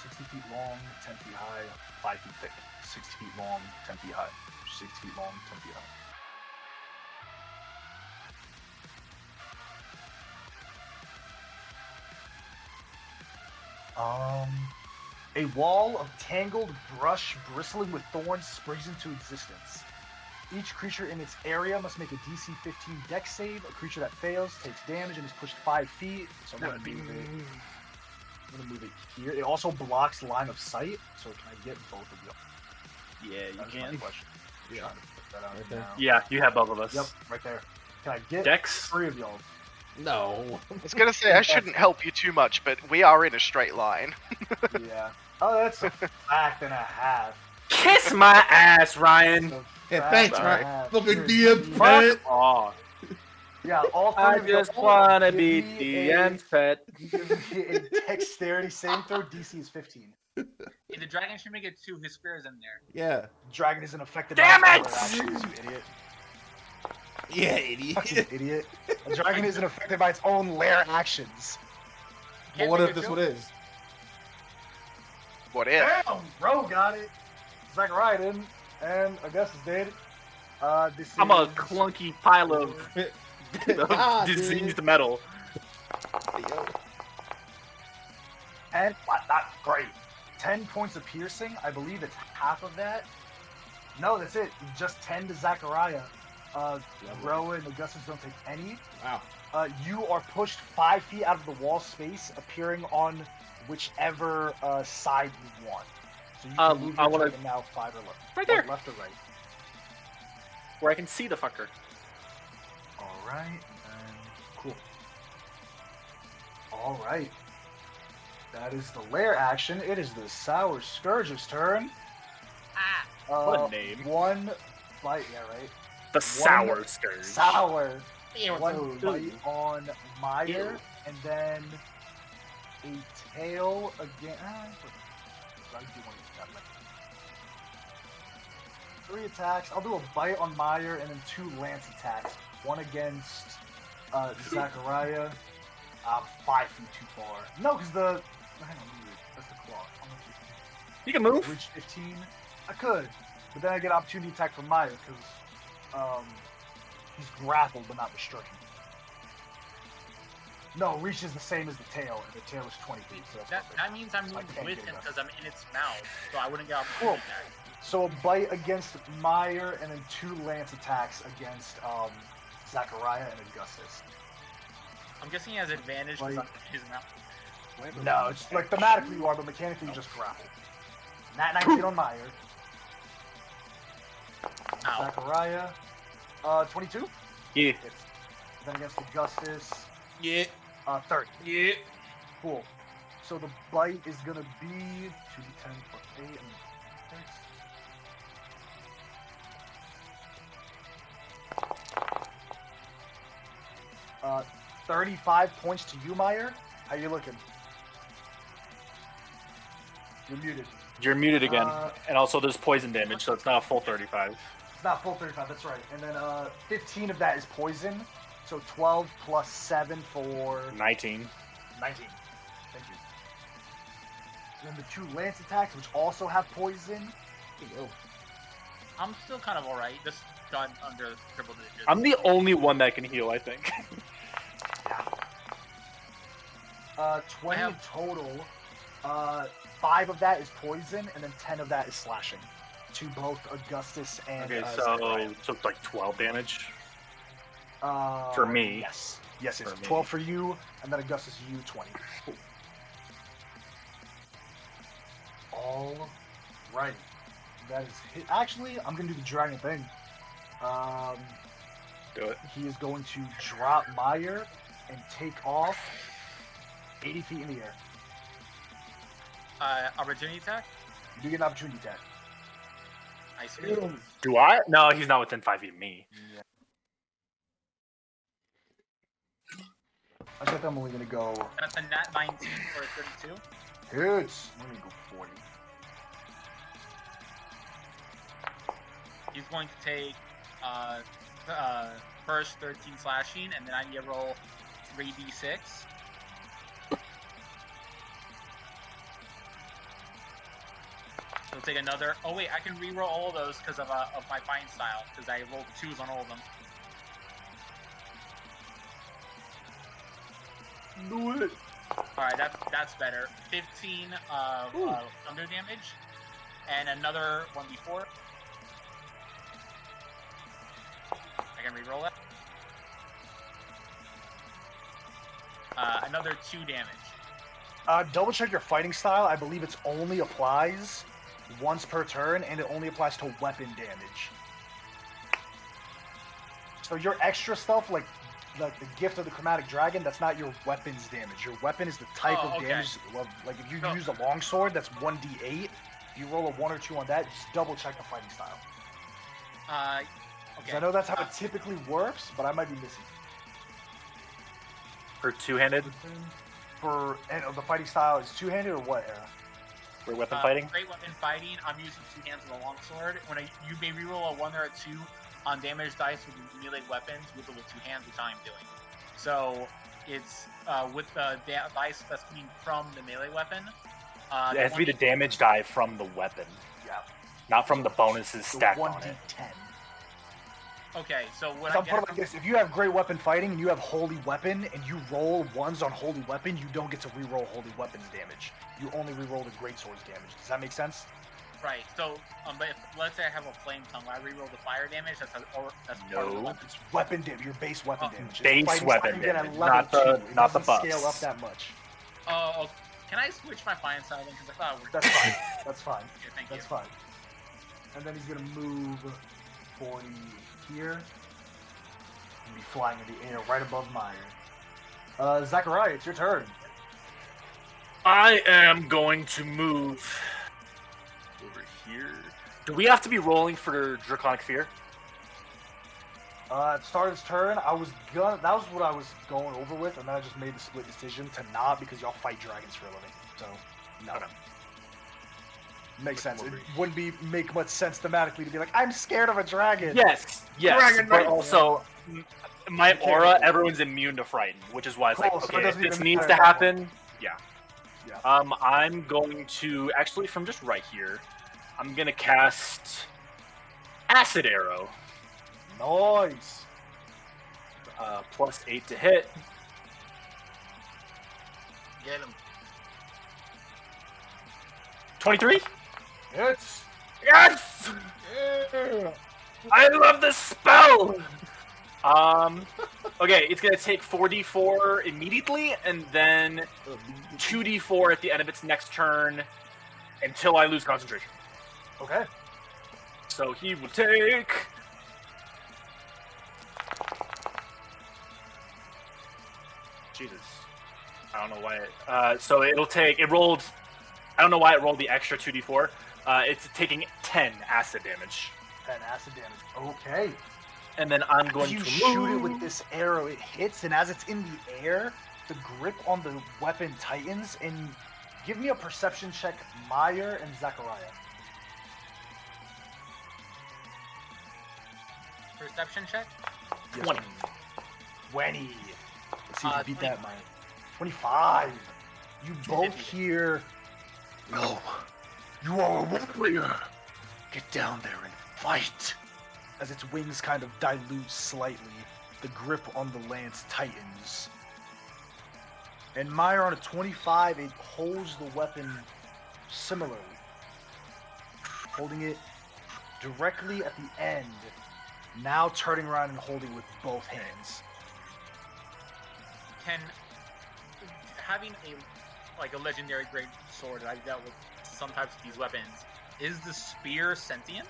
60 feet long, 10 feet high, 5 feet thick. 60 feet long, 10 feet high. 60 feet long, 10 feet high. A wall of tangled brush bristling with thorns springs into existence. Each creature in its area must make a DC 15 dex save. A creature that fails takes damage and is pushed 5 feet. So I'm gonna move it here. It also blocks line of sight. So can I get both of you? Yeah, you That's my can. question. Yeah. Trying to put that out Right there. now. Yeah, you have both of us. Yep, right there. Can I get Dex? 3 of y'all? No. I was gonna say I shouldn't help you too much, but we are in a straight line. Yeah. Oh, that's a fact and a half. Kiss my ass, Ryan. That's a Yeah, fact thanks, and a Ryan. half. Fucking You're DM a pet. Fuck off. Yeah, all 3 I of y'all. just wanna give be me the a- end pet. Give me a dexterity saving throw. DC is 15. Hey, the dragon should make it 2. His spear is in there. Yeah. Dragon isn't affected Damn by it! other actions, you idiot. Yeah, Fucking idiot. idiot. A dragon isn't affected by its own lair actions. But Can't what make if it this two. one is? What if? Damn, Ro got it. Zachariah didn't, and Augustus did. This I'm a is- clunky pile of Ah, diseased dude. metal. Hey, yo. And not great. 10 points of piercing. I believe it's half of that. No, that's it. Just 10 to Zachariah. Ro and Augustus don't take any. Wow. You are pushed 5 feet out of the wall space, appearing on whichever side you want. So you can move I your wanna- dragon now 5 or left. Right there. Left or right. Where I can see the fucker. All right. And cool. All right. That is the lair action. It is the Sour Scourge's turn. Ah. What a name. 1 bite. Yeah, right. The sour scourge. Sour. Yeah, what's 1 up? bite on Meyer, Ew. and then a tail again. I do want to that left. 3 attacks. I'll do a bite on Meyer and then 2 lance attacks. 1 against Zachariah. 5 feet too far. No, because the. Hang on, let me read. That's the claw. I'm gonna You can move. reach 15. I could, but then I get opportunity attack from Meyer because he's grappled but not restricted. No, reach is the same as the tail, and the tail is 20 feet. So that's perfect. That means I'm moving can't with get him it up. because I'm in its mouth, so I wouldn't get Cool. opportunity attack. So a bite against Meyer, and then 2 lance attacks against Zachariah and Augustus. I'm guessing he has advantage because Like- I'm in his mouth. No, it's like thematically you are, but mechanically you just grapple. Nat 19 on Meyer. Ow. Zachariah, 22. Yeah. It's then against Augustus, Yeah. 30. Yeah. Cool. So the bite is gonna be 2d10 plus 8 and 6. 35 points to you, Meyer. How you looking? You're muted. You're muted again. Uh, And also there's poison damage, so it's not a full 35. It's not full 35, that's right. And then 15 of that is poison. So 12 plus 7 for 19. 19. Thank you. Then the 2 lance attacks, which also have poison. Hey, yo. I'm still kind of alright. Just got under triple digits. I'm the only one that can heal, I think. 20 I have- in total. 5 of that is poison, and then 10 of that is slashing to both Augustus and. Okay, Zachariah. so it's like 12 damage. Uh, for me. Yes. Yes, it's For me. 12 for you, and then Augustus, you 20. Cool. All right. That is hit. Actually, I'm gonna do the dragon thing. Do it. He is going to drop Meyer and take off 80 feet in the air. Opportunity attack? You do get an opportunity attack. I see. Do I? No, he's not within 5 feet of me. Yeah. I think I'm only gonna go. That's a nat 19 for a 32. Hits. I'm gonna go 40. He's going to take first 13 slashing, and then I need to roll 3d6. So we'll take another. Oh wait, I can re-roll all of those because of my fighting style, because I rolled 2s on all of them. Do it. All right, that's better. 15 thunder damage, and another 1d4. I can re-roll that. Another 2 damage. Double check your fighting style. I believe it only applies once per turn, and it only applies to weapon damage. So your extra stuff, like the gift of the chromatic dragon, that's not your weapon's damage. Your weapon is the type of okay. damage. Like if you No. use a longsword, that's 1d8. If you roll a 1 or 2 on that, just double check the fighting style. Okay. 'Cause I know that's how it typically works, but I might be missing. For two-handed, And the fighting style is two-handed or what era? for weapon fighting. Great weapon fighting. I'm using 2 hands with a longsword. You may reroll a 1 or a 2 on damage dice with melee weapons with 2 hands, which I'm doing. So it's with the dice that's coming from the melee weapon. It has to be the damage die from the weapon, Yeah. not from the bonuses So stacked on it. 1d10. Okay, so what So I I'm get putting it like this: if you have great weapon fighting and you have holy weapon and you roll 1s on holy weapon, you don't get to reroll holy weapons damage. You only reroll the great swords damage. Does that make sense? right. So, but if, let's say I have a flame tongue, I reroll the fire damage. That's part of the No. weapon. It's weapon damage, your base weapon Oh, damage. It's base fighting weapon style you get at damage, level not 2. the- It not the doesn't scale up buffs. that much. Oh, can I switch my fighting style then? Because I thought it worked. That's fine. That's fine. Okay, thank That's you. fine. And then he's gonna move 40 here and be flying in the air right above Meyer. Zachariah, it's your turn. I am going to move over here. Do we have to be rolling for Draconic Fear? At the start of his turn, that was what I was going over with, and then I just made the split decision to not because y'all fight dragons for a living. So, no. Okay. Makes sense. It Agree. wouldn't make much sense thematically to be like, I'm scared of a dragon. Yes, Dragon but Knight. also my You can't aura, roll. everyone's immune to frighten, which is why it's Cool, like, so it okay, if doesn't this even needs matter to at that point. happen, yeah. Yeah. I'm going to actually from just right here, I'm gonna cast Acid Arrow, Nice. +8 to hit. Get him. 23. It's Yes! I love this spell! Okay, it's gonna take 4d4 immediately, and then 2d4 at the end of its next turn until I lose concentration. okay. So he will take... Jesus. I don't know why so it rolled... I don't know why it rolled the extra 2d4. It's taking 10 acid damage. 10 acid damage. Okay. And then I'm going you to shoot it move... with this arrow, it hits, and as it's in the air, the grip on the weapon tightens. And give me a perception check, Meyer and Zachariah. Perception check. 20. 20. Let's see if you beat 20. that, Meyer. 25. You both 250. hear, no, you are a warrior. Get down there and fight. As its wings kind of dilute slightly, the grip on the lance tightens. And Meyer on a 25, it holds the weapon similarly. Holding it directly at the end, now turning around and holding with both hands. Can having a legendary great sword that I've dealt with some types of these weapons, is the spear sentient?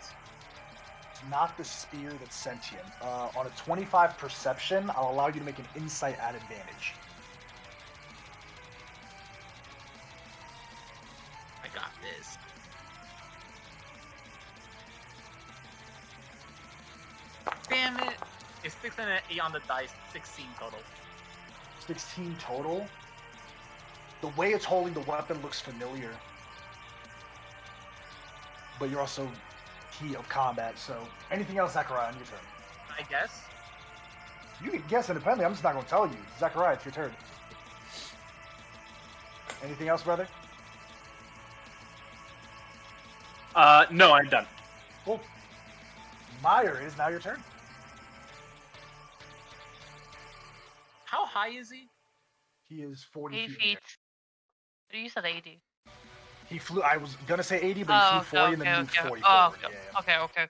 It's not the spear that's sentient. On a 25 perception, I'll allow you to make an insight at advantage. I got this. Damn it! It's 6 and an 8 on the dice, 16 total. 16 total. The way it's holding the weapon looks familiar. But you're also heat of combat, so anything else, Zachariah, on your turn? I guess. You can guess independently, I'm just not going to tell you. Zachariah, it's your turn. Anything else, brother? No, I'm done. Cool. Meyer, it is now your turn. How high is he? He is 40 80 feet. in the feet. air. You said 80. He flew, I was going to say 80, but he flew 40 and then moved 40 Oh, forward. Yeah. okay.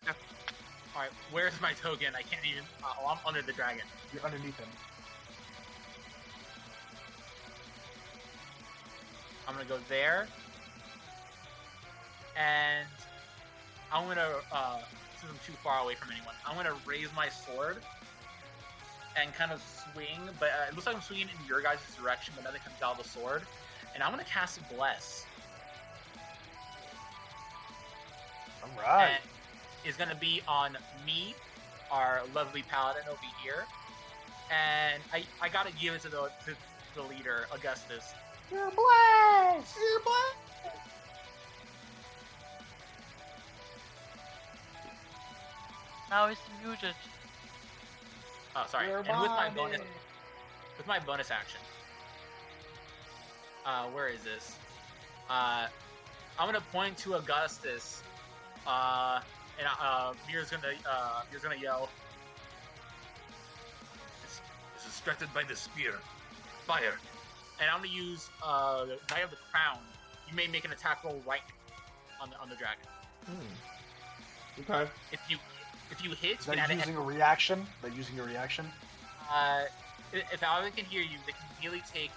Alright, where's my token? I can't even. I'm under the dragon. You're underneath him. I'm gonna go there. and I'm gonna since I'm too far away from anyone, I'm gonna raise my sword and kind of swing. But it looks like I'm swinging in your guys' direction, but nothing comes out of the sword. And I'm gonna cast Bless. All right. And it's gonna be on me, our lovely paladin over here. And I gotta give it to the leader, Augustus. You're blessed. You're blessed. Now it's muted. Oh, sorry. Your And with body. my bonus action. Where is this? I'm gonna point to Augustus. And Mir's gonna yell. It's distracted by the spear. Fire. And I'm gonna use the Knight of the Crown. You may make an attack roll right on the dragon. Okay. If you hit, Is you can that add using a reaction? They're using a reaction? if Alvin can hear you, they can immediately take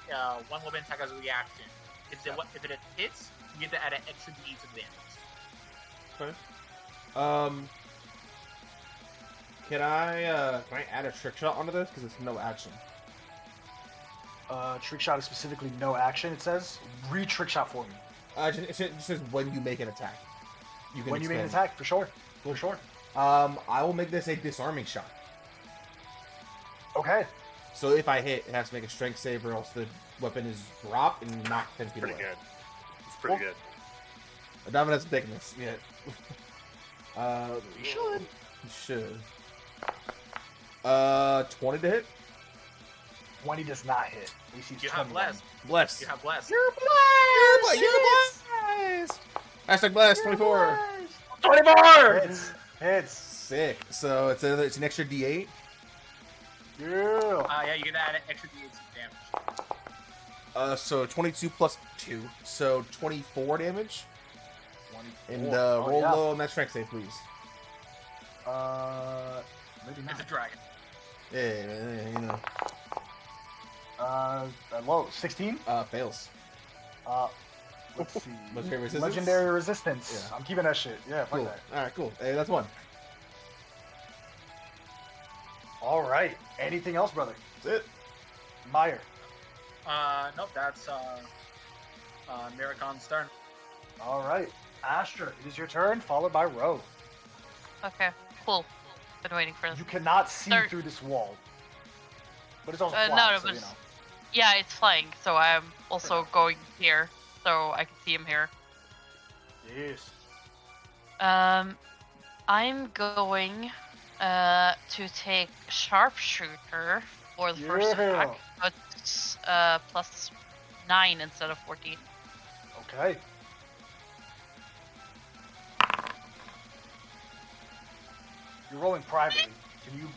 one weapon attack as a reaction. If it hits, you get to add an extra d to damage. Okay. Can I add a trick shot onto this because it's no action? Trick shot is specifically no action, it says. Read trick shot for me. It just says when you make an attack. You can When you make an expand. attack, for sure. For sure. I will make this a disarming shot. Okay. So if I hit, it has to make a strength save, or else the weapon is dropped and knocked 10 feet Pretty away. good. It's pretty Cool. good. I haven't had taken this yet. You should. You should. 20 to hit. 20 does not hit. AC is You have 21. bless. Bless. You have bless. You're blessed! You're blessed! Hashtag bless 24. 24! Hits. Hits. Sick. So it's an extra D8. Yeah. Yeah, you can add an extra d8 damage. So 22 plus 2, so 24 damage. 24. And Oh, roll yeah. low on that strength save, please. Maybe It's not. a dragon. Yeah, you know. Low. 16? Fails. Let's see. Legendary resistance? Legendary resistance. Yeah. I'm keeping that shit. Yeah, fuck Cool. that. Alright, cool. Hey, that's one. All right. Anything else, brother? That's it. Meyer. Nope, that's Miracon's turn. All right. Astra, it is your turn, followed by Ro. Okay, cool. Been waiting for this. You cannot see Start- through this wall. But it's also No, flying, no, so but you know. yeah, it's flying, so I'm also going here, so I can see him here. Yes. I'm going to take sharpshooter for the first Yeah. attack, but it's plus 9 instead of 14. Okay. You're rolling privately. Can you?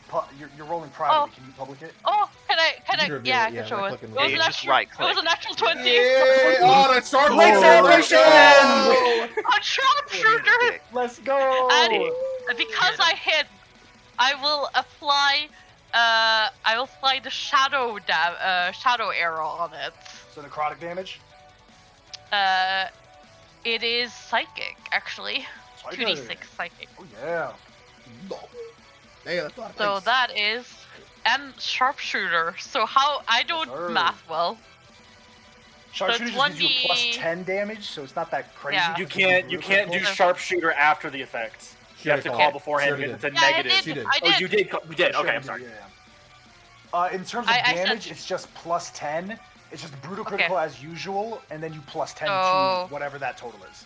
You're rolling privately. Can you public it? Oh, can I? You can reveal Yeah, it, I can yeah, show right it. click It and was Yeah, an you just actual. right It was click. an actual 20. Yay! Oh, that's sharp Great celebration! On sharpshooter. Let's go. And because I hit, I will apply. I will apply the shadow arrow on it. So necrotic damage. It is psychic actually. Psychic. 2d6 psychic. Oh yeah. Hey, that's a lot of So points. that is and sharpshooter. So how I don't sir. math well. Sharpshooter it's just gives you a plus 1d. 10 damage, so it's not that crazy. Yeah. You can't do cool. sharpshooter after the effect. You have to Sure call did. beforehand Sure because did. it's a negative. I She did. did. I Oh, did. you did. You did. Okay, I'm sorry. In terms of I said- damage, it's just plus 10. It's just brutal Okay. critical as usual, and then you plus 10 So- to whatever that total is.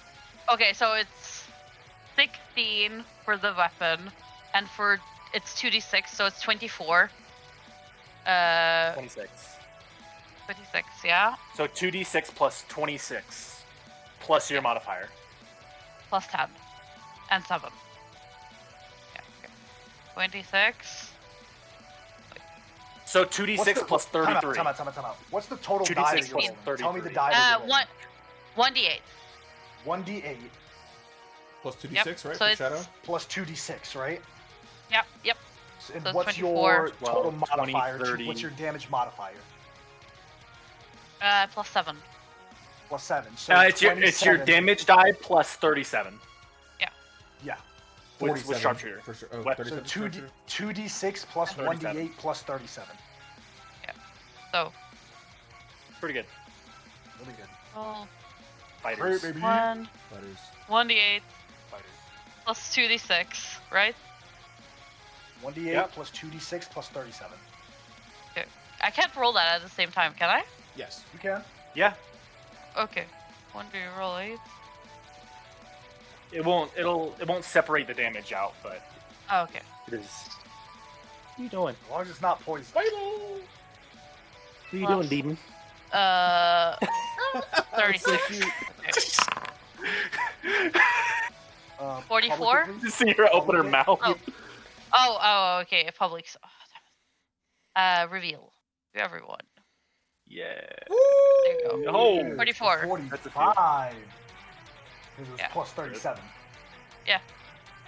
Okay, so it's 16 for the weapon, and for it's 2d6, so it's 24. 26. 26, yeah, So 2d6 plus 26 plus your modifier. plus 10, and 7. Yeah, okay. 26. So 2d6 plus 33. Time out. What's the total 2d6 die that you're plus rolling? Tell me the 33. die that you're rolling. 1d8. 1d8 Plus 2d6, Yep, right? so For it's- shadow? plus 2d6, right? Yep. And So what's 24. your total 12, modifier? 20, 30. What's your damage modifier? Plus 7. plus 7. So It's your 27. damage die plus 37. Yeah. With 47 sharpshooter. for sure. Oh, What? So 37 sharpshooter? 2d6 plus 37. 1d8 plus 37. So, Pretty good. Really good. roll Fighters. Great, baby. 1, Butters. 1d8 Fighters. plus 2d6, right? 1d8 Yep. plus 2d6 plus 37. I can't roll that at the same time, can I? Yes. You can. Yeah. Okay. 1d roll 8. It won't separate the damage out, but Oh, okay. it is. What are you doing? As long as it's not poison. What are you Plus- doing, Deedon? 36. Uh, 44? public, You see her open her Public- mouth. Oh, okay. Public. Oh, damn it. Reveal to everyone. Yeah. There you go. Oh. 44. 45. Because it was Yeah. plus 37.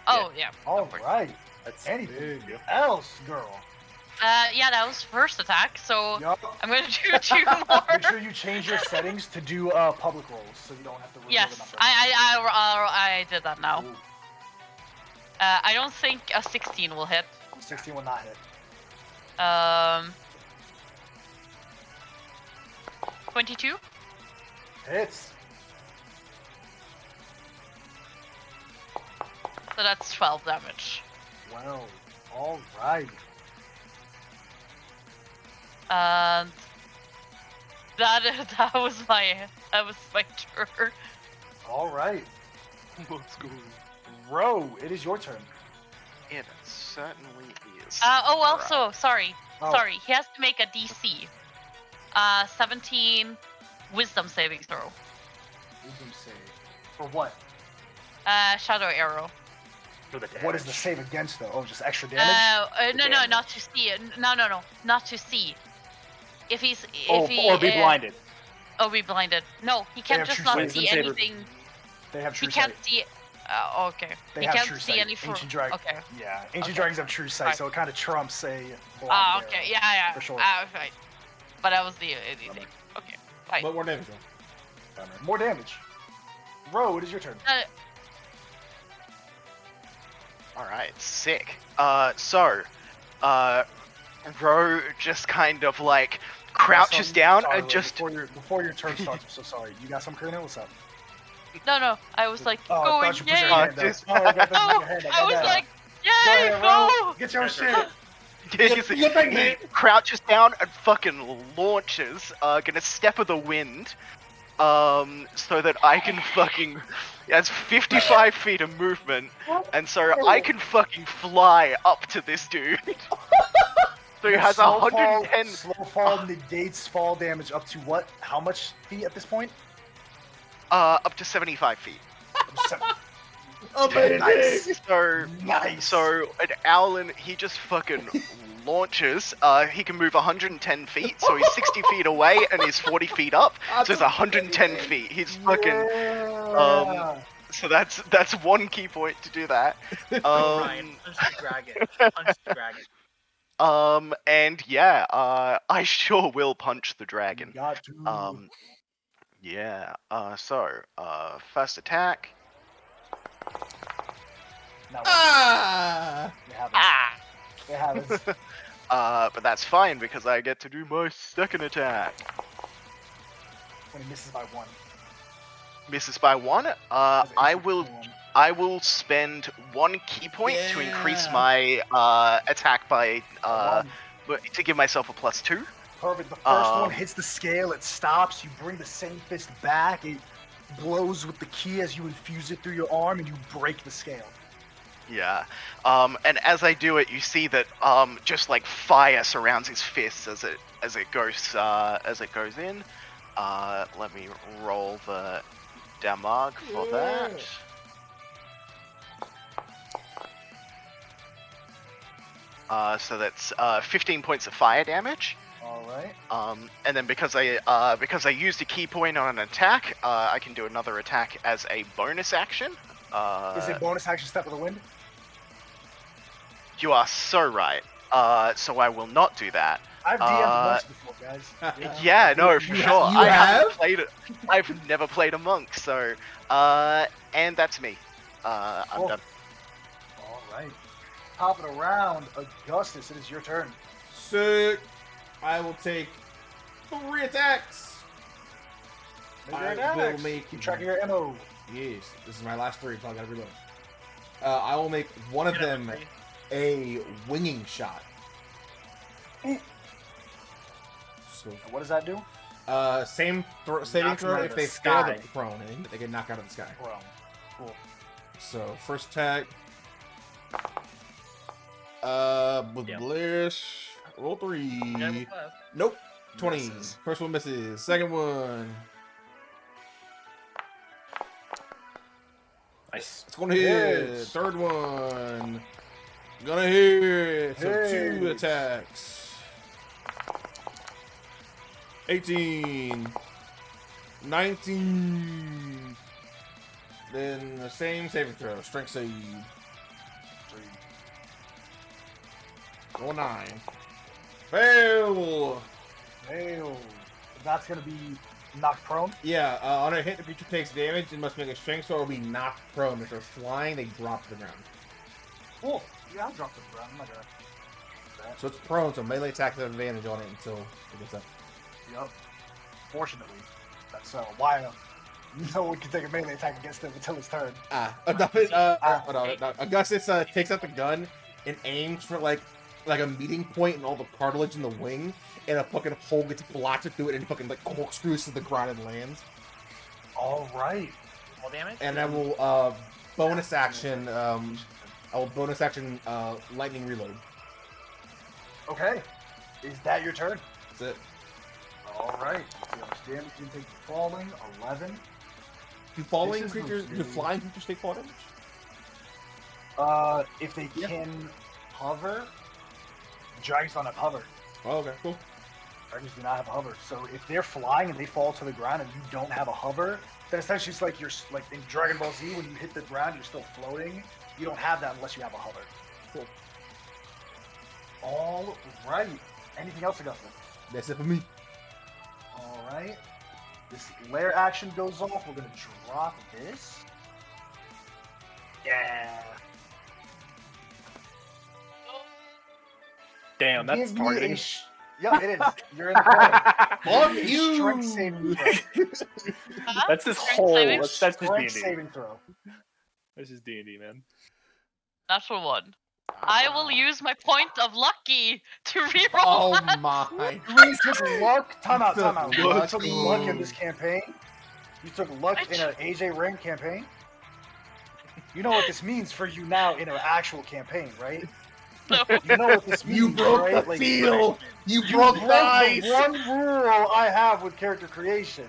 Oh, yeah. All right. That's Anything big. else, girl? Yeah, that was first attack, so Yup. I'm gonna do 2 more. Make sure you change your settings to do public rolls, so you don't have to reveal Yes, the number. I did that now. Ooh, I don't think a 16 will hit. 16 will not hit. 22. Hits. So that's 12 damage. Well, all right. And that was my turn. All right. Let's go. Ro, it is your turn. It certainly is. Also, sorry. Oh, Sorry, he has to make a DC. 17 wisdom saving throw. Wisdom save. For what? Shadow arrow. For the What is the damage. save against, though? Oh, just extra damage? No, damage. not to see. No, not to see. If he's Oh, if he or be blinded. Oh, be blinded. No, he can't have just true not sight. see Wisdom saver. anything. They have He true can't sight. see. Okay. They He have can't true see sight. any. Ancient dragon. Okay. Yeah, ancient Okay. dragons have true sight, Alright. so it kind of trumps a blind Ah, arrow. okay. Yeah. For sure. Right. But that was the thing. Okay. Fine. What more damage roll? More damage. Ro, it is your turn. All right, sick. Ro just kind of like crouches Sorry, down sorry, and Ro, just before your turn starts. I'm so sorry. You got some, Karina? What's up? No. I was like Oh, I going. thought you put your Yay! hand up. Just- Oh, okay, I thought you No, put your hand up. I was My bad. like, Go yay! ahead, Go! Ro. Get your shit. Crouches down and fucking launches. Gonna step of the wind. So that I can fucking. That's 55 feet of movement, and so I can fucking fly up to this dude. So he has Slow 110. Slow fall negates fall damage up to what? How much feet at this point? Up to 75 feet. Nice. So, Nice. so an Owlin, he just fucking launches. He can move 110 feet, so he's 60 feet away and he's 40 feet up. So it's 110 feet. He's fucking. Yeah. So that's one key point to do that. Ryan, punch the dragon. Punch the dragon. And yeah, I sure will punch the dragon. Got to. Yeah. First attack. Now, Ah! it happens. Ah! It happens. But that's fine because I get to do my second attack. When he misses by one. Misses by one. That's I instant will. by one. I will spend one key point to increase Yeah. my attack by One. to give myself a +2. Perfect. The first one hits the scale, it stops, you bring the same fist back, it blows with the key as you infuse it through your arm, and you break the scale. Yeah. And as I do it, you see that just like fire surrounds his fists as it goes in. Let me roll the damage for that. So that's 15 points of fire damage. Alright. And then because I used a key point on an attack, I can do another attack as a bonus action. Is it bonus action step of the wind? You are so right. So I will not do that. I've DM'd monks before, guys. Yeah, no, for You sure. ha- you I haven't have? played it. I've never played a monk, so and that's me. I'm Cool. done. All right. Top of the round, Augustus. It is your turn. Sick. I will take 3 attacks. Make your I attacks. will make- Keep track of your ammo. Yes, this is my last 3, so I gotta reload. I will make one of Get up, them buddy. a winging shot. So, What does that do? same saving Knocks throw him out if of they the fail sky. the prone, and they get knocked out of the sky. Bro. Cool. So first attack. Yep. Blish. Roll 3. Yeah, what's left? Nope. 20. Misses. First one misses. Second one. Nice. It's gonna hit. Hits. Third one. Gonna hit. So 2 Hits. attacks. 18. 19. Then the same saving throw. Strength save. Roll 9. Fail. Fail. That's gonna be knocked prone. Yeah, on a hit, the creature takes damage and must make a strength, so it will be knocked prone. If they're flying, they drop to the ground. Cool. Yeah, I'll drop the ground. I'm not gonna. That. So it's prone, so melee attack has advantage on it until it gets up. Yep. Fortunately, that's why no one can take a melee attack against him until his turn. Hold on, no. Augustus takes out the gun and aims for like a meeting point in all the cartilage in the wing, and a fucking hole gets blasted through it and fucking like corkscrews to the ground and lands. All right. All damage? And I will bonus action. I will bonus action lightning reload. Okay. Is that your turn? That's it. All right. So how much damage you can take falling? 11. Do falling This is creatures, do legit. flying creatures take fall damage? If they can hover, dragons don't have hover. Oh, okay, cool. Dragons do not have hover. So if they're flying and they fall to the ground and you don't have a hover, then essentially it's like you're like in Dragon Ball Z when you hit the ground, you're still floating. You don't have that unless you have a hover. Cool. All right. Anything else, Augustin? That's it for me. All right. This lair action goes off. We're gonna drop this. Yeah. Damn, that's Give me targeting. Yeah, it is. You're in the corner. Fuck It's you! Strength saving throw. Huh? That's his Strength whole. saving? That's just Strength D&D. saving throw. That's just D&D, man. Natural 1. I will use my point of lucky to reroll. Oh that. my! You took luck. Time out. Took You took lucky. luck in this campaign. You took luck in an AJ Ring campaign. You know what this means for you now in an actual campaign, right? No. You know what this means, You broke right? the seal. You broke the broke ice. the one rule I have with character creation.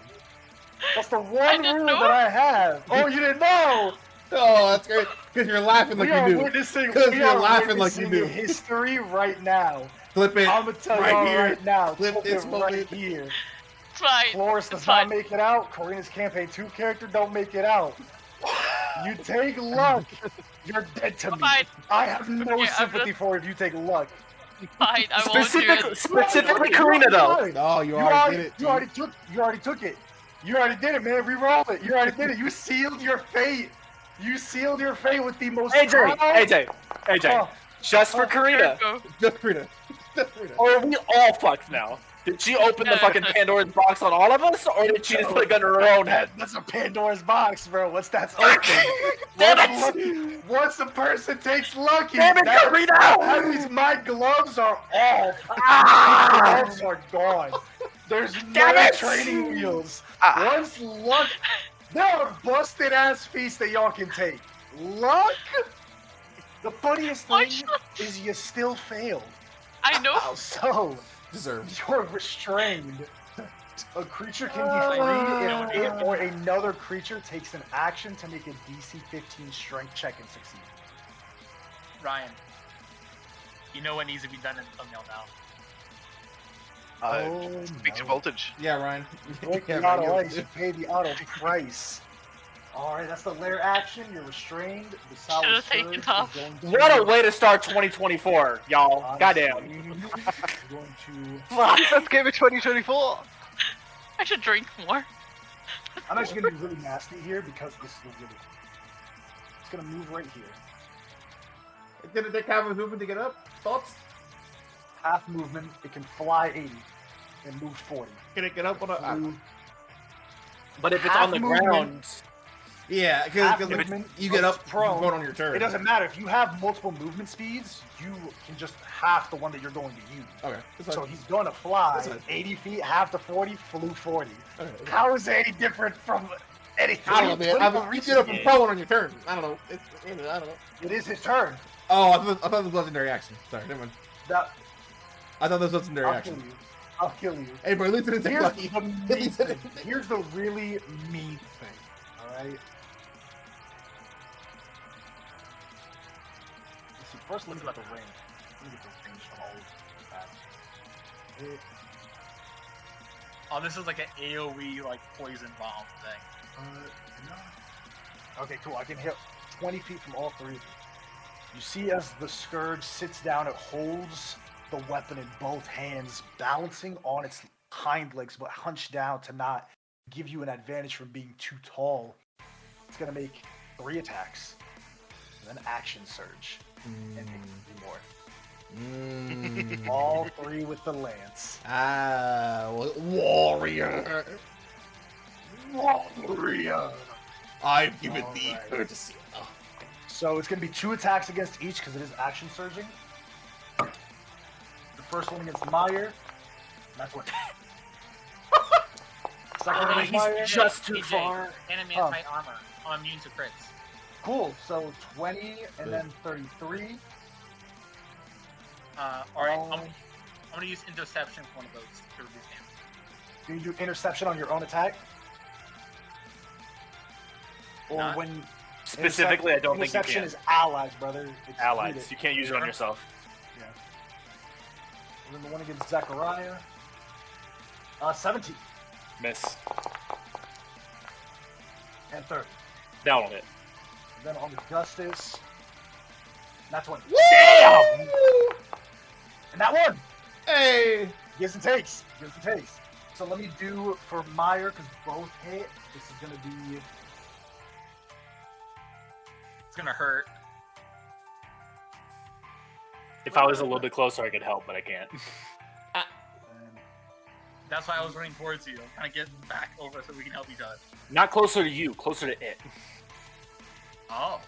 That's the one didn't rule know. that I have. Oh, you didn't know? Oh, that's great. Because you're laughing like we are you knew. witnessing. 'Cause we you're are laughing like you witnessing knew. history right now. Clip it. I'm gonna tell right y'all here. right now. Clip Clip this it moment. right here. It's fine. Flores does It's not fine. make it out. Karina's campaign 2 character don't make it out. You take luck. You're dead to me. Fine. I have no Okay, I'm sympathy for if you take luck. Fine, I won't do it. Specifically Karina, though. No, you already did it. You already took it. You already did it, man. Reroll it. You already did it. You sealed your fate. You sealed your fate with the most. AJ, Oh, just for Karina. Go. Just Frida. Just Frida. Or are we all fucked now? Did she open the No, fucking no. Pandora's box on all of us, or did she just put a gun to her own head? That's a Pandora's box, bro. What's that's open? Damn Once it! lucky- Once a person takes lucky, Damn it, that Karina! means my gloves are off. Ah! My gloves are gone. There's Damn no it! training wheels. Ah. Once luck, there are busted ass feats that y'all can take. Luck. The funniest Why thing should- is you still failed. I know. So Deserved. you're restrained. A creature can be freed if it or another creature takes an action to make a DC 15 strength check and succeed. Ryan, you know what needs to be done in the thumbnail now. Speak to no. voltage. Yeah, Ryan. Break Yeah, the auto Ryan, ice, you pay the auto price. Alright, that's the lair action. You're restrained. The sour Should've surge taken is off. going to... What a way to start 2024, y'all. Honestly, Goddamn. is going to... Let's give it 2024. I should drink more. I'm actually going to be really nasty here because this is really... It's going to move right here. Did it take half a movement to get up? Thoughts? Half movement. It can fly 80 and move 40. Can it get up on a? Flew- But if it's Half on the movement. ground, Yeah, half because movement, you get it's up prone. going on your turn. It doesn't matter. If you have multiple movement speeds, you can just half the one that you're going to use. Okay. That's So fine. he's going to fly That's fine. 80 feet, half to 40, flew 40. Okay, okay. How is it any different from anything? I don't know, man. You get up and prone on your turn. I don't know. I don't know. It is his turn. Oh, I thought it was legendary action. Sorry, never mind. That, I thought this was legendary I'll action. kill you. I'll kill you. Hey, bro, at least it didn't take Here's lucky. the At mean least it thing. didn't take- Here's the really mean thing. Alright? See, first let me get the range. Let me get the range of all of that. Oh, this is like an AoE like poison bomb thing. No. Okay, cool. I can hit 20 feet from all three of you. You see as the Scourge sits down, it holds the weapon in both hands, balancing on its hind legs, but hunched down to not give you an advantage from being too tall. It's going to make 3 attacks. And then action surge. And take 3 more. All 3 with the lance. Warrior. Warrior. I've given All thee right. courtesy. Oh. So it's going to be 2 attacks against each because it is action surging. The first one against Meyer. That's what. Second one against Meyer. just too AJ, far. Enemy Oh. anti-armor. I'm immune to crits. Cool. So 20 and then 33. Alright, Oh. I'm gonna use interception for one of those to reduce damage. Do you do interception on your own attack? Or Not- when Specifically, I don't think you interception can. is allies, brother. It's Allies. needed. You can't use it on yourself. Yeah. And then the one against Zechariah. 17 Miss. and 30. Down on it. And then on Augustus. That's one. Damn! And that one. Hey! Gives and takes. Gives and takes. So let me do for Meyer because both hit. This is gonna be It's gonna hurt. If I was a little bit closer, I could help, but I can't. and That's why I was running towards you. I'm trying to get back over so we can help each other. Not closer to you, closer to it. Oh.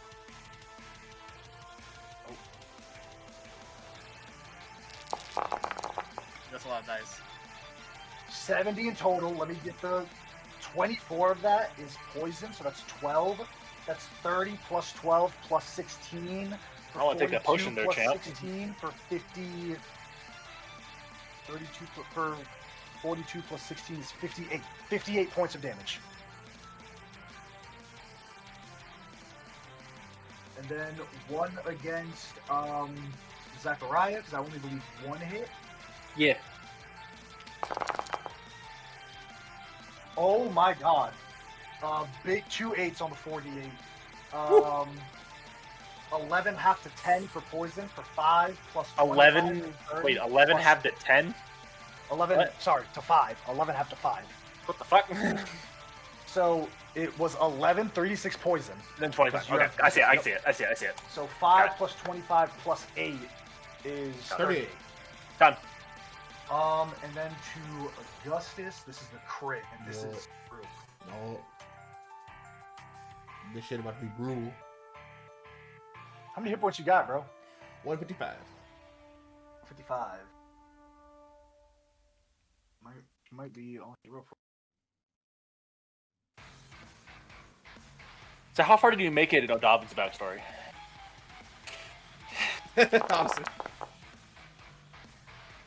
That's a lot of dice. 70 in total. Let me get the 24 of that is poison, so that's 12. That's 30 plus 12 plus 16. For I wanna take that 42 potion there, plus champ. 16 for 50. 32 for 42 plus 16 is 58. 58 points of damage. And then one against Zechariah, because I only believe one hit. Yeah. Oh my god. Big 2 8s on the 48. 11 half to 10 for poison for 5 plus 25 11. is 30, Wait, 11 plus- half to 10? 11, What? sorry, to 5. 11 half to 5. What the fuck? So it was 11, 36 poison. Then 25. You Okay, have- I see it, I yep. see it, I see it, I see it. So 5 Got it. plus 25 plus 8 is 38. Done. And then to Augustus, this is the crit, and this Yeah. is brutal. No. This shit about to be brutal. How many hit points you got, bro? 155. 55. Might be on the roll for. So how far did you make it in O'Dobbins's backstory? Honestly.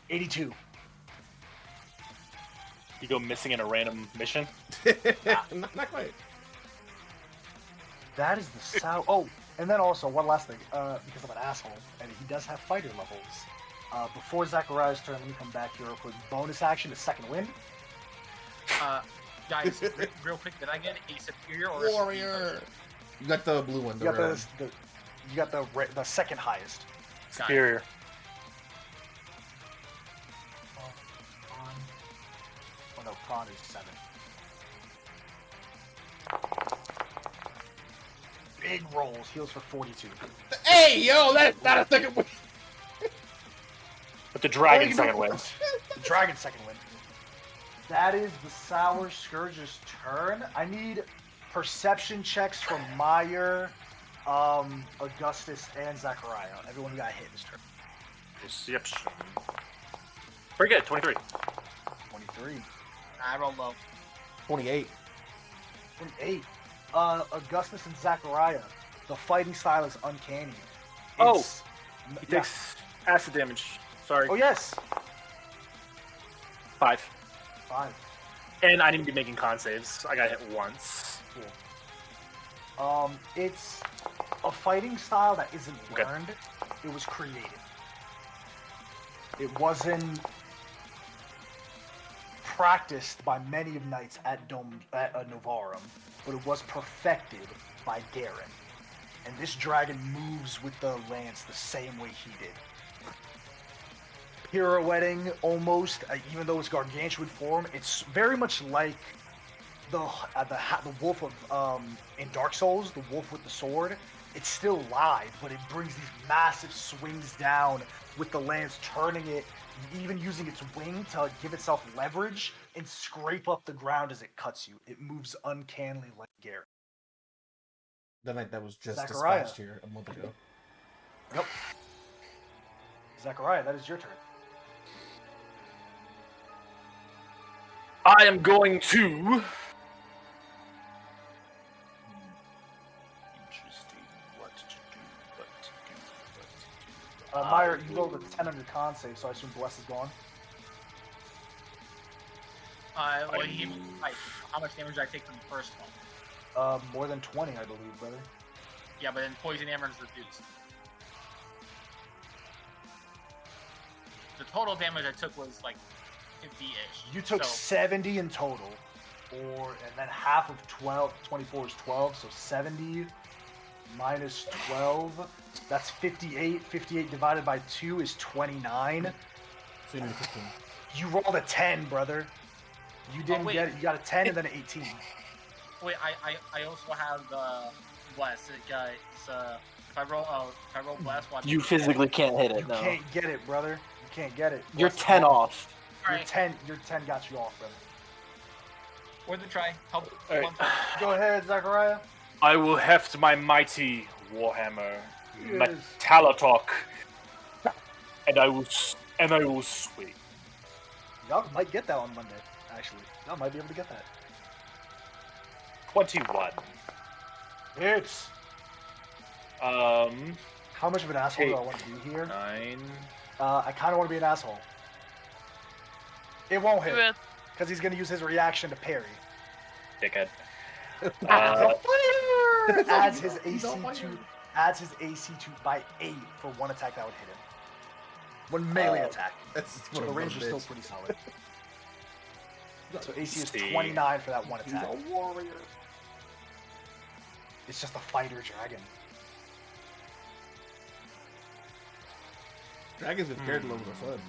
82. You go missing in a random mission? not quite. That is the sound. Oh, and then also one last thing, because I'm an asshole, and he does have fighter levels. Before Zachariah's turn, let me come back here real quick. Bonus action is second wind. Guys, real quick, did I get a superior or a Warrior. You got the blue one. You got the second highest. Superior. Oh no, prawn is 7. Big rolls, heals for 42. Hey, yo, that's not a second win. But the dragon second wins. The dragon second win. That is the Sour Scourge's turn. I need perception checks from Meyer, Augustus, and Zachariah. Everyone who got hit this turn. Perception. Pretty good, 23. 23. I rolled low. 28. 28. Augustus and Zachariah. The fighting style is uncanny. Oh, It's- He yeah. takes acid damage. Sorry. Oh yes. 5. 5. And I need to be making con saves. I got hit once. It's a fighting style that isn't Okay. learned. It was created. It wasn't practiced by many of knights at Novarum, but it was perfected by Garen. And this dragon moves with the lance the same way he did. Pirouetting almost, even though it's gargantuan form, it's very much like the wolf of in Dark Souls, the wolf with the sword. It's still live, but it brings these massive swings down with the lance, turning it, even using its wing to give itself leverage and scrape up the ground as it cuts you. It moves uncannily like Garen. The night that was just Zachariah. dispatched here a month ago. Yep. Zachariah, that is your turn. I am going to. Interesting. What to do. Meyer, you rolled a 10 on your con save, so I assume Bless is gone. Well, like, how much damage did I take from the first one? More than 20, I believe, brother. Yeah, but then poison damage is reduced. The total damage I took was like 50-ish. You took so, 70 in total, and then half of 24 is 12, so 70 minus 12, that's 58. 58 divided by 2 is 29. So you need 15. You rolled a 10, brother. You didn't wait. get it. You got a 10 and then an 18. Wait, I also have bless. If I roll bless, You physically can't hit You it, no. can't get it, brother. You can't get it. You're Bless is 10 gone. off. Your Alright, 10 got you off, brother. worth a try. Help. Alright. one time. Go ahead, Zachariah. I will heft my mighty warhammer, Yes. Metalotok, and I will swing. Y'all might get that on Monday, actually. Y'all might be able to get that. 21. It's how much of an asshole do I want to be here? 9. I kind of want to be an asshole. It won't Do hit it. because he's gonna use his reaction to parry. Dickhead. Adds his AC to by 8 for one attack that would hit him. One melee attack. That's So what the a range is still bitch. pretty solid. So AC is See. 29 for that one He's attack. a warrior. It's just a fighter dragon. Dragons with paired levels are fun.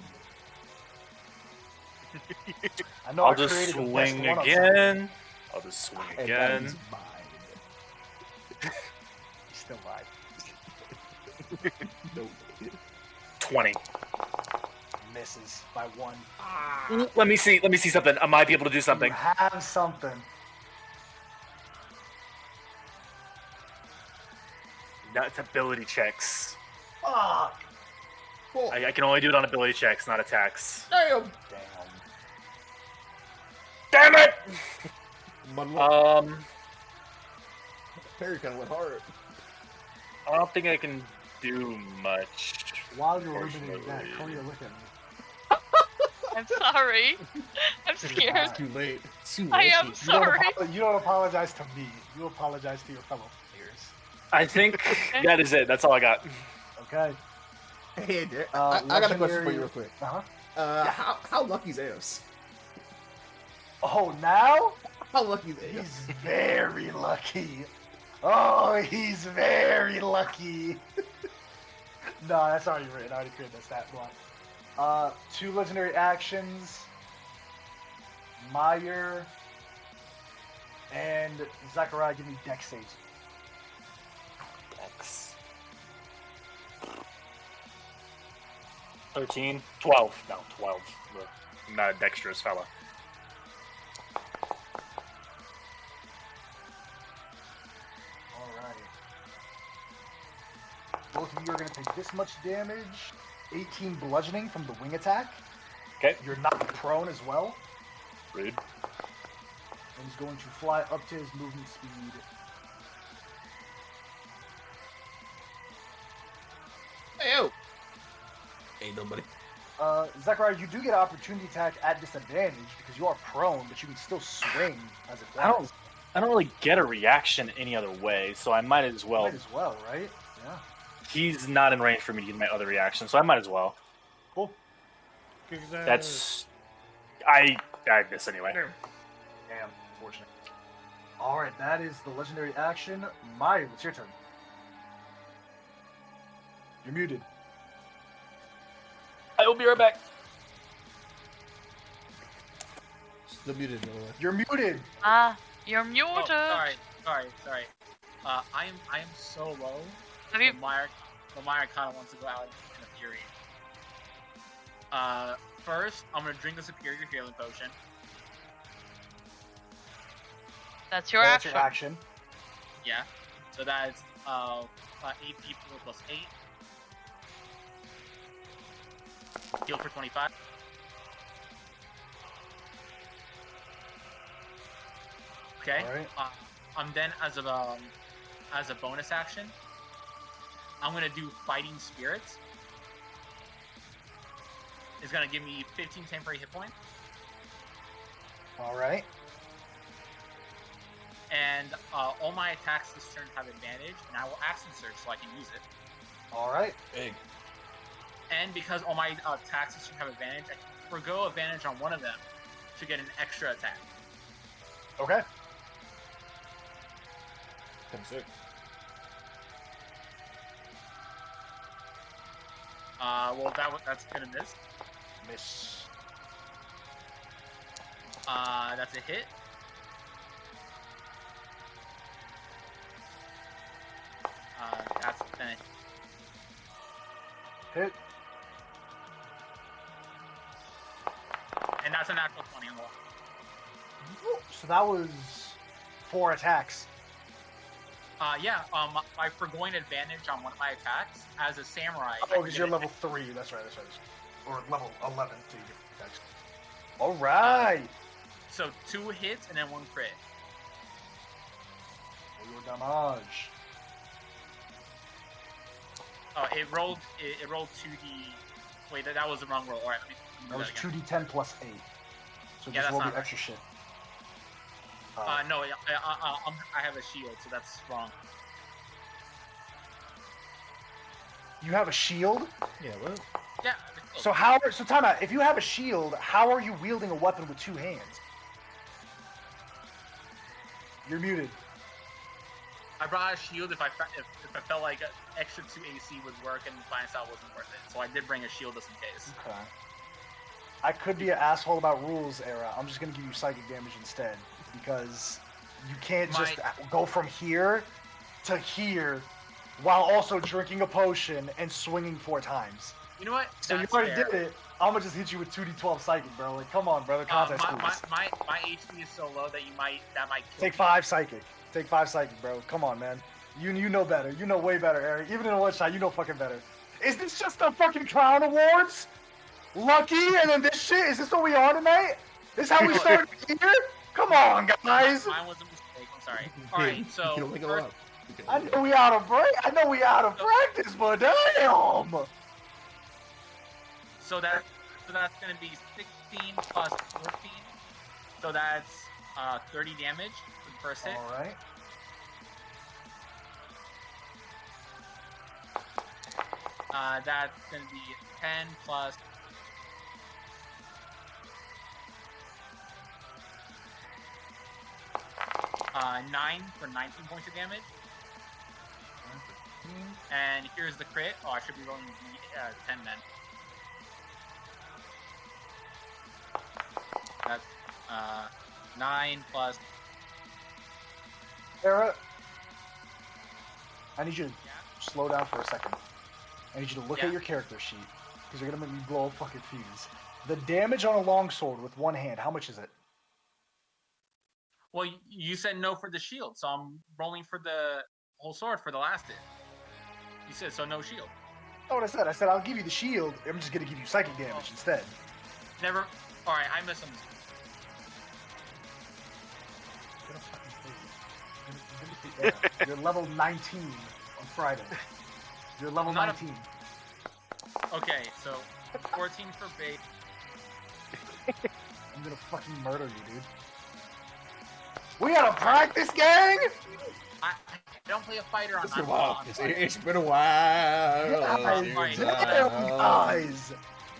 I know I'll I just created the best swing one on again. I'll just swing And again. that is mine. Sunday. He's still alive. Nope. 20. Misses by 1. Let me see something. I might be able to do something. You have something. No, it's ability checks. Fuck. Cool. I can only do it on ability checks, not attacks. Damn. Damn. Damn it! One Parry kind of went hard. I don't think I can do much. While you're eliminating that, Korea, look at me. I'm sorry. I'm scared. It's too late. It's too late. I am sorry. You don't apologize to me. You apologize to your fellow players. I think that is it. That's all I got. Okay. Hey, I got a question for you real quick. Uh-huh. How lucky's Eos? Oh, now? How lucky they are. He's very lucky. Oh, he's very lucky. No, that's already written. I already created that stat block. 2 legendary actions. Meyer and Zachariah give me dex saves. Dex. 13, 12. No, 12. We're not a dexterous fella. Alright. Both of you are going to take this much damage. 18 bludgeoning from the wing attack. Okay. You're knocked prone as well. Rude. And he's going to fly up to his movement speed. Hey, yo! Ain't nobody. Zachariah, you do get opportunity attack at disadvantage because you are prone, but you can still swing as it flies. I don't really get a reaction any other way, so I might as well. Might as well, right? Yeah. He's not in range for me to use my other reaction, so I might as well. Cool. That's. I miss anyway. Damn, unfortunate. Alright, that is the legendary action. Maya, it's your turn. You're muted. I will be right back. Still muted, no way. You're muted! You're muted. Oh, sorry. I am so low. Have you? Lamar kind of wants to go out in a fury. First, I'm gonna drink the superior healing potion. That's your That's action. your action. Yeah. So that's 8 people plus 8. Heal for 25. Okay. Alright. I'm then as a bonus action, I'm gonna do Fighting Spirits. It's gonna give me 15 temporary hit points, Alright. and all my attacks this turn have advantage, and I will action search so I can use it. Alright. Big. And because all my attacks this turn have advantage, I can forgo advantage on one of them to get an extra attack. Okay. Come sick. Well, that's gonna miss. Miss. That's a hit. That's Hit. and that's a natural 20 on the wall. So that was 4 attacks. By foregoing advantage on one of my attacks as a samurai. Oh, because you're level 3. That's right. Or level 11, so you get attacks. Alright. So 2 hits and then 1 crit. Roll your damage. Oh, it rolled 2d. Wait, that was the wrong roll. All right, let me That do was that again. 2d10 plus 8. So Yeah, just that's roll not the right. extra shit. No, I have a shield, so that's wrong. You have a shield? Yeah, what? Yeah. So time out. If you have a shield, how are you wielding a weapon with 2 hands? You're muted. I brought a shield if I felt like an extra 2 AC would work and Flying Style wasn't worth it. So I did bring a shield just in case. Okay. I could be an asshole about rules, Era. I'm just gonna give you psychic damage instead. Because you can't just go from here to here while also drinking a potion and swinging 4 times. You know what? So That's you already fair. did it. I'm gonna just hit you with 2d12 psychic, bro. Like, come on, brother. Context clues. My HP is so low that that might kill Take me. 5 psychic. Take 5 psychic, bro. Come on, man. You know better. You know way better, Eric. Even in a one shot, you know fucking better. Is this just the fucking clown awards? Lucky and then this shit? Is this what we are tonight? This how we started here? Come on, guys. Mine was a mistake. I'm sorry. All right, so You don't make it first, up. I know we out of break. I know we out of practice, but damn. so that's gonna be 16 plus 14. So that's 30 damage for the first hit. All right. That's gonna be 10 plus. 9 for 19 points of damage. And here's the crit. Oh, I should be rolling the 10 then. That's 9 plus. Sarah, I need you to slow down for a second. I need you to look at your character sheet, because you're gonna make me blow a fucking fuse. The damage on a longsword with one hand, how much is it? Well, you said no for the shield, so I'm rolling for the whole sword for the last hit. You said so, no shield. That's what I said. I said I'll give you the shield. I'm just gonna give you psychic damage instead. Never. All right, I misunderstood. You're level 19 on Friday. You're level Not 19. Okay, so 14 for bait. I'm gonna fucking murder you, dude. We gotta practice, gang! I don't play a fighter on It's been a that. while. It's been a while. Right. Damn, guys!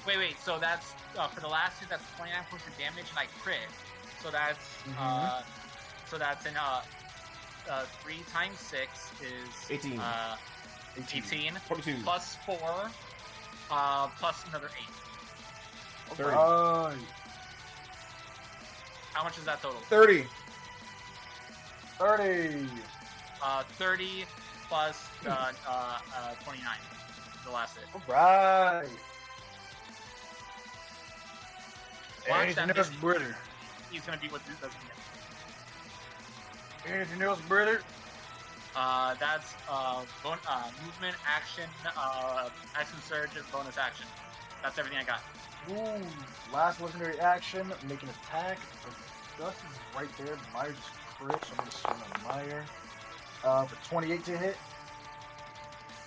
Wait. So that's for the last hit. That's 29 points of damage, and I crit. So that's so that's an 3 times 6 is 18. 18 22. plus 4 plus another 8. 30. Right. How much is that total? 30. 30. 30 plus 29. The last hit. Alright. Watch Anything that else, miss. brother? He's gonna be what this doesn't get. Anything else, brother? That's movement, action, action surge, and bonus action. That's everything I got. Ooh, last legendary action, make an attack. Dust is right there. Meyer just crit, so I'm gonna swing on Meyer. For 28 to hit.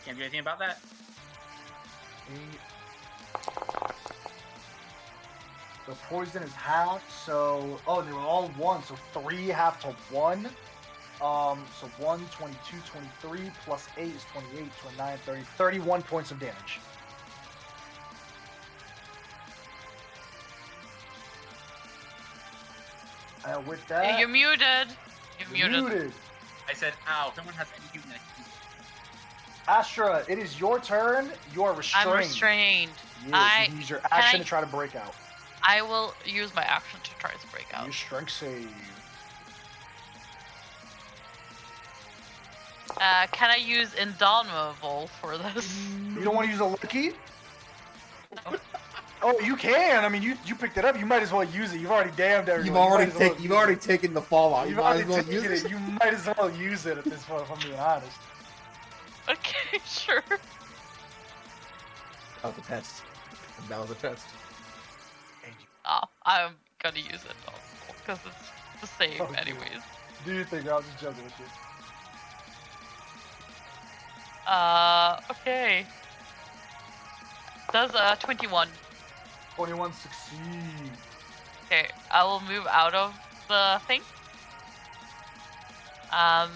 Can't do anything about that. 8. The poison is half, so they were all 1, so 3 half to 1. So 1, 22, 23 plus 8 is 28, 29, 30, 31 points of damage. With that, You're muted. You're muted. muted. I said, ow, if someone has any human, Astra, it is your turn. You are restrained. I'm restrained. Yes, you can use your action to try to break out. I will use my action to try to break out. Use strength save. Can I use Indomitable for this? You don't want to use a lucky? Oh, you can. I mean, you picked it up. You might as well use it. You've already damned everyone. You've already taken the fallout. You've You might already as well taken use it. You might as well use it at this point, if I'm being honest. Okay, sure. That was a test. That was a test. Oh, I'm gonna use it because it's the same Okay. anyways. Do you think I was just joking with you? Okay. Does 21. 21 succeed. Okay, I will move out of the thing. I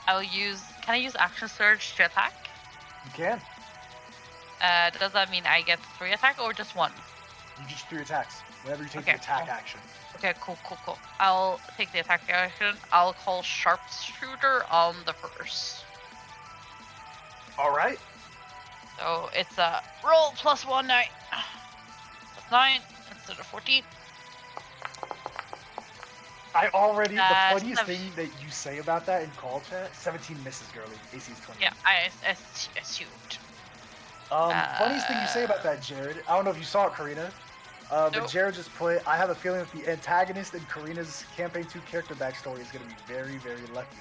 will use. Can I use action surge to attack? You can. Does that mean I get 3 attack or just 1? You just 3 attacks. Whenever you take Okay, the attack cool. action. Okay, cool. I'll take the attack action. I'll call sharpshooter on the first. Alright. So it's a roll plus 1 9. That's 9 instead of 14. The funniest 7. thing that you say about that in call chat, 17 misses, girly. AC is 20. Yeah, I assumed. Funniest thing you say about that, Jared, I don't know if you saw it, Karina, but Nope. Jared just put, I have a feeling that the antagonist in Karina's Campaign 2 character backstory is going to be very, very lucky.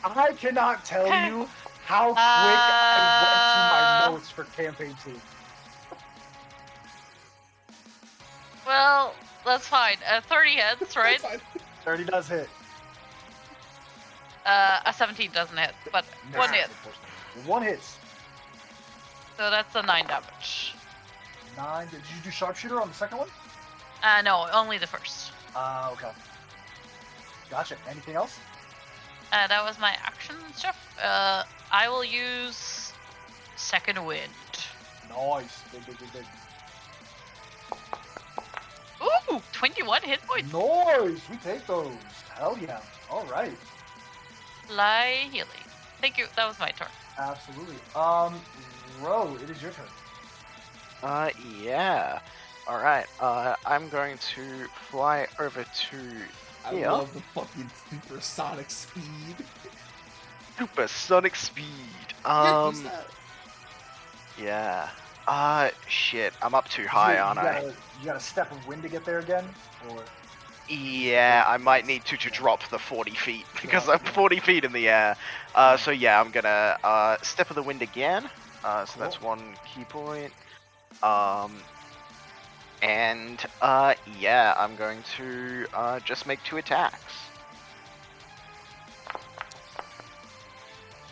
I cannot tell you how quick I went to my notes for Campaign 2. Well, that's fine. 30 hits, right? 30 does hit. A 17 doesn't hit, but No, 1 hit. unfortunately. 1 hits. So that's a 9 damage. 9. Did you do sharpshooter on the second one? No, only the first. Okay. Gotcha. Anything else? That was my action stuff. I will use Second Wind. Nice. Big. Ooh, 21 hit points. Noise! We take those. Hell yeah. All right. Fly healing. Thank you. That was my turn. Absolutely. Ro, it is your turn. Yeah. Alright, I'm going to fly over to I here. love the fucking supersonic speed. Supersonic speed. Use that. Yeah. Shit, I'm up too high, aren't I? You got a step of wind to get there again? Or Yeah, I might need to drop the 40 feet because I'm Yeah. 40 feet in the air. So yeah, I'm gonna step of the wind again. So that's Cool. 1 key point. And yeah, I'm going to just make 2 attacks.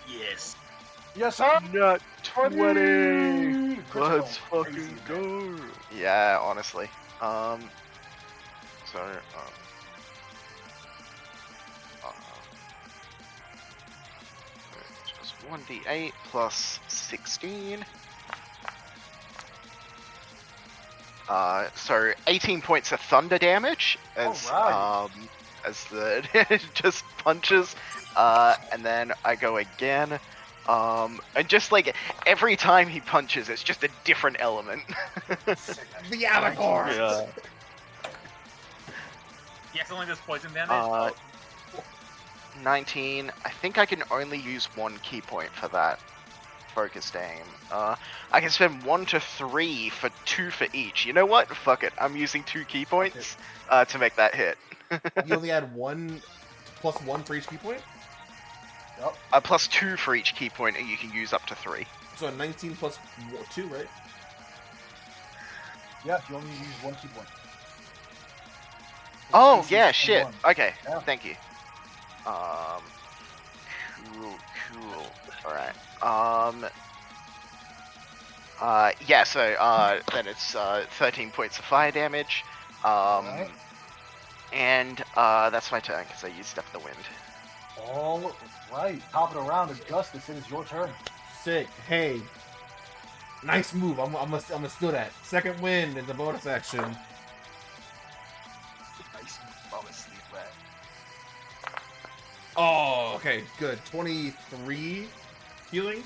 Yes. Yes, sir. Nut 20. Critical. Let's fucking Crazy, go. Yeah, honestly. So just 1d8 plus 16. So 18 points of thunder damage as Alright. as the it just punches, and then I go again, and just like every time he punches, it's just a different element. The Avatar. Yeah. He accidentally does poison damage. Uh, 19. I think I can only use 1 key point for that focused aim. I can spend 1 to 3 for 2 for each. You know what? Fuck it. I'm using 2 key points to make that hit. You only add plus one for each key point? Yep. Plus 2 for each key point, and you can use up to 3. So 19 plus 2, right? Yeah, you only use 1 key point. Oh, It's yeah, easy to shit. one. Okay, Yeah. thank you. Cool. Alright. Yeah, so, then it's, 13 points of fire damage. Alright. And, that's my turn, because I used Step of the Wind. All right. Top of the round, Augustus. It is your turn. Sick. Hey. Nice move. I'm gonna steal that. Second wind in the bonus action. Nice bonus sleep rat. Oh, okay, good. 23 healing.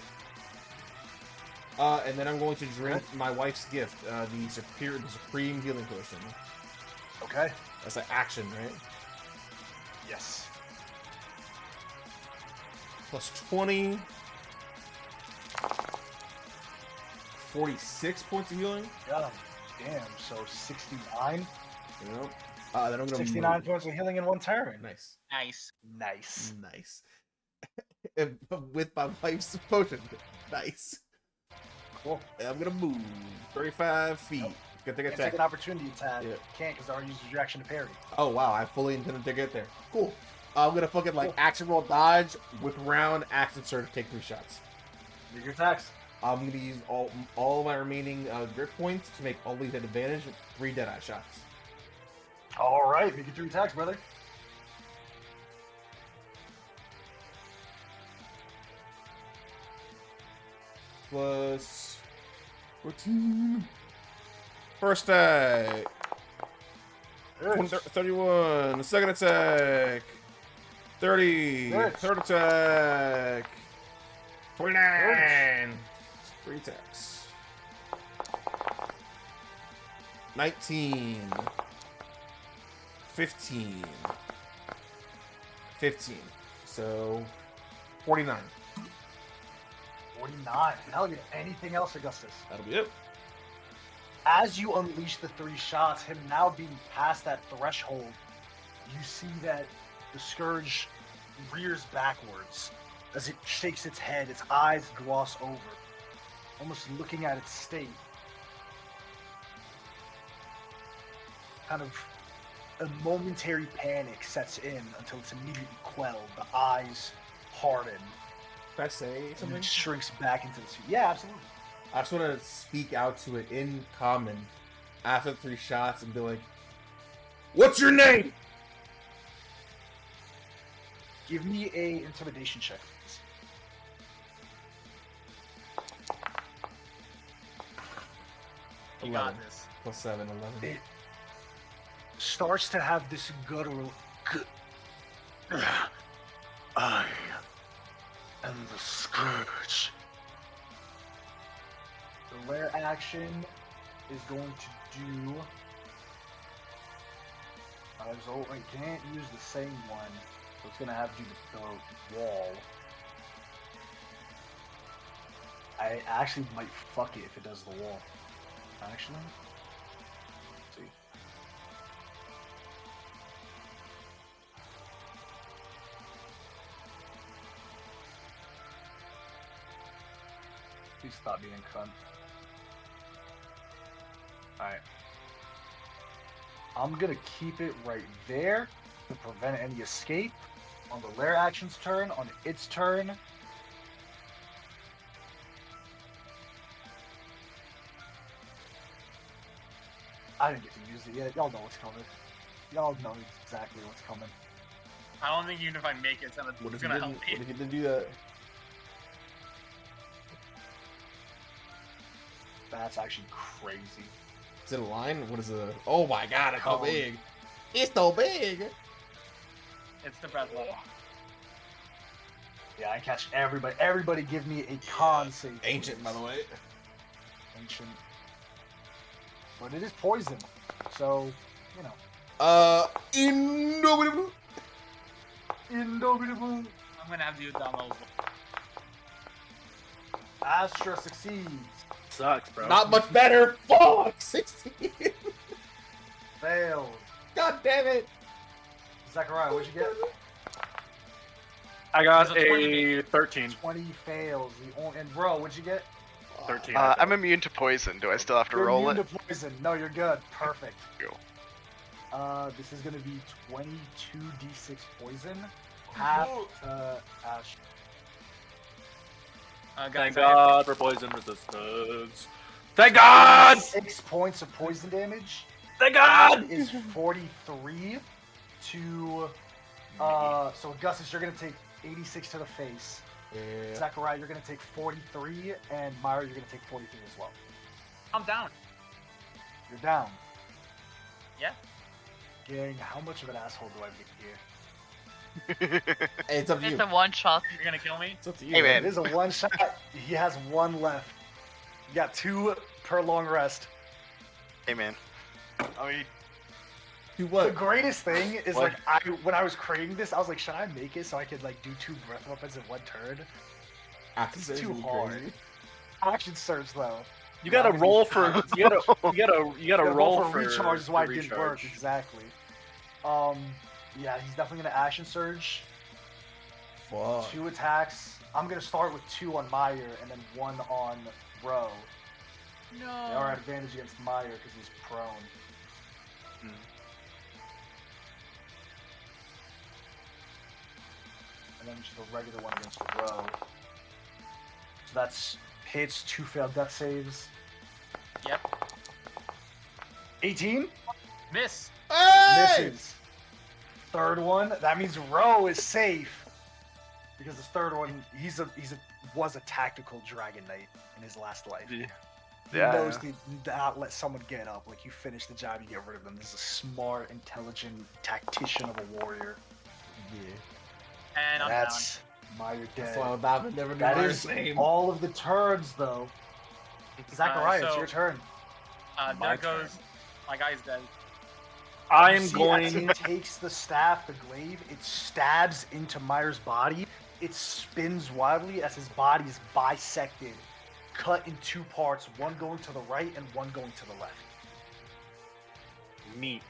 And then I'm going to drink my wife's gift, the supreme healing potion. Okay. That's an action, right? Yes. Plus 20. 46 points of healing. Yeah. Damn. So 69. Yep. Then I'm gonna 69 points of healing in 1 turn. Nice. Nice. Nice. Nice. And with my wife's potion. Nice. Cool. And I'm gonna move 35 feet. Yep. Gonna take Can't attack. take an opportunity attack. Yeah. Can't because I already used your action to parry. Oh wow, I fully intended to get there. Cool. I'm gonna fucking Cool. action roll dodge, whip around, action surge, take 3 shots. Make your attacks. I'm gonna use all my remaining grip points to make all these at advantage with 3 deadeye shots. All right. Make your 3 attacks, brother. Plus 14. First attack. 31. Second attack. 30. Good. Third attack. 29. 3 attacks. 19. 15. 15. So 49. 49. Hell yeah. Anything else, Augustus? That'll be it. As you unleash the 3 shots, him now being past that threshold, you see that the Scourge rears backwards as it shakes its head, its eyes gloss over, almost looking at its state. Kind of a momentary panic sets in until it's immediately quelled. The eyes harden Can I say and something? it shrinks back into the suit. Yeah, absolutely. I just want to speak out to it in common after 3 shots and be like, "What's your name?" Give me a intimidation check, please. You got this. Plus 7, 11. starts to have this guttural. I am the Scourge. The lair action is going to do. So I can't use the same one, so it's gonna have to do the wall. I actually might fuck it if it does the wall. Actually, let's see. Please stop being a cunt. Alright. I'm gonna keep it right there to prevent any escape. On the lair action's turn, on its turn. I didn't get to use it yet. Y'all know what's coming. Y'all know exactly what's coming. I don't think even if I make it, it's gonna help me. What if you didn't do that? That's actually crazy. Is it a line? What is it? Oh my god, it's so Cone. big. It's so big. It's the breath level. Yeah, I catch everybody. Everybody give me a con save. Ancient, by the way. Ancient. But it is poison. So, you know. Indubitable. Indubitable. I'm gonna have to do it down those. Astra succeeds. Sucks, bro. Not much better. Fuck. 16. Failed. God damn it. Zachariah, what'd you get? I got It's a 20. a 13. 20 fails. And bro, what'd you get? 13. I'm immune to poison. Do I still have to You're roll immune it? to poison. No, you're good. Perfect. Cool. This is gonna be 22d6 poison. Half to Ash. Guys, Thank I have- God for poison resistance. Thank God! 6 points of poison damage. Thank God! Is 43 to. So Augustus, you're gonna take 86 to the face. Yeah. Zachariah, you're gonna take 43, and Myra, you're gonna take 43 as well. I'm down. You're down. Yeah. Gang, how much of an asshole do I make here? Hey, it's up to you. It's a one shot. You're gonna kill me? It's up to you. Hey, man. It is a one shot. He has one left. You got 2 per long rest. Hey man. I mean, Do The what? greatest thing is What? like when I was creating this, I was like, should I make it so I could like do 2 breath weapons in one turn? It's too hard. Action surge though. You gotta Yeah, roll for. You gotta Gotta roll for recharge is why it for didn't work recharge. exactly. Yeah, he's definitely gonna action surge. Fuck. 2 attacks. I'm gonna start with 2 on Meyer and then 1 on Ro. They are at advantage against Meyer because he's prone. Hmm. And then just a regular one against Ro. So that's hits, 2 failed death saves. Yep. 18 Miss. Hey! misses. Third one, that means Ro is safe. Because this third one, was a tactical dragon knight in his last life. Yeah. He Yeah. knows to not let someone get up. Like, you finish the job, you get rid of them. This is a smart, intelligent tactician of a warrior. Yeah. And I'm That's Meyer That's dead. why I'm about to never do That my is same. all of the turns, though. Zachariah, it's so- your turn. down. My Doug goes. My guy's dead. I You am see, as going. he takes the staff, the glaive, it stabs into Meyer's body. It spins wildly as his body is bisected, cut in 2 parts, one going to the right and one going to the left. Meat.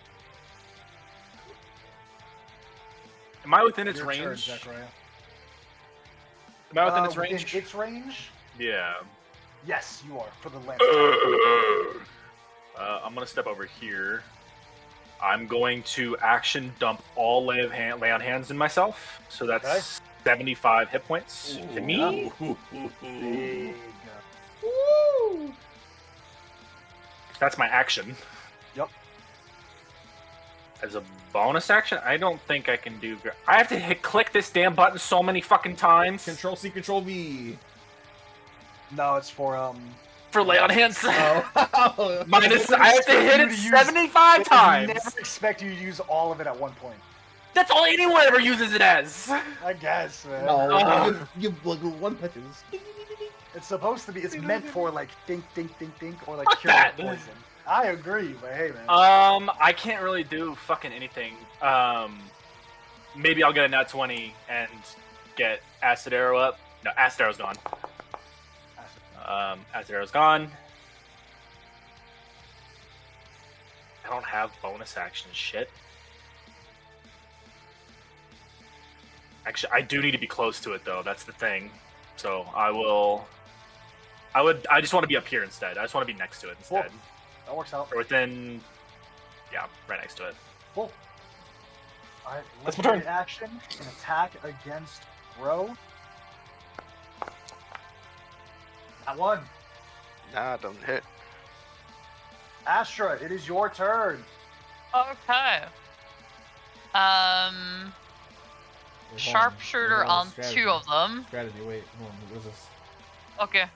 Am I within its Your turn, range? Zachariah. Am I within its Within range? its range? Yeah. Yes, you are, for the left. I'm gonna step over here. I'm going to action dump all lay on hands in myself. So that's Okay. 75 hit points to me. Big. That's my action. Yep. As a bonus action, I don't think I can do. I have to click this damn button so many fucking times. Control C, Control V. No, it's for for lay on hands. Oh. Minus, I have to hit it 75 They times. never expect you to use all of it at one point. That's all anyone ever uses it as. I guess, man. No, you like one punches. It's supposed to be. It's meant for like think, or like Fuck cure that. poison. I agree, but hey, man. I can't really do fucking anything. Maybe I'll get a nat 20 and get acid arrow up. No, acid arrow's gone. Acid arrow's gone. I don't have bonus action shit. Actually, I do need to be close to it though. That's the thing. So I just want to be up here instead. I just want to be next to it instead. Cool. That works out. Or within, yeah, right next to it. Cool. All right, That's my turn. Action, an attack against Ro. That one. Nah, don't hit. Astra, it is your turn. Okay. Sharpshooter on two of them. Strategy, wait, hold on, what is this? Okay.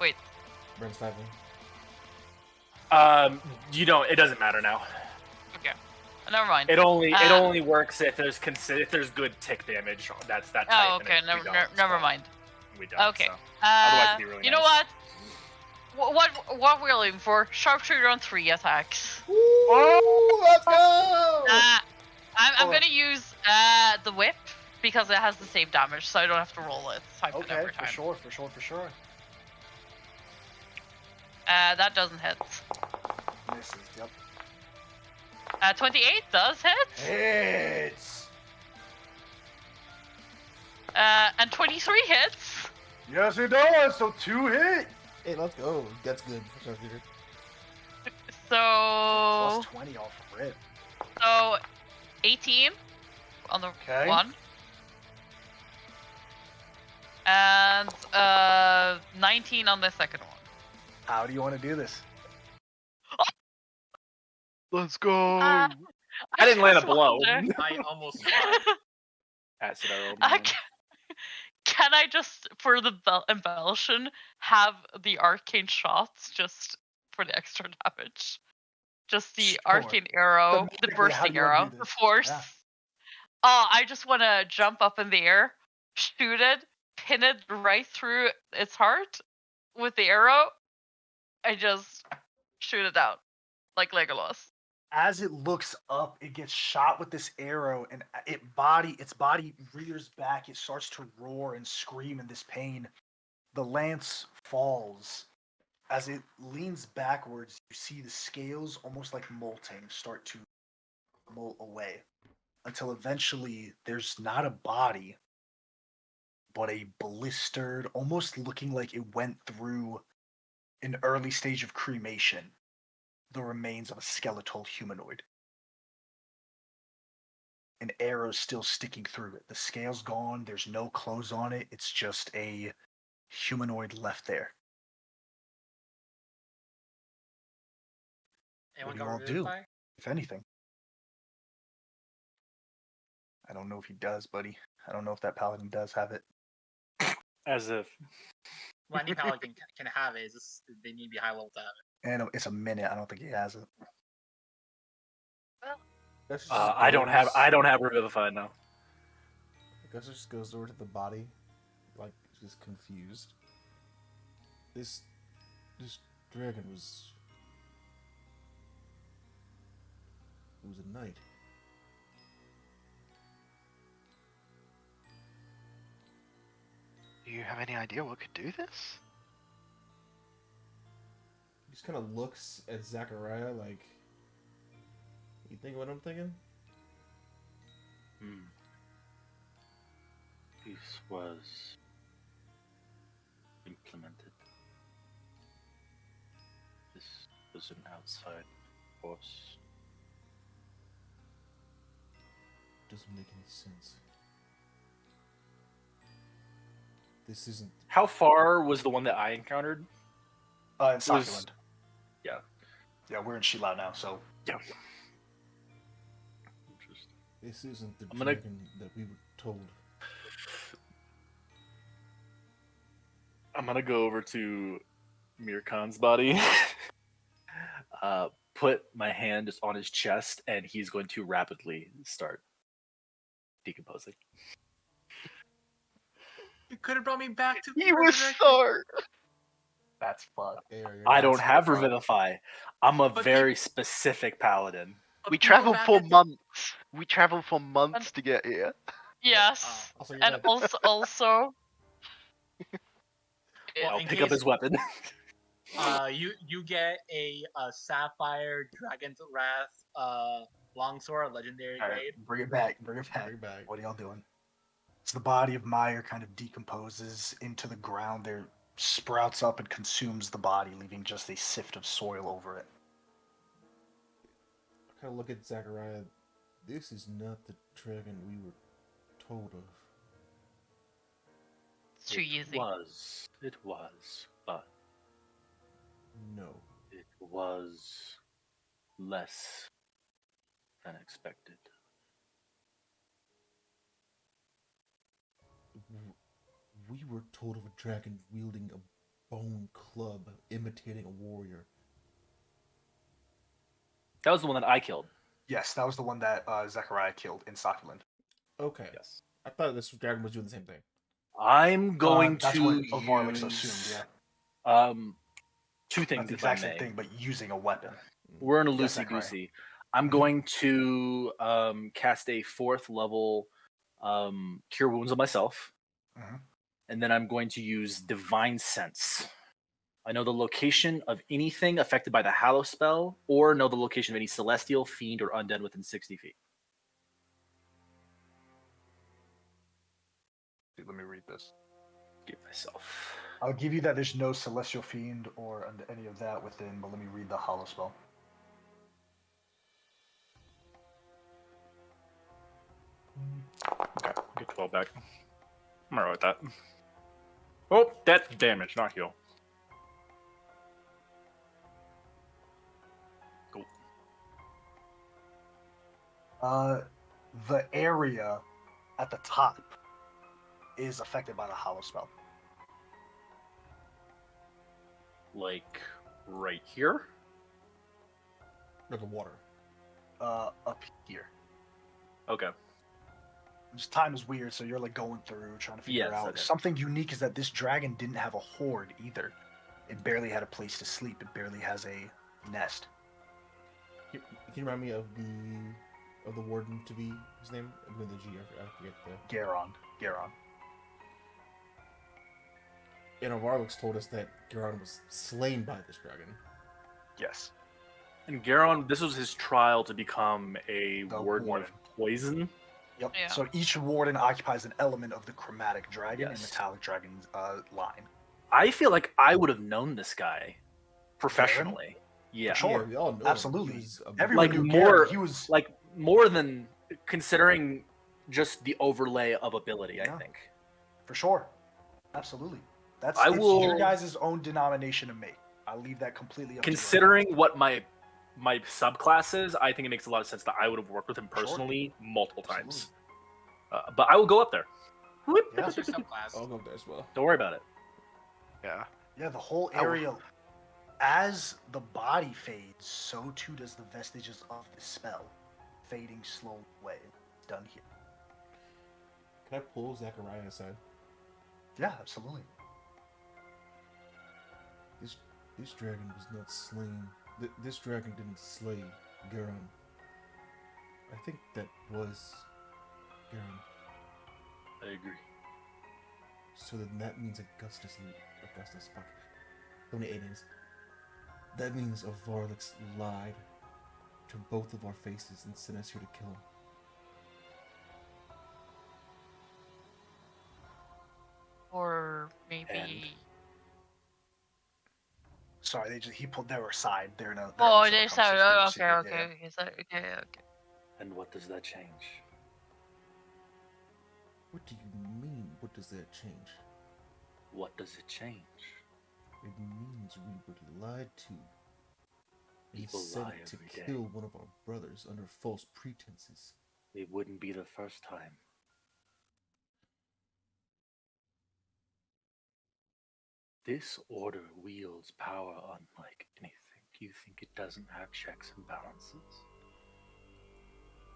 Wait. Brent's typing. You don't. It doesn't matter now. Okay. Never mind. It only works if there's good tick damage. That's that type. Oh, okay. Never mind. We don't. Okay. So. Otherwise, it'd be really you know nice. what we're looking for? Sharpshooter on 3 attacks. Ooh, let's go! I'm gonna use the whip because it has the same damage, so I don't have to roll it. Type it Okay, every time. for sure. That doesn't hit. Misses. Yep. 28 does hit. Hits. And 23 hits. Yes, it does. So 2 hit. Hey, let's go. That's good for Sharpshooter. So Plus 20 off rip. 18 on the Okay. one. And 19 on the second one. How do you want to do this? Let's go. I didn't land a just blow. wonder- I almost died. Acid arrow. I man. can I just, for the embellishment, have the arcane shots just for the extra damage? Just the Sure. arcane arrow, the Thematically, how do bursting you wanna arrow, do the this? force. Yeah. Oh, I just want to jump up in the air, shoot it, pin it right through its heart with the arrow. I just shoot it out like Legolas. As it looks up, it gets shot with this arrow, and its body rears back. It starts to roar and scream in this pain. The lance falls. As it leans backwards, you see the scales, almost like molting, start to molt away. Until eventually, there's not a body, but a blistered, almost looking like it went through an early stage of cremation, the remains of a skeletal humanoid. An arrow still sticking through it. The scale's gone, there's no clothes on it, it's just a humanoid left there. Anyone do you got all do? revivify? If anything. I don't know if he does, buddy. I don't know if that paladin does have it. As if. Well, any paladin can have it. It's just they need to be high level to have it. And it's a minute. I don't think he has it. I don't have revivify now. Gus just goes over to the body, like just confused. This dragon was. It was a knight. Do you have any idea what could do this? He just kind of looks at Zachariah like. You think what I'm thinking? This was implemented. This was an outside force. Doesn't make any sense. This isn't. How far was the one that I encountered? In Succulent. Yeah. Yeah, we're in Shilau now, so. Yeah. This isn't the I'm gonna- dragon that we were told. I'm gonna go over to Mirkan's body. Put my hand just on his chest, and he's going to rapidly start decomposing. You could have brought me back to. You were resurrection. so. That's fun. I don't That's have fun. Revivify. I'm a But very specific paladin. But We people traveled back for at the- months. We traveled for months to get here. Yes. Also, you're And dead. also Well, I'll in pick up case- his weapon. you get a sapphire dragon's wrath longsword, legendary All right, grade. bring it back. Bring it back. Bring it back. What are y'all doing? As the body of Meyer kind of decomposes into the ground, there sprouts up and consumes the body, leaving just a sift of soil over it. I kind of look at Zachariah. This is not the dragon we were told of. it's too easy. It was, but No. it was less than expected. We were told of a dragon wielding a bone club, imitating a warrior. That was the one that I killed. Yes, that was the one that Zechariah killed in Sakuland. Okay. Yes. I thought this dragon was doing the same thing. I'm going That's to what Varlix use assumed, yeah. Two Not things the if I exact same may. thing, but using a weapon. We're in a Yes, loosey Zachariah. goosey. I'm Mhm. going to cast a 4th level Cure Wounds on myself, Mhm. and then I'm going to use Divine Sense. I know the location of anything affected by the Hallow spell, or know the location of any celestial, fiend, or undead within 60 feet. Let me read this. Give myself. I'll give you that there's no celestial fiend or any of that within, but let me read the hollow spell. Okay, get 12 back. I'm alright with that. Oh, that's damage, not heal. Cool. The area at the top is affected by the hollow spell. Like, right here? No, the water. Up here. Okay. This time is weird, so you're like going through, trying to figure Yes, out. okay. Something unique is that this dragon didn't have a hoard either. It barely had a place to sleep. It barely has a nest. Can you remind me of the warden to be his name? With the G, I forget the. Garon. You know, Varlix told us that Garon was slain by this dragon. Yes. And Garon, this was his trial to become a The warden warden. of poison. Yep. Yeah. So each warden occupies an element of the chromatic dragon and Yes. metallic dragon line. I feel like I would have known this guy professionally. Yeah. For sure. Yeah, we all know him. Absolutely. He was a- Everyone Like knew more- Garon. He was Like, more than considering just the overlay of ability, I Yeah. think. for sure. Absolutely. It's your will- guys' own denomination to make. I'll leave that completely up to you. Considering what my subclass is, I think it makes a lot of sense that I would have worked with him Sure. personally multiple times. Absolutely. But I will go up there. Yeah. What's your subclass? I'll go there as well. Don't worry about it. Yeah. Yeah, the whole I will- area. As the body fades, so too does the vestiges of the spell, fading slowly away. It's done here. Can I pull Zachariah aside? Yeah, absolutely. This dragon was not slain. This dragon didn't slay Garon. I think that was Garon. I agree. So then that means Augustus, fuck. How many 8 names? That means Varlix lied to both of our faces and sent us here to kill him. Or maybe. And- Sorry, he pulled their side. They're in a. Oh, in a they separate said. conversation. Okay, Yeah, okay, yeah. okay, okay. And what does that change? What do you mean? What does that change? What does it change? It means we were lied to. And People sent lie to every day. kill one of our brothers under false pretenses. It wouldn't be the first time. This order wields power unlike anything. Do you think it doesn't have checks and balances?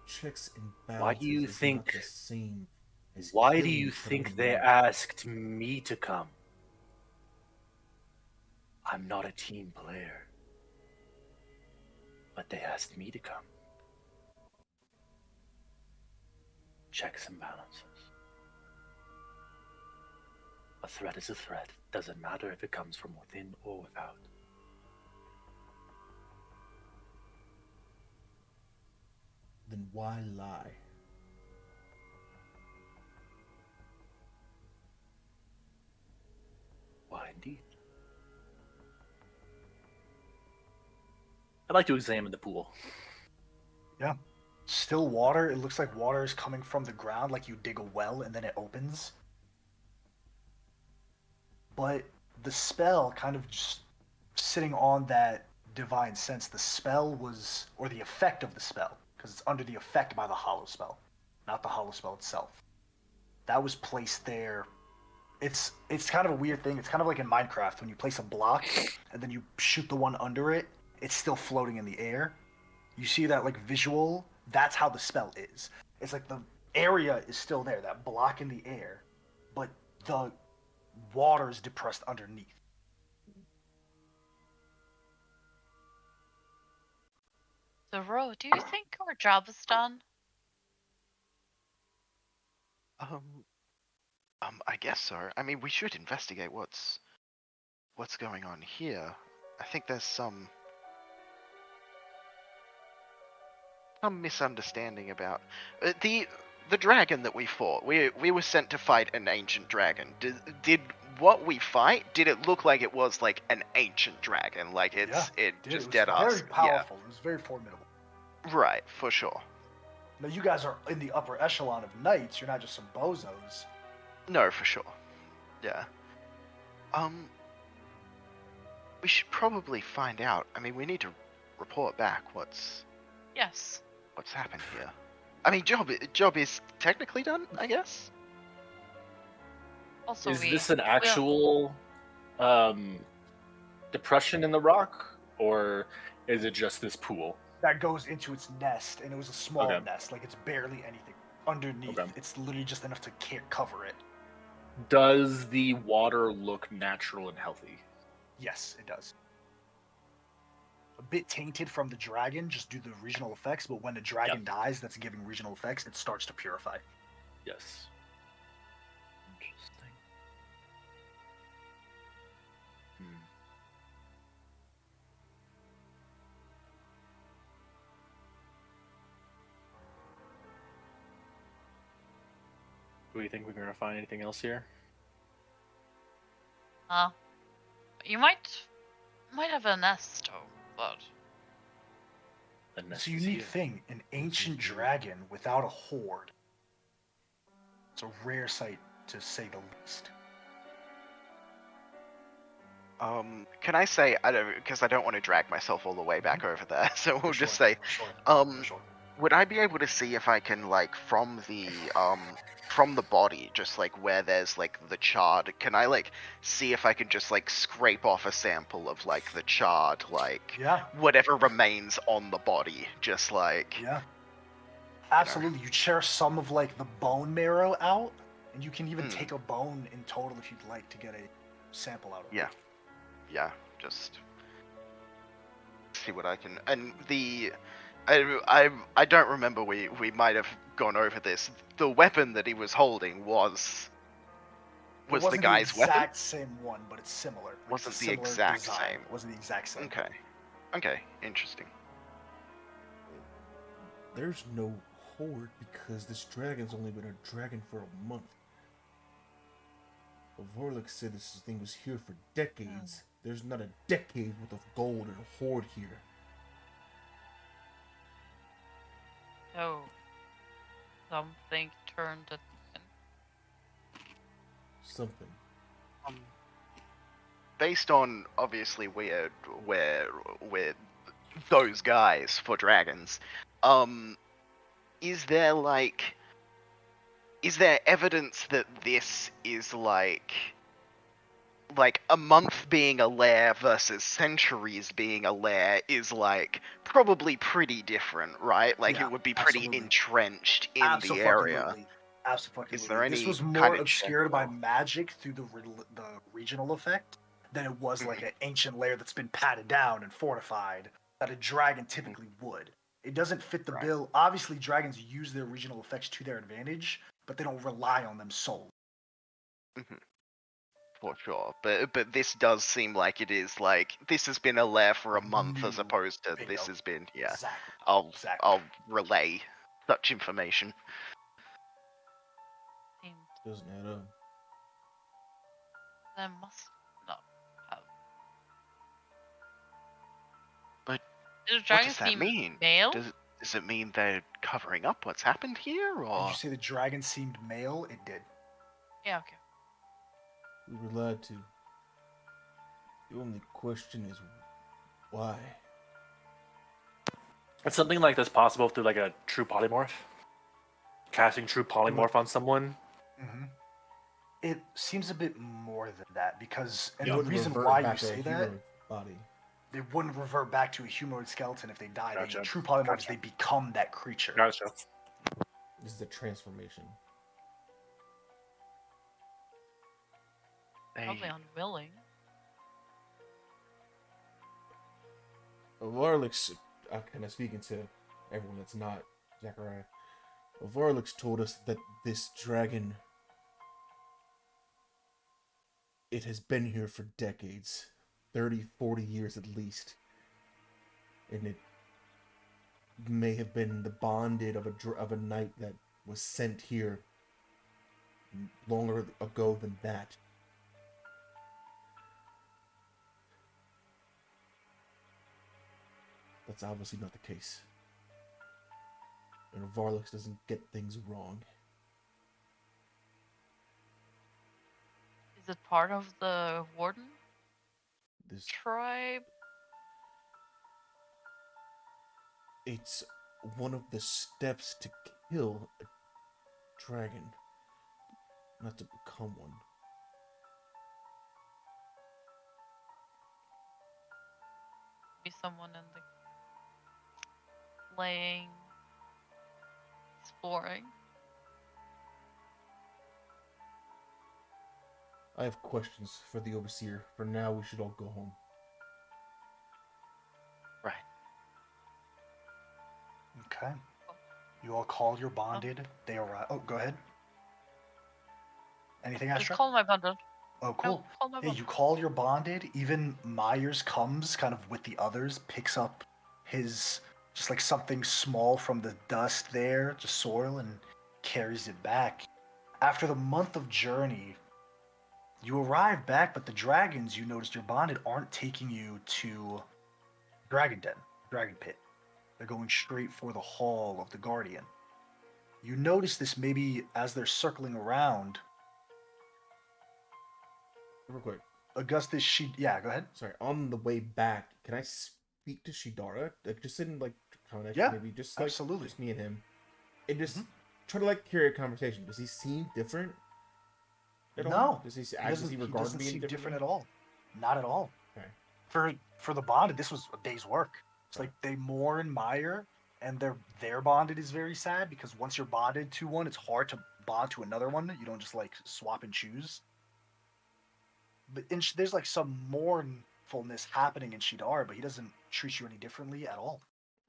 Checks and Why do you balances is not think? the same as Why do killing you somebody think they else. asked me to come? I'm not a team player, but they asked me to come. Checks and balances. A threat is a threat. Doesn't matter if it comes from within or without. Then why lie? Why indeed? I'd like to examine the pool. Yeah. Still water. It looks like water is coming from the ground, like you dig a well and then it opens. But the spell kind of just sitting on that divine sense, the spell was, or the effect of the spell, because it's under the effect by the hollow spell, not the hollow spell itself. That was placed there. It's kind of a weird thing. It's kind of like in Minecraft when you place a block and then you shoot the one under it, it's still floating in the air. You see that like visual? That's how the spell is. It's like the area is still there, that block in the air, but the water is depressed underneath. So, Ro, do you think our job is done? I guess so. I mean, we should investigate what's going on here. I think there's some misunderstanding about the dragon that we fought. We were sent to fight an ancient dragon. Did what we fight? Did it look like it was like an ancient dragon? Like it Dude, just it was dead very ass. powerful. It was very formidable. Yeah. Right, for sure. Now you guys are in the upper echelon of knights. You're not just some bozos. No, for sure. Yeah. We should probably find out. I mean, we need to report back what's Yes. happened here. I mean, job is technically done, I guess. Also, Is we this an will- actual depression in the rock, or is it just this pool? That goes into its nest, and it was a small Okay. nest. Like it's barely anything underneath. Okay. It's literally just enough to cover it. Does the water look natural and healthy? Yes, it does. A bit tainted from the dragon, just due to the regional effects. But when the dragon dies, that's giving regional effects. It starts to purify. Yes. Interesting. Do you think we're gonna find anything else here? You might have a nest, but The nest It's a is unique here. thing. An ancient dragon without a horde. It's a rare sight, to say the least. Can I say, because I don't want to drag myself all the way back over there, so we'll For just sure, say, for sure, um, for sure. would I be able to see if I can, like, from the body, just like where there's like the charred, can I like see if I can just like scrape off a sample of like the charred, like Yeah, whatever remains on the body, just like yeah. Absolutely. You share some of like the bone marrow out, and you can even take a bone in total if you'd like to get a sample out of it. yeah, just see what I can. And I don't remember, we might have gone over this. The weapon that he was holding was It the wasn't guy's the weapon. exact same one, but it's similar. Like, Wasn't it's a the similar exact design. same. It wasn't the exact same. Okay, interesting. There's no horde because this dragon's only been a dragon for a month. Vorlik said this thing was here for decades. There's not a decade worth of gold and a horde here. oh, something turned it in. Something. Based on obviously we're those guys for dragons, is there evidence that this is like like a month being a lair versus centuries being a lair is like probably pretty different, right? Like Yeah, it would be pretty absolutely. entrenched in the area. Absolutely. Is there This any was kind more of obscured by general- magic through the regional effect than it was like Mhm. an ancient layer that's been patted down and fortified that a dragon typically would. It doesn't fit the Right. bill. Obviously, dragons use their regional effects to their advantage, but they don't rely on them solely. For sure, but this does seem like it is like this has been a lair for a month as New opposed to bingo. this has been Exactly. I'll Exactly. I'll relay such information. Seemed Doesn't add up. they must not have. But Did the what dragon does that seem mean? male? Does it mean they're covering up what's happened here, Did or you say the dragon seemed male? It did. Yeah, okay. We were lied to. The only question is why? It's something like this possible through like a true polymorph. Casting true polymorph on someone. Mm-hmm. It seems a bit more than that because, and It the would reason revert why back you to a say that, humanoid body. they wouldn't revert back to a humanoid skeleton if they died. Gotcha. A true polymorph is Gotcha. they become that creature. Gotcha. This is a transformation. Probably unwilling. Varlix, I'm kind of speaking to everyone that's not Zachariah. Varlix told us that this dragon, it has been here for decades, 30, 40 years at least. And it may have been the bonded of a knight that was sent here longer ago than that. That's obviously not the case. And Varlix doesn't get things wrong. Is it part of the warden This tribe? It's one of the steps to kill a dragon, not to become one. Be someone in the playing, exploring. I have questions for the overseer. For now, we should all go home. right? Okay. You all call your bonded. They arrive. Oh, go ahead. Anything, Just Astra? call my bundle. Oh, cool. Call my Yeah, bundle. you call your bonded. Even Myers comes kind of with the others, picks up his, just like something small from the dust there, just soil, and carries it back. After the month of journey, you arrive back, but the dragons you noticed your bonded aren't taking you to Dragon Den, Dragon Pit. They're going straight for the Hall of the Guardian. You notice this maybe as they're circling around. Real quick. Augustus, yeah, go ahead. Sorry, on the way back, can I speak to Shidara? Like, just in, like, connection, Yeah, maybe just, like, absolutely. just me and him. And just Mhm. try to, like, carry a conversation. Does he seem different at all? No. Does he He act, does he regard doesn't me seem any different different? at all. Not at all. Okay. For the bonded, this was a day's work. It's like they mourn Meyer, and their bonded is very sad because once you're bonded to one, it's hard to bond to another one. You don't just like swap and choose. But there's like some mournfulness happening in Shidar, but he doesn't treat you any differently at all.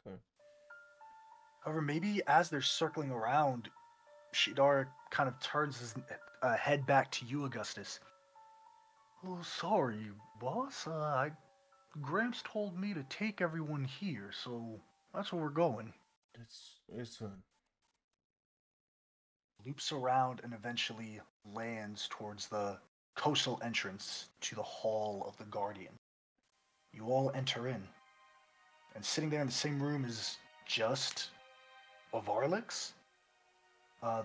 Okay. However, maybe as they're circling around, Shidar kind of turns his head back to you, Augustus. Oh, sorry, boss. Gramps told me to take everyone here, so that's where we're going. It's fun. Loops around and eventually lands towards the coastal entrance to the Hall of the Guardian. You all enter in, and sitting there in the same room is just Avarlix.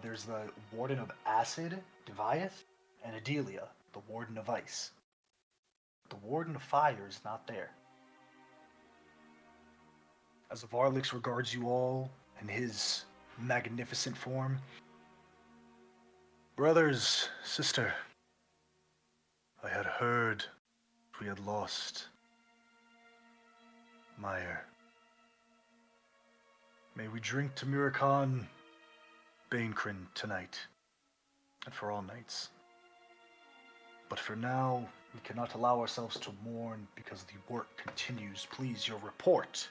There's the Warden of Acid, Deviath, and Adelia, the Warden of Ice. The Warden of Fire is not there. As Avarlix regards you all in his magnificent form, brothers, sister, I had heard we had lost Meyer. May we drink to Mirakan Banekrin tonight, and for all nights. But for now, we cannot allow ourselves to mourn because the work continues. Please, your report.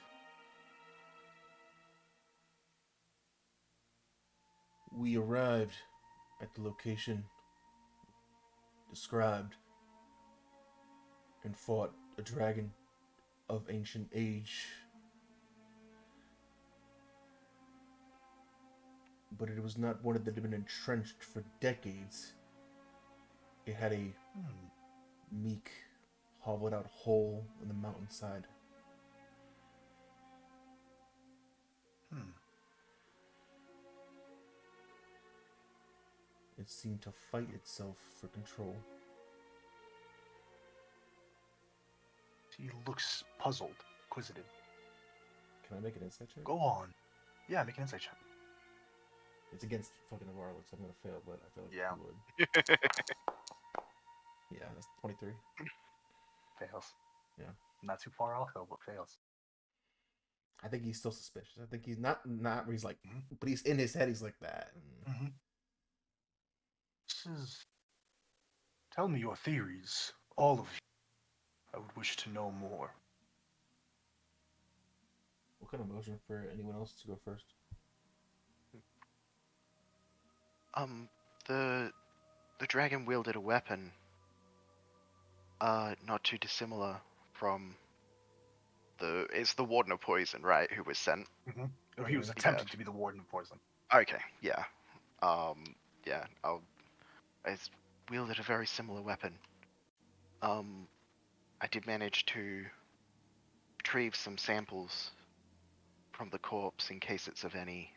We arrived at the location described and fought a dragon of ancient age. But it was not one that had been entrenched for decades. It had a meek, hollowed out hole in the mountainside. It seemed to fight itself for control. He looks puzzled, inquisitive. Can I make an insight check? Go on. Yeah, make an insight check. It's against fucking Navarro, so I'm gonna fail, but I feel like Yeah. you would. Yeah, that's 23. Fails. Yeah. Not too far off though, but fails. I think he's still suspicious. I think he's not where he's like, Mhm. but he's in his head. He's like that. Mm-hmm. Tell me your theories, all of you. I would wish to know more. What kind of motion for anyone else to go first? The dragon wielded a weapon, not too dissimilar from it's the Warden of Poison, right, who was sent? Mm-hmm. Oh, he was Yeah. attempting to be the Warden of Poison. Okay, yeah. It's wielded a very similar weapon. I did manage to retrieve some samples from the corpse in case it's of any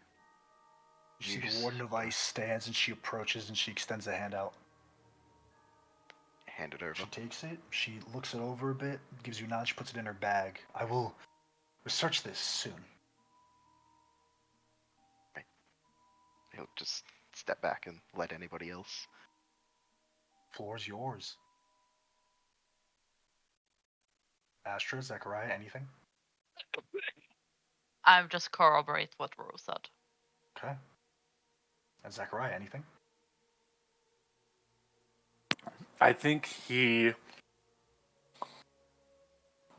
You see use. the Warden of Ice stands and she approaches and she extends a hand out. Hand it over. She takes it, she looks it over a bit, gives you a nod, she puts it in her bag. I will research this soon. He'll just step back and let anybody else. Floor's yours. Astra, Zechariah, anything? I'm just corroborate what Rose said. Okay. And Zechariah, anything? I think he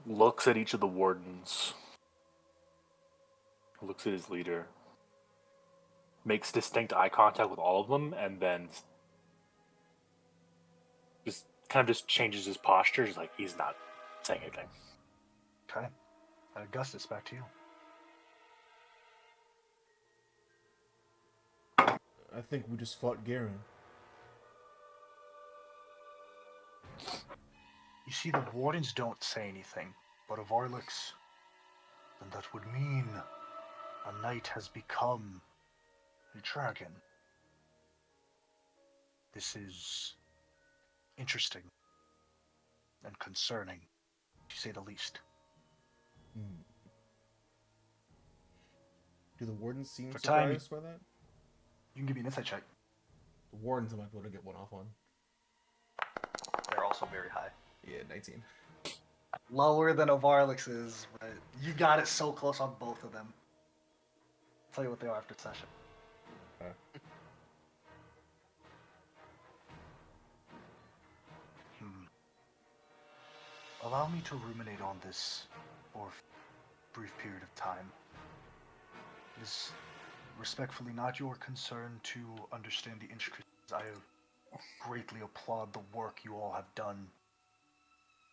looks at each of the wardens, looks at his leader, makes distinct eye contact with all of them, and then just changes his posture. He's like, he's not saying anything. Okay. Augustus, back to you. I think we just fought Garen. You see, the wardens don't say anything, but of Arlix, then that would mean a knight has become a dragon. This is interesting and concerning, to say the least. Do the wardens seem For time- surprised by that? You can give me an insight check. The wardens I might be able to get one off on. They're also very high. Yeah, 19. Lower than Ovarlix's, but you got it so close on both of them. I'll tell you what they are after session. Okay. Allow me to ruminate on this for a brief period of time. It is respectfully not your concern to understand the intricacies. I greatly applaud the work you all have done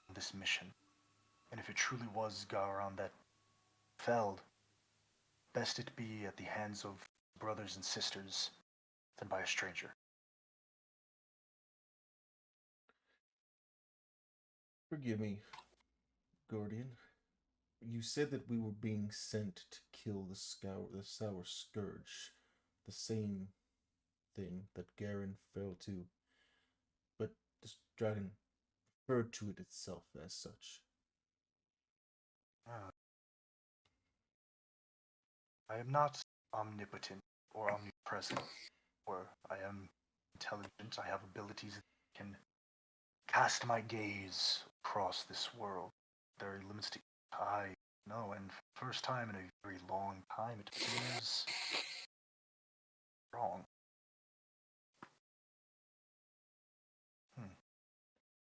on this mission. And if it truly was Gowron that felled, best it be at the hands of brothers and sisters than by a stranger. Forgive me, Guardian. You said that we were being sent to kill the Sour Scourge, the same thing that Garen fell to, but this dragon referred to it itself as such. I am not omnipotent or omnipresent, or I am intelligent. I have abilities that can cast my gaze across this world. There are limits to I know, and for the first time in a very long time, it appears wrong. I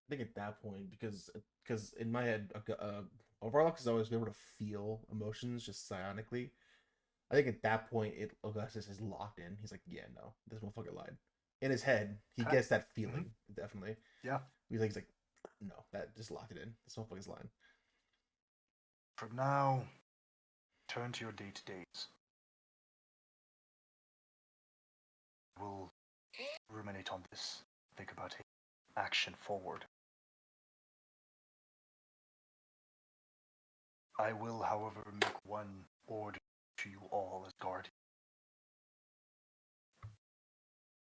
think at that point, because in my head, Overlock has always been able to feel emotions just psionically. I think at that point, Augustus is locked in. He's like, yeah, no, this motherfucker lied. In his head, he Okay. gets that feeling, definitely. Yeah. He's like, no, that just locked it in. This motherfucker's lying. From now, turn to your day-to-days. We'll ruminate on this. Think about action forward. I will, however, make one order to you all as guardian.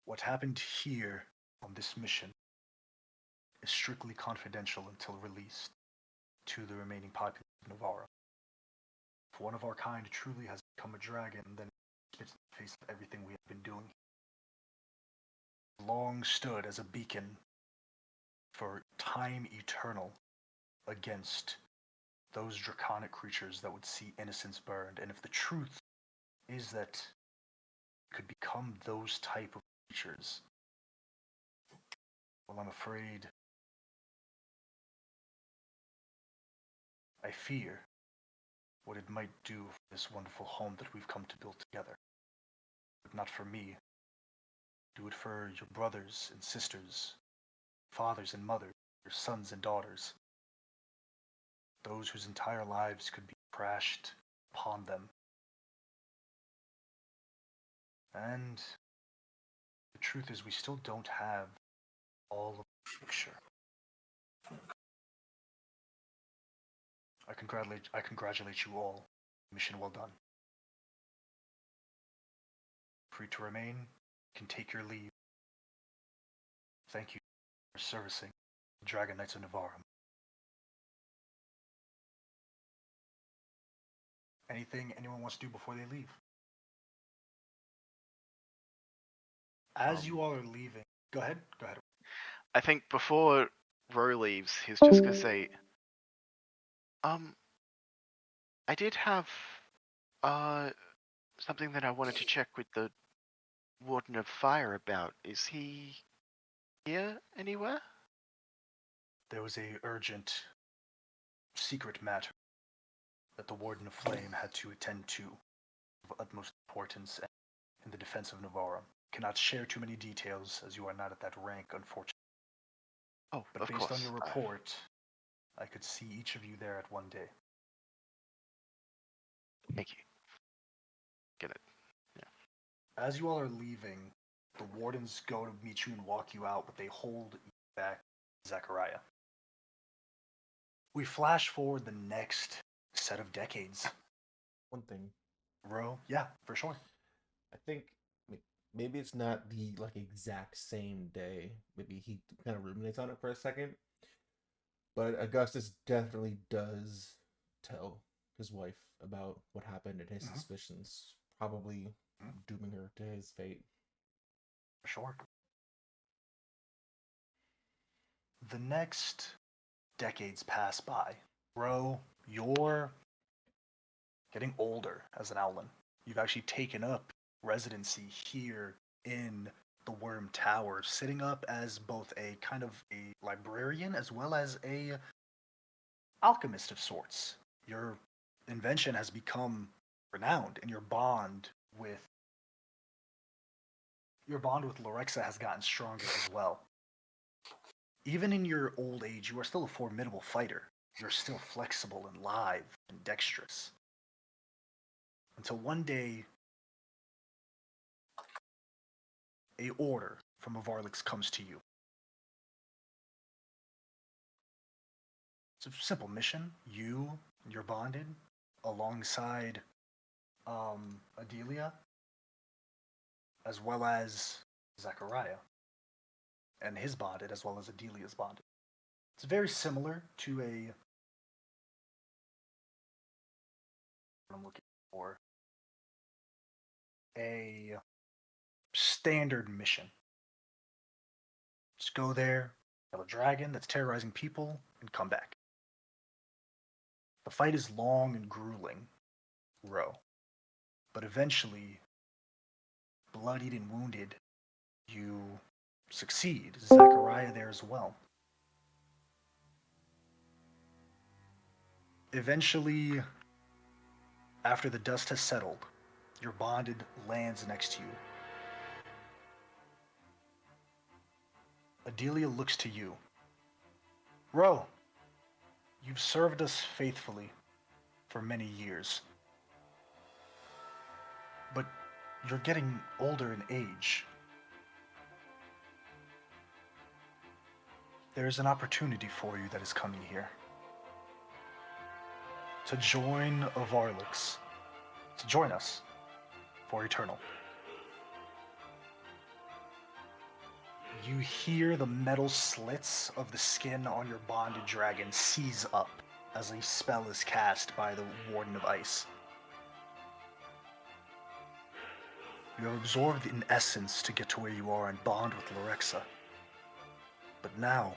What happened here on this mission is strictly confidential until released to the remaining population of Navarra. If one of our kind truly has become a dragon, then it's the face of everything we have been doing. Long stood as a beacon for time eternal against those draconic creatures that would see innocence burned. And if the truth is that it could become those type of creatures, well, I'm afraid I fear what it might do for this wonderful home that we've come to build together. But not for me. Do it for your brothers and sisters, fathers and mothers, your sons and daughters, those whose entire lives could be crashed upon them. And the truth is, we still don't have all of the picture. I congratulate you all. Mission well done. Free to remain, you can take your leave. Thank you for servicing the Dragon Knights of Navarra. Anything anyone wants to do before they leave? As you all are leaving, go ahead. I think before Ro leaves, he's just gonna say, I did have something that I wanted to check with the Warden of Fire about. Is he here anywhere? There was a urgent, secret matter that the Warden of Flame had to attend to of utmost importance in the defense of Navarra. Cannot share too many details as you are not at that rank, unfortunately. Oh, But of based course. on your report, I could see each of you there at one day. Thank you. Get it. Yeah. As you all are leaving, the wardens go to meet you and walk you out, but they hold you back, Zachariah. We flash forward the next set of decades. One thing, Ro, yeah, for sure. I think maybe it's not the exact same day. Maybe he kind of ruminates on it for a second. But Augustus definitely does tell his wife about what happened and his suspicions, probably dooming her to his fate. For sure. The next decades pass by. Ro, you're getting older as an Owlin. You've actually taken up residency here in the Worm Tower, sitting up as both a kind of a librarian as well as a alchemist of sorts. Your invention has become renowned, and your bond with Lorexa has gotten stronger as well. Even in your old age, you are still a formidable fighter. You're still flexible and lithe and dexterous. Until one day, a order from Avarlix comes to you. It's a simple mission. You're bonded alongside Adelia, as well as Zachariah, and his bonded as well as Adelia's bonded. It's very similar to I'm looking for a standard mission. Just go there, kill a dragon that's terrorizing people, and come back. The fight is long and grueling, Ro. But eventually, bloodied and wounded, you succeed. Zechariah there as well. Eventually, after the dust has settled, your bonded lands next to you. Adelia looks to you. Ro, you've served us faithfully for many years. But you're getting older in age. There is an opportunity for you that is coming here. To join Avarlix. To join us for Eternal. You hear the metal slits of the skin on your bonded dragon seize up as a spell is cast by the Warden of Ice. You have absorbed an essence to get to where you are and bond with Lorexa. But now,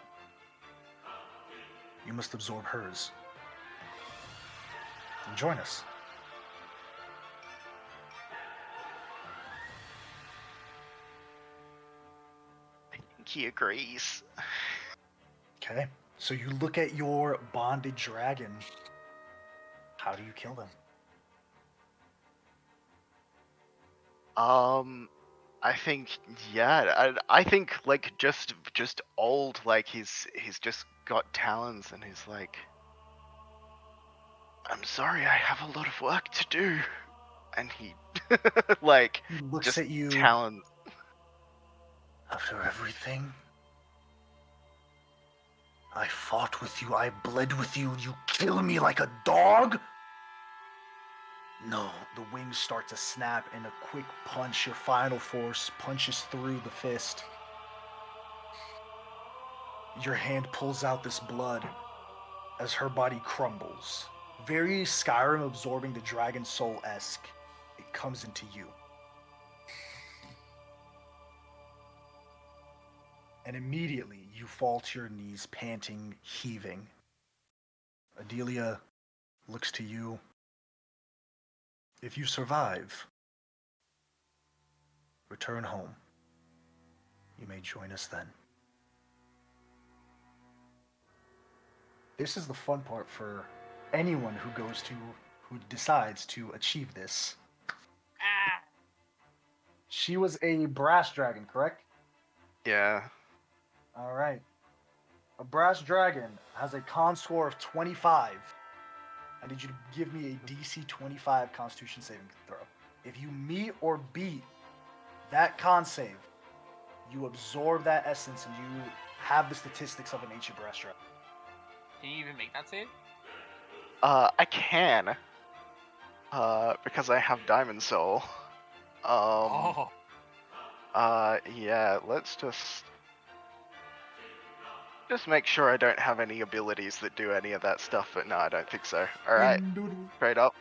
you must absorb hers. And join us. I think he agrees. Okay, so you look at your bonded dragon. How do you kill them? I think I think like just old, like he's just got talons and he's like, I'm sorry, I have a lot of work to do, and he like He looks just at you. talons. After everything, I fought with you, I bled with you, you kill me like a dog? No, the wings start to snap and a quick punch, your final force, punches through the fist. Your hand pulls out this blood as her body crumbles. Very Skyrim absorbing the dragon soul-esque. It comes into you. And immediately you fall to your knees, panting, heaving. Adelia looks to you. If you survive, return home. You may join us then. This is the fun part for anyone who decides to achieve this. She was a brass dragon, correct? Yeah. All right. A brass dragon has a con score of 25. I need you to give me a DC 25 Constitution saving throw. If you meet or beat that con save, you absorb that essence and you have the statistics of an ancient brass dragon. Can you even make that save? I can. Because I have Diamond Soul. Yeah, let's just make sure I don't have any abilities that do any of that stuff, but no, I don't think so. Alright, straight up.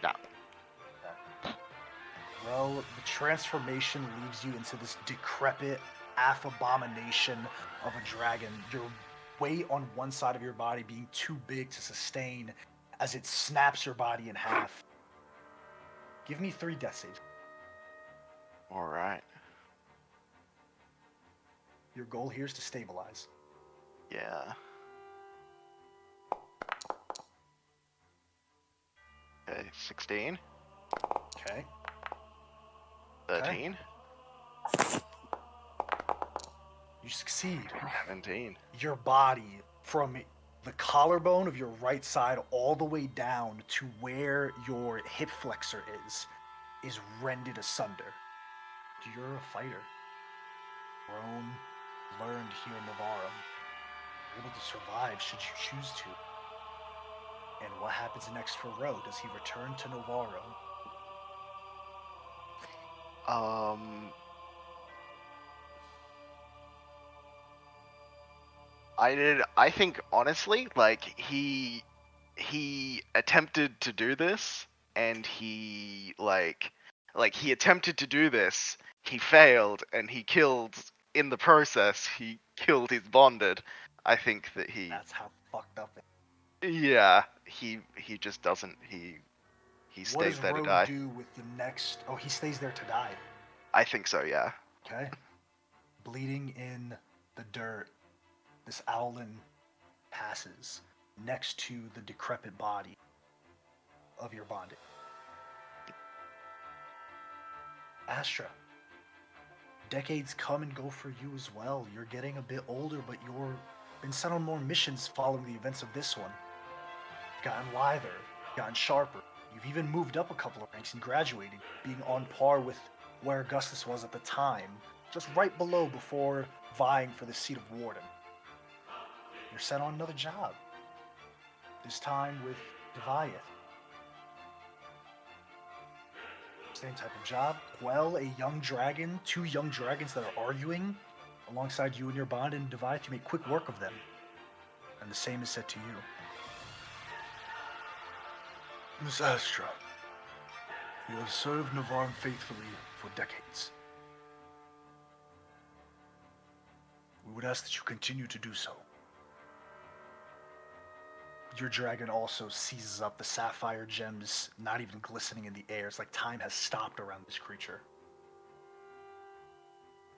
No. Well, the transformation leaves you into this decrepit half abomination of a dragon. Your weight on one side of your body being too big to sustain as it snaps your body in half. Give me 3 death saves. Alright. Your goal here is to stabilize. Yeah. Okay, 16. Okay. 13. You succeed. 17. Your body, from the collarbone of your right side all the way down to where your hip flexor is rended asunder. You're a fighter. Grown, learned here in Navarro. You're able to survive should you choose to. And what happens next for Ro? Does he return to Navarro? I think honestly, like he attempted to do this and he like Like, he attempted to do this, he failed, and he killed, in the process, he killed his bonded. I think that That's how fucked up it yeah, he just doesn't, he is. What stays does there to Roe die. do with the next... Oh, he stays there to die. I think so, yeah. Okay. Bleeding in the dirt, this owlin passes next to the decrepit body of your bonded. Astra, decades come and go for you as well. You're getting a bit older, but you've been sent on more missions following the events of this one. You've gotten lither, gotten sharper. You've even moved up a couple of ranks and graduated, being on par with where Augustus was at the time, just right below before vying for the seat of warden. You're sent on another job, this time with Deviath. Same type of job. Quell a young dragon, two young dragons that are arguing alongside you and your bond and Deviath. You make quick work of them. And the same is said to you. Miss Astra, you have served Navarre faithfully for decades. We would ask that you continue to do so. Your dragon also seizes up the sapphire gems, not even glistening in the air. It's like time has stopped around this creature.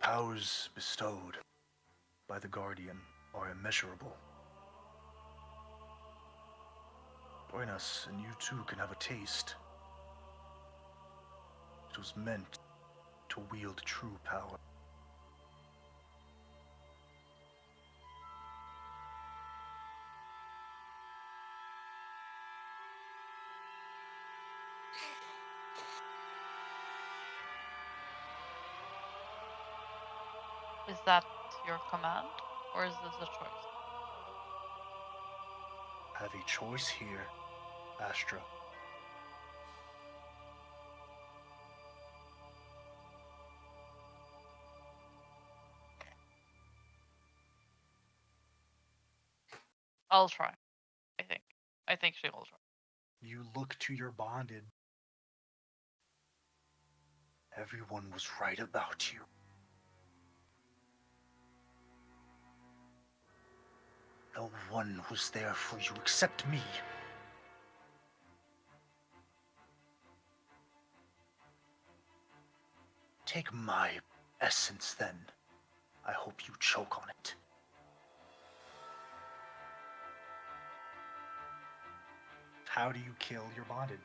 Powers bestowed by the Guardian are immeasurable. Join us, and you too can have a taste. It was meant to wield true power. Is that your command, or is this a choice? Have a choice here, Astra. I'll try. I think she will try. You look to your bonded. Everyone was right about you. No one was there for you except me. Take my essence then. I hope you choke on it. How do you kill your bonded?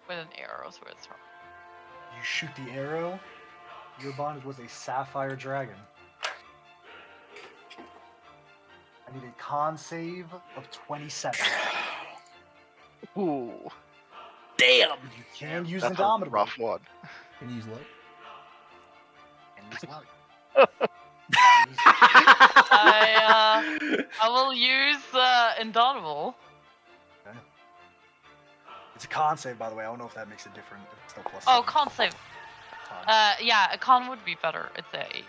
With an arrow through its throat. You shoot the arrow. Your bonded was a sapphire dragon. I need a con save of 27. Ooh, Damn! You can use that's a Indomitable. rough one. Can you use luck? And use luck. I will use Indomitable. Okay. It's a con save, by the way. I don't know if that makes it different. It's still plus Oh, 7. con save. Con. Yeah, a con would be better. It's a 8.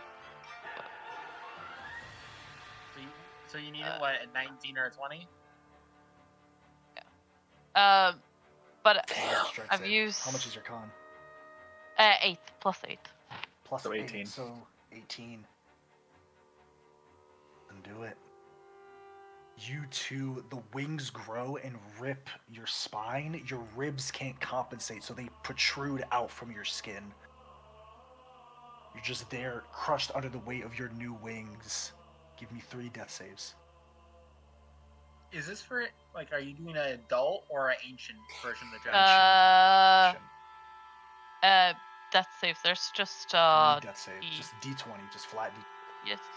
So you need what, a 19 or a 20? But Strength I've save. used. How much is your con? 8 plus 8. Plus So 8, 18. so 18. And do it. You two, the wings grow and rip your spine. Your ribs can't compensate, so they protrude out from your skin. You're just there, crushed under the weight of your new wings. Give me 3 death saves. Is this for, like, are you doing an adult or an ancient version of the dragon? Death saves. There's just 3 death saves. D- Just D20, just flat D.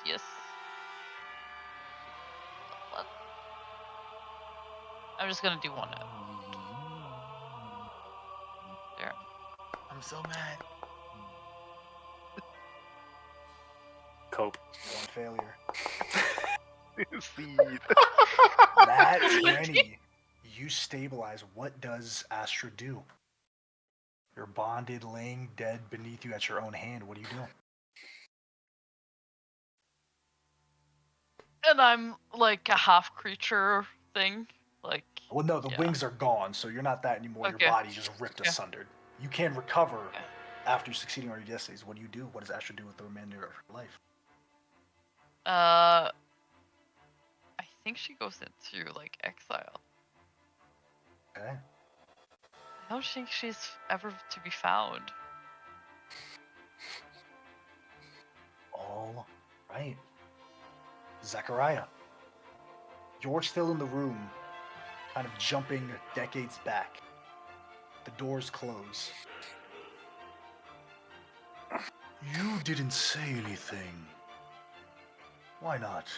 yes. I'm just gonna do one. There. I'm so mad. Cope. One failure. Seed. That 20. You stabilize. What does Astra do? You're bonded, laying dead beneath you at your own hand. What do you do? And I'm like a half creature thing. Like Well, no, the Yeah. wings are gone, so you're not that anymore. Okay. Your body just ripped Okay. asunder. You can recover Okay. after succeeding on your destinies. What do you do? What does Astra do with the remainder of her life? I think she goes into like exile. Okay. I don't think she's ever to be found. All right. Zechariah, you're still in the room, kind of jumping decades back. The doors close. You didn't say anything. Why not?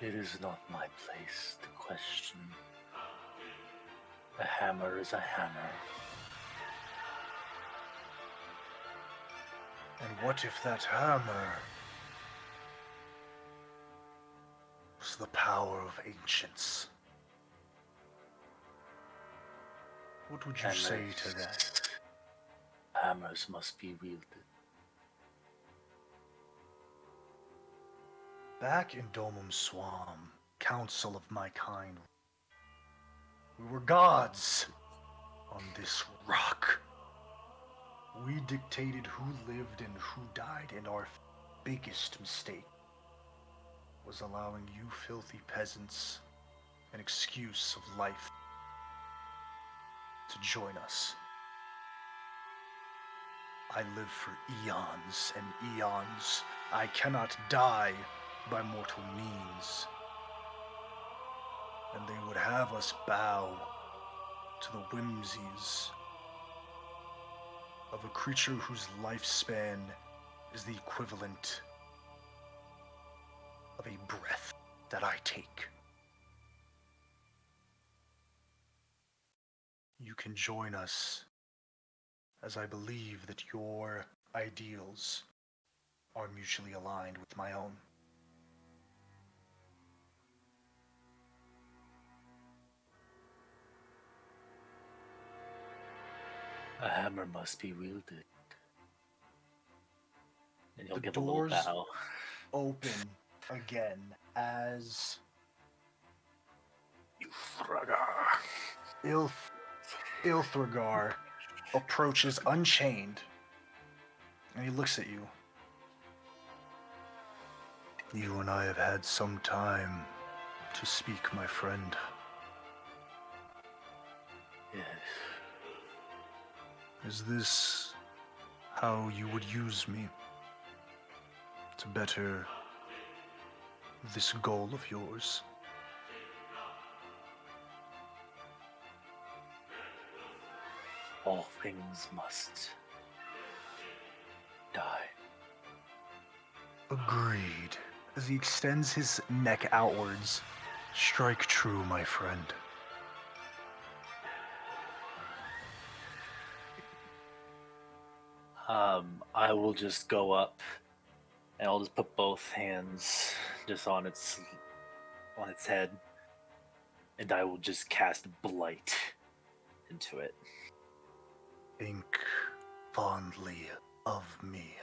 It is not my place to question. A hammer is a hammer. And what if that hammer was the power of ancients? What would you say to that? Hammers must be wielded. Back in Domum Swam, council of my kind, we were gods on this rock. We dictated who lived and who died, and our biggest mistake was allowing you filthy peasants an excuse of life to join us. I live for eons and eons. I cannot die by mortal means. And they would have us bow to the whimsies of a creature whose lifespan is the equivalent of a breath that I take. You can join us, as I believe that your ideals are mutually aligned with my own. A hammer must be wielded. And you'll The give a little doors bow. open again as Ilthragar approaches unchained, and he looks at you. You and I have had some time to speak, my friend. Yes. Is this how you would use me to better this goal of yours? All things must die. Agreed. As he extends his neck outwards, strike true, my friend. I will just go up and I'll just put both hands just on its head, and I will just cast Blight into it. Think fondly of me.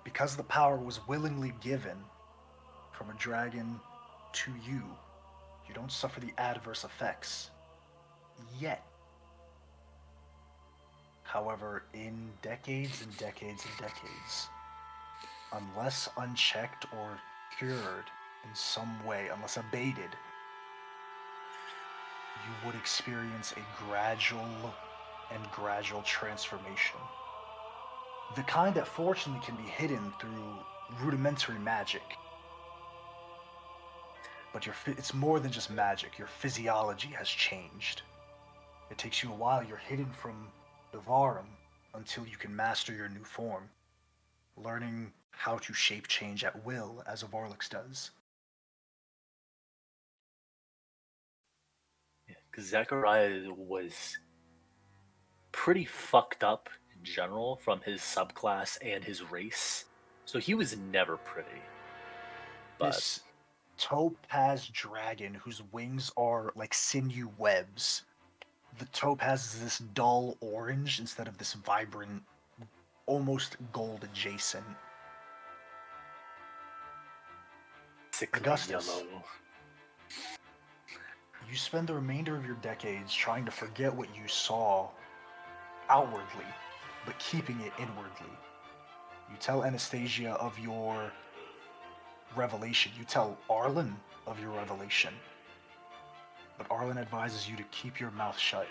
Because the power was willingly given from a dragon to you, you don't suffer the adverse effects. Yet. However, in decades and decades and decades, unless unchecked or cured in some way, unless abated, you would experience a gradual transformation. The kind that fortunately can be hidden through rudimentary magic. But it's more than just magic. Your physiology has changed. It takes you a while. You're hidden from Devarim until you can master your new form, learning how to shape change at will, as a Varlix does. Yeah, because Zechariah was pretty fucked up in general from his subclass and his race, so he was never pretty. But This topaz dragon, whose wings are like sinew webs, the topaz is this dull orange instead of this vibrant, almost gold adjacent. Sickly Augustus. yellow. You spend the remainder of your decades trying to forget what you saw outwardly, but keeping it inwardly. You tell Anastasia of your revelation. You tell Arlen of your revelation. But Arlen advises you to keep your mouth shut.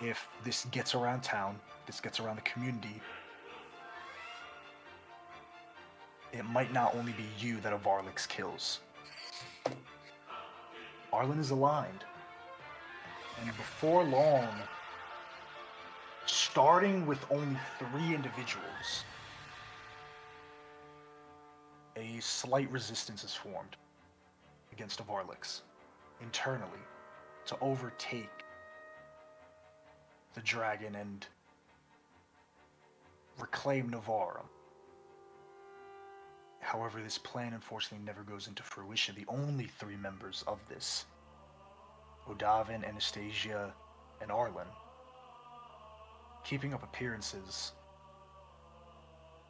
If this gets around town, this gets around the community, it might not only be you that a Varlix kills. Arlen is aligned. And before long, starting with only 3 individuals, a slight resistance is formed against a Varlix internally to overtake the dragon and reclaim Navarra. However, this plan unfortunately never goes into fruition. The only 3 members of this, Odavin, Anastasia, and Arlen, keeping up appearances,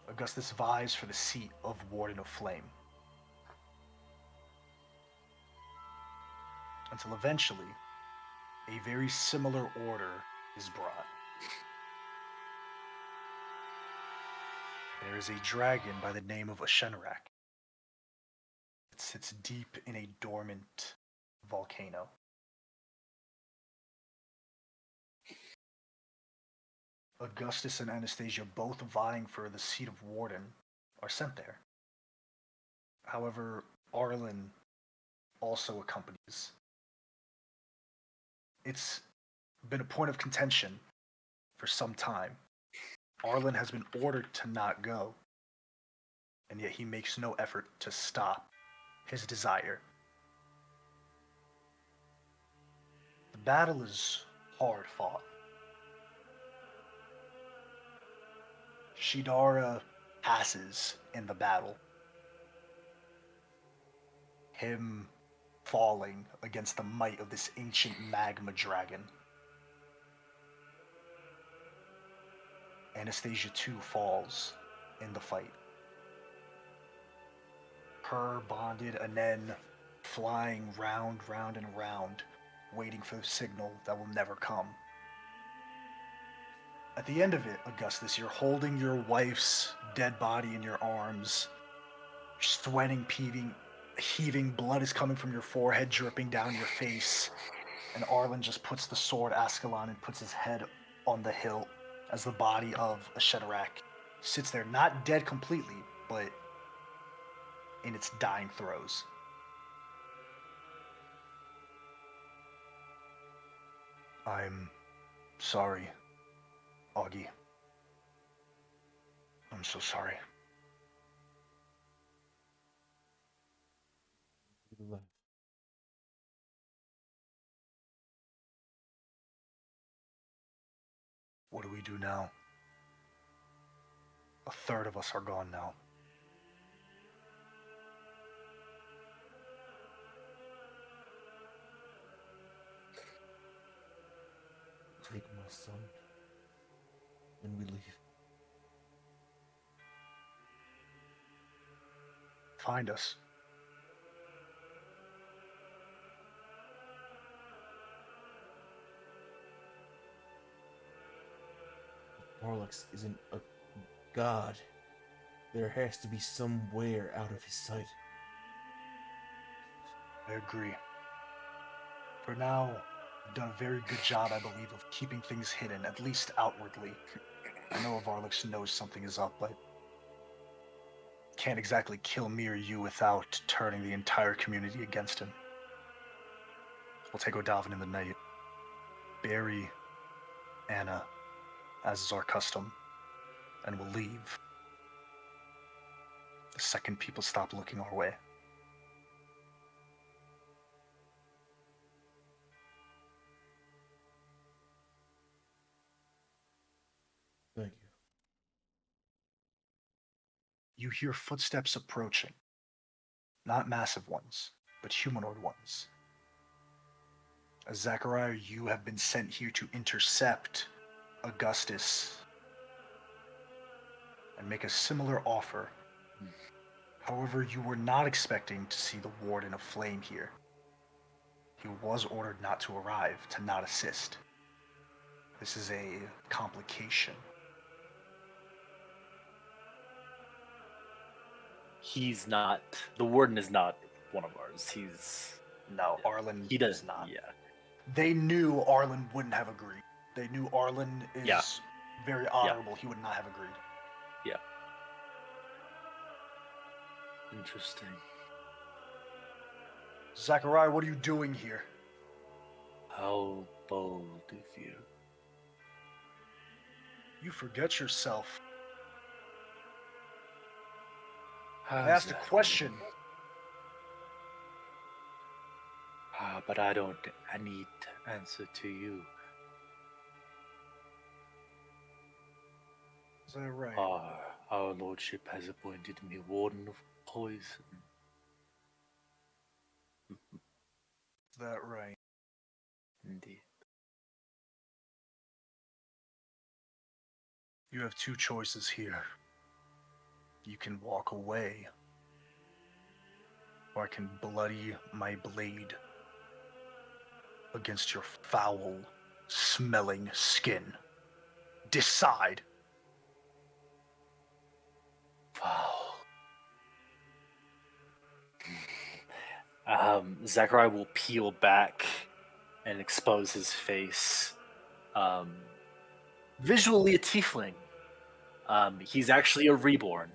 Augustus vies for the seat of Warden of Flame. Until eventually, a very similar order is brought. There is a dragon by the name of Ashenrak. It sits deep in a dormant volcano. Augustus and Anastasia, both vying for the seat of Warden, are sent there. However, Arlen also accompanies. It's been a point of contention for some time. Arlen has been ordered to not go, and yet he makes no effort to stop his desire. The battle is hard fought. Shidara passes in the battle. Him falling against the might of this ancient magma dragon. Anastasia too falls in the fight. Her bonded and then flying round and round, waiting for the signal that will never come. At the end of it, Augustus, you're holding your wife's dead body in your arms, sweating, heaving, blood is coming from your forehead, dripping down your face, and Arlen just puts the sword Ascalon and puts his head on the hilt as the body of Ashenrak sits there, not dead completely, but in its dying throes. I'm sorry, Augie. I'm so sorry. You left. What do we do now? A third of us are gone now. Take my son, and we leave. Find us. Varlix isn't a god. There has to be somewhere out of his sight. I agree. For now, you've done a very good job, I believe, of keeping things hidden, at least outwardly. I know Varlix knows something is up, but can't exactly kill me or you without turning the entire community against him. We'll take Odavin in the night, bury Anna, as is our custom, and we'll leave the second people stop looking our way. Thank you. You hear footsteps approaching. Not massive ones, but humanoid ones. Zachariah, you have been sent here to intercept Augustus and make a similar offer. However, you were not expecting to see the Warden of Flame here. He was ordered not to arrive, to not assist. This is a complication. He's not. The warden is not one of ours. No, Arlen He does is not. Yeah. They knew Arlen wouldn't have agreed. They knew Arlen is Yeah. very honorable. He would not have agreed. Yeah. Interesting. Zachariah, what are you doing here? How bold of you. You forget yourself. I How's asked a that? question. But I need to answer to you. Is that right? Our lordship has appointed me warden of poison. Is that right? Indeed. You have two choices here. You can walk away, or I can bloody my blade against your foul-smelling skin. Decide. Wow. Zachariah will peel back and expose his face. Visually a tiefling. He's actually a reborn.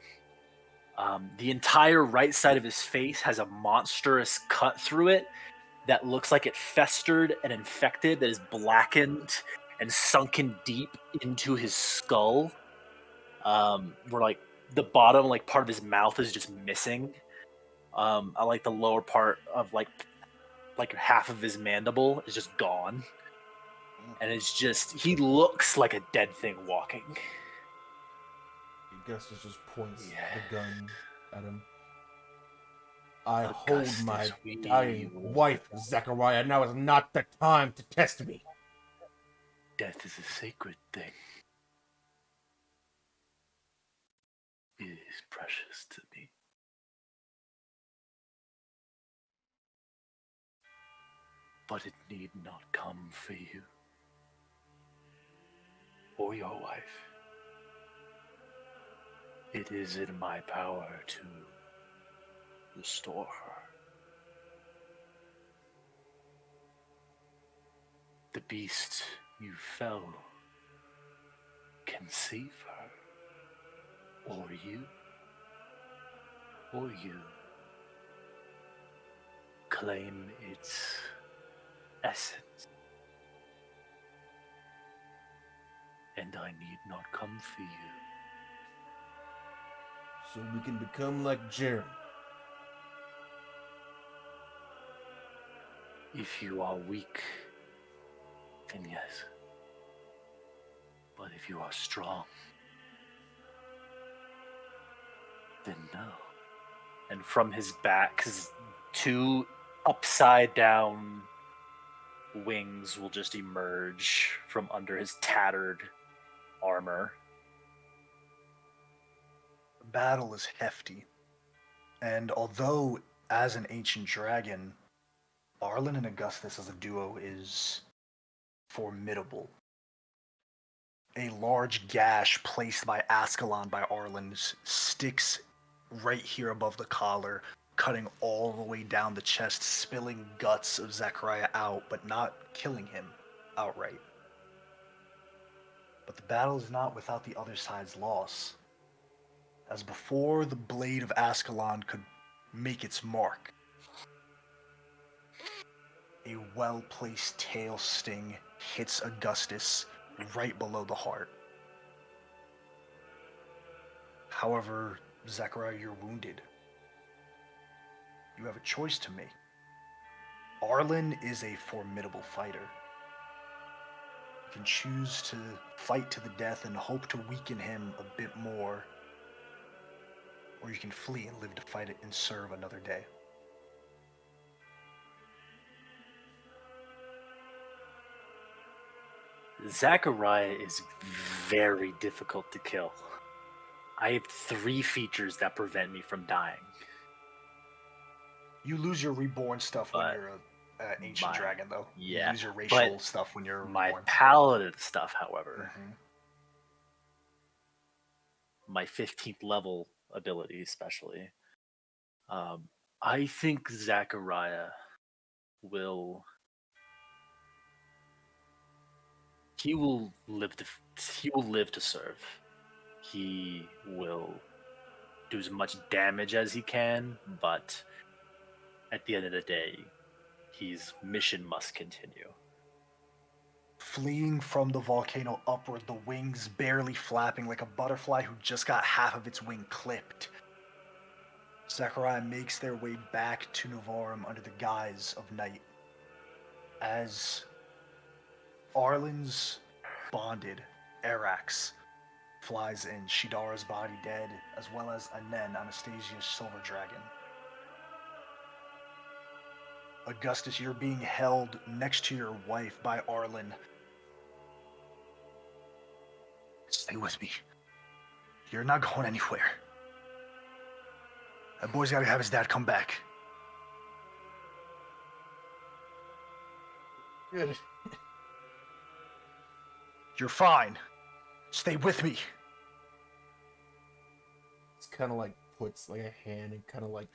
The entire right side of his face has a monstrous cut through it that looks like it festered and infected, that is blackened and sunken deep into his skull. Where like the bottom, like part of his mouth is just missing. I like the lower part of like half of his mandible is just gone, and it's just he looks like a dead thing walking. Augustus just points Yeah. the gun at him. I Augustus, hold my we dying will- wife, Zachariah. Now is not the time to test me. Death is a sacred thing. It is precious to me. But it need not come for you or your wife. It is in my power to restore her. The beast you fell can save her, or you claim its essence, and I need not come for you. So we can become like Jeremy. If you are weak, then yes. But if you are strong, then no. And from his back, his two upside down wings will just emerge from under his tattered armor. The battle is hefty. And although, as an ancient dragon, Arlen and Augustus as a duo is formidable. A large gash placed by Ascalon by Arlen sticks right here above the collar, cutting all the way down the chest, spilling guts of Zachariah out, but not killing him outright. But the battle is not without the other side's loss. As before the blade of Ascalon could make its mark, a well-placed tail sting hits Augustus right below the heart. However, Zachariah, you're wounded. You have a choice to make. Arlen is a formidable fighter. You can choose to fight to the death and hope to weaken him a bit more, or you can flee and live to fight it and serve another day. Zachariah is very difficult to kill. I have 3 features that prevent me from dying. You lose your reborn stuff when But you're an ancient dragon, though. yeah, You lose your racial but stuff when you're My reborn. paladin stuff, however, Mhm. my 15th level ability especially, I think Zachariah will he will live to serve. He will do as much damage as he can, but at the end of the day, his mission must continue. Fleeing from the volcano upward, the wings barely flapping like a butterfly who just got half of its wing clipped. Zachariah makes their way back to Novarum under the guise of night. As Arlen's bonded Arax flies in, Shidara's body dead, as well as Anen, Anastasia's silver dragon. Augustus, you're being held next to your wife by Arlen. Stay with me. You're not going anywhere. That boy's gotta have his dad come back. Good. You're fine. Stay with me. It's kind of like puts like a hand and kind of like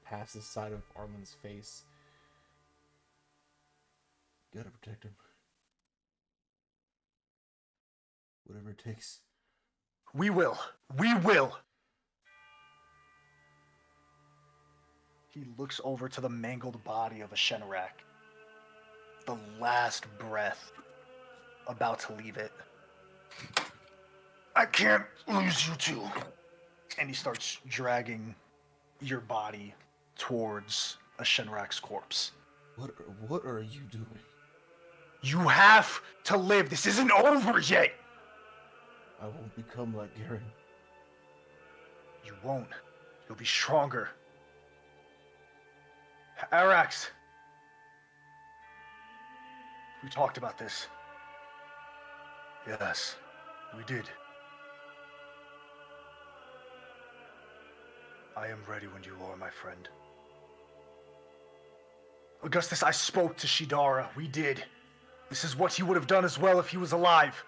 past the side of Arlen's face. Gotta protect him. Whatever it takes. We will. We will. He looks over to the mangled body of a Shenarak. The last breath about to leave it. I can't lose you two. And he starts dragging your body towards a Shenrak's corpse. What are you doing? You have to live. This isn't over yet. I won't become like Garen. You won't. You'll be stronger. Arax. We talked about this. Yes, we did. I am ready when you are, my friend. Augustus, I spoke to Shidara. We did. This is what he would have done as well if he was alive.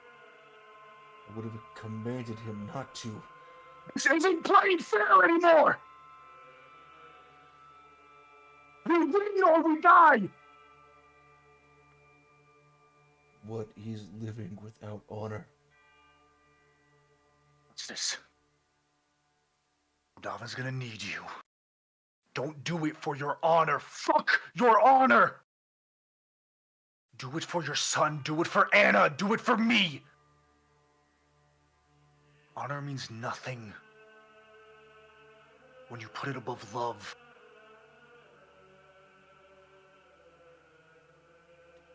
I would have commanded him not to. This isn't playing fair anymore! We win or we die! What is living without honor? What's this? Davin's gonna need you. Don't do it for your honor. Fuck your honor! Do it for your son. Do it for Anna. Do it for me. Honor means nothing when you put it above love.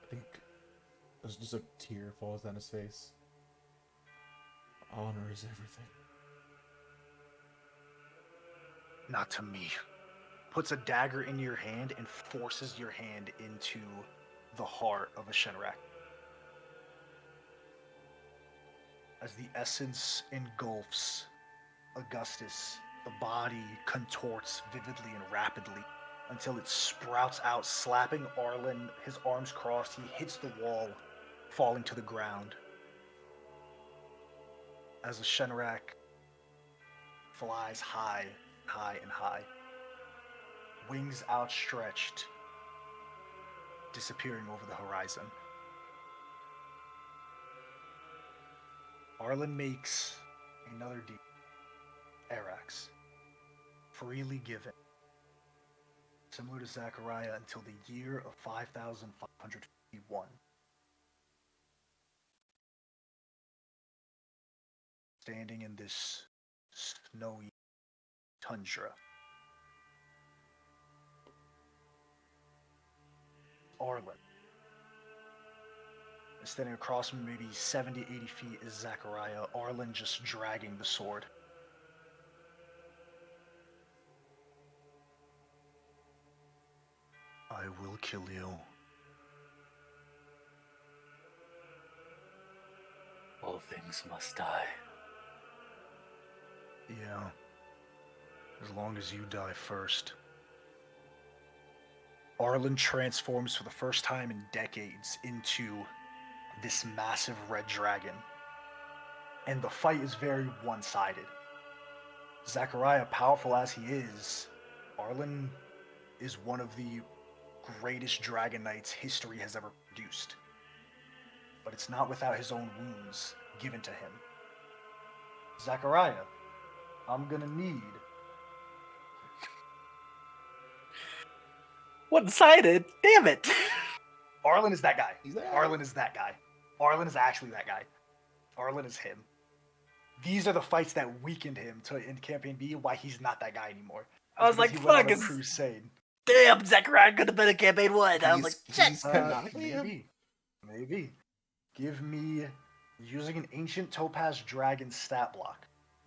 I think there's just a tear falls down his face. Honor is everything. Not to me. Puts a dagger in your hand and forces your hand into the heart of a Shenrak. As the essence engulfs Augustus, the body contorts vividly and rapidly until it sprouts out, slapping Arlen, his arms crossed. He hits the wall, falling to the ground. As a Shenrak flies high, high, and high, wings outstretched, disappearing over the horizon. Arlen makes another deed. Arax. Freely given. Similar to Zachariah until the year of 5551. Standing in this snowy tundra. Arlen. Standing across from maybe 70, 80 feet is Zachariah. Arlen just dragging the sword. I will kill you. things must die. Yeah. As long as you die first. Arlen transforms for the first time in decades into this massive red dragon. And the fight is very one-sided. Zachariah, powerful as he is, Arlen is one of the greatest Dragon Knights history has ever produced. But it's not without his own wounds given to him. Zachariah, I'm gonna need... One-sided? Damn it! Arlen is that guy. He's that. Arlen is that guy. Arlen is actually that guy. Arlen is him. These are the fights that weakened him in Campaign B, why he's not that guy anymore. I was like, He went on fuck, a it's... crusade. Damn, Zachariah could have been a campaign 1. I was like, shit! He's canonically him. Maybe. Give me, using an ancient topaz dragon stat block,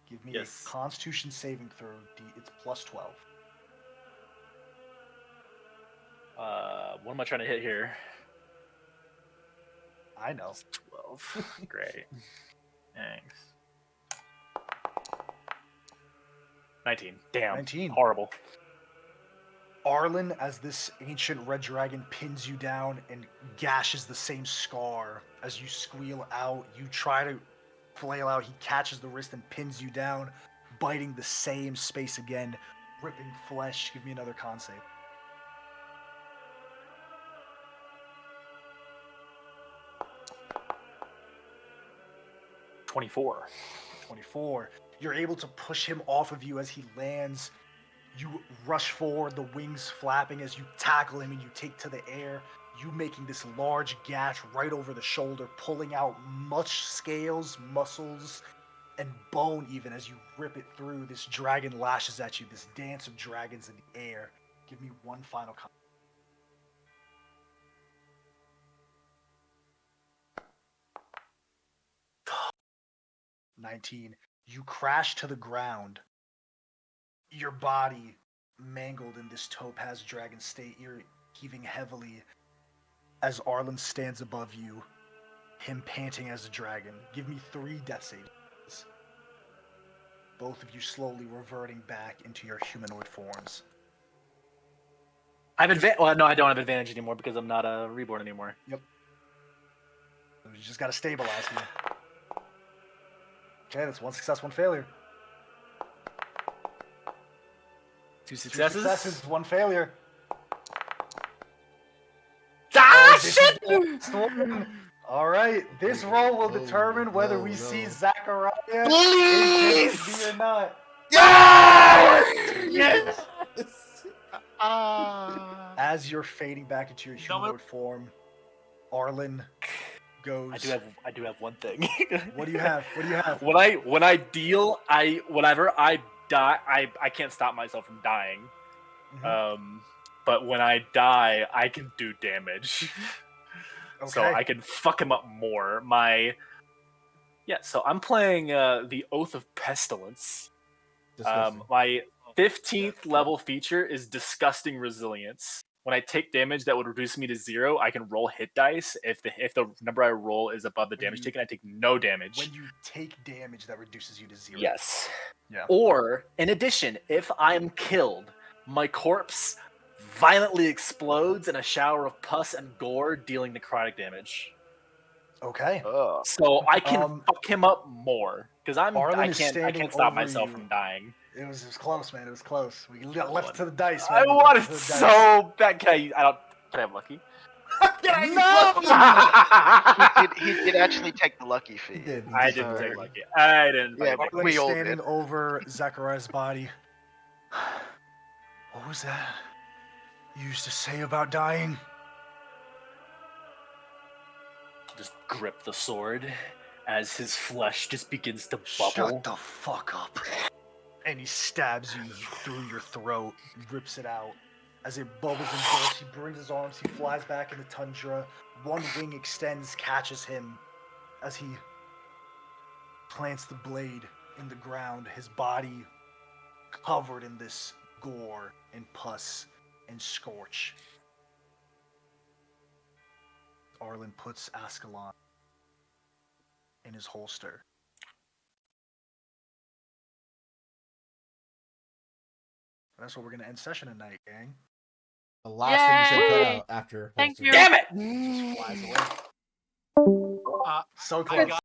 give me Yes. a constitution saving throw. It's plus 12. What am I trying to hit here? I know. It's 12. Great. Thanks. 19. Damn. 19. Horrible. Arlen, as this ancient red dragon pins you down and gashes the same scar as you squeal out, you try to flail out, he catches the wrist and pins you down, biting the same space again, ripping flesh. Give me another con save. 24. 24. You're able to push him off of you as he lands. You rush forward, the wings flapping as you tackle him and you take to the air. You making this large gash right over the shoulder, pulling out much scales, muscles, and bone even as you rip it through. This dragon lashes at you, this dance of dragons in the air. Give me one final con. $19. You crash to the ground. Your body mangled in this topaz dragon state. You're heaving heavily as Arlen stands above you, him panting as a dragon. Give me 3 death saves. Both of you slowly reverting back into your humanoid forms. I have well, no, I don't have advantage anymore because I'm not a reborn anymore. Yep. So you just gotta stabilize here. Okay, that's 1 success, 1 failure. 2 2 successes. successes, 1 failure. Ah, This shit! is the last one. All right, this roll will determine whether we see Zachariah Please! or not. Yes! As you're fading back into your humanoid form, Arlen goes. I do have one thing. What do you have? What do you have? When I deal, whenever I die, I can't stop myself from dying. Mhm. But when I die, I can do damage. Okay. So I can fuck him up more. So I'm playing the Oath of Pestilence. Disgusting. My 15th level feature is Disgusting Resilience. When I take damage that would reduce me to 0, I can roll hit dice. If the number I roll is above the damage taken, I take no damage. When you take damage, that reduces you to 0. Yes. Yeah. Or, in addition, if I'm killed, my corpse violently explodes in a shower of pus and gore, dealing necrotic damage. Okay. So I can fuck him up more because I Arlen is can't standing stop over myself you. from dying. It was close, man. It was close. We left it to the dice, I man. We want left it to the dice. so bad. Can I have lucky? He did actually take the lucky fee. He did. I didn't take lucky. I didn't. Yeah, fucking Arlen we all standing did. over Zachariah's body. What was that you used to say about dying? just grip the sword as his flesh just begins to bubble. Shut the fuck up. And he stabs you through your throat, rips it out. As it bubbles and bursts, he brings his arms, he flies back in the tundra. One wing extends, catches him as he plants the blade in the ground, his body covered in this gore and pus and scorch. Arlen puts Ascalon in his holster. That's what we're gonna end session tonight, gang. The last thing you said cut Yay! out after. Thank holster. you. Damn it! Just flies away. Uh, So I close. got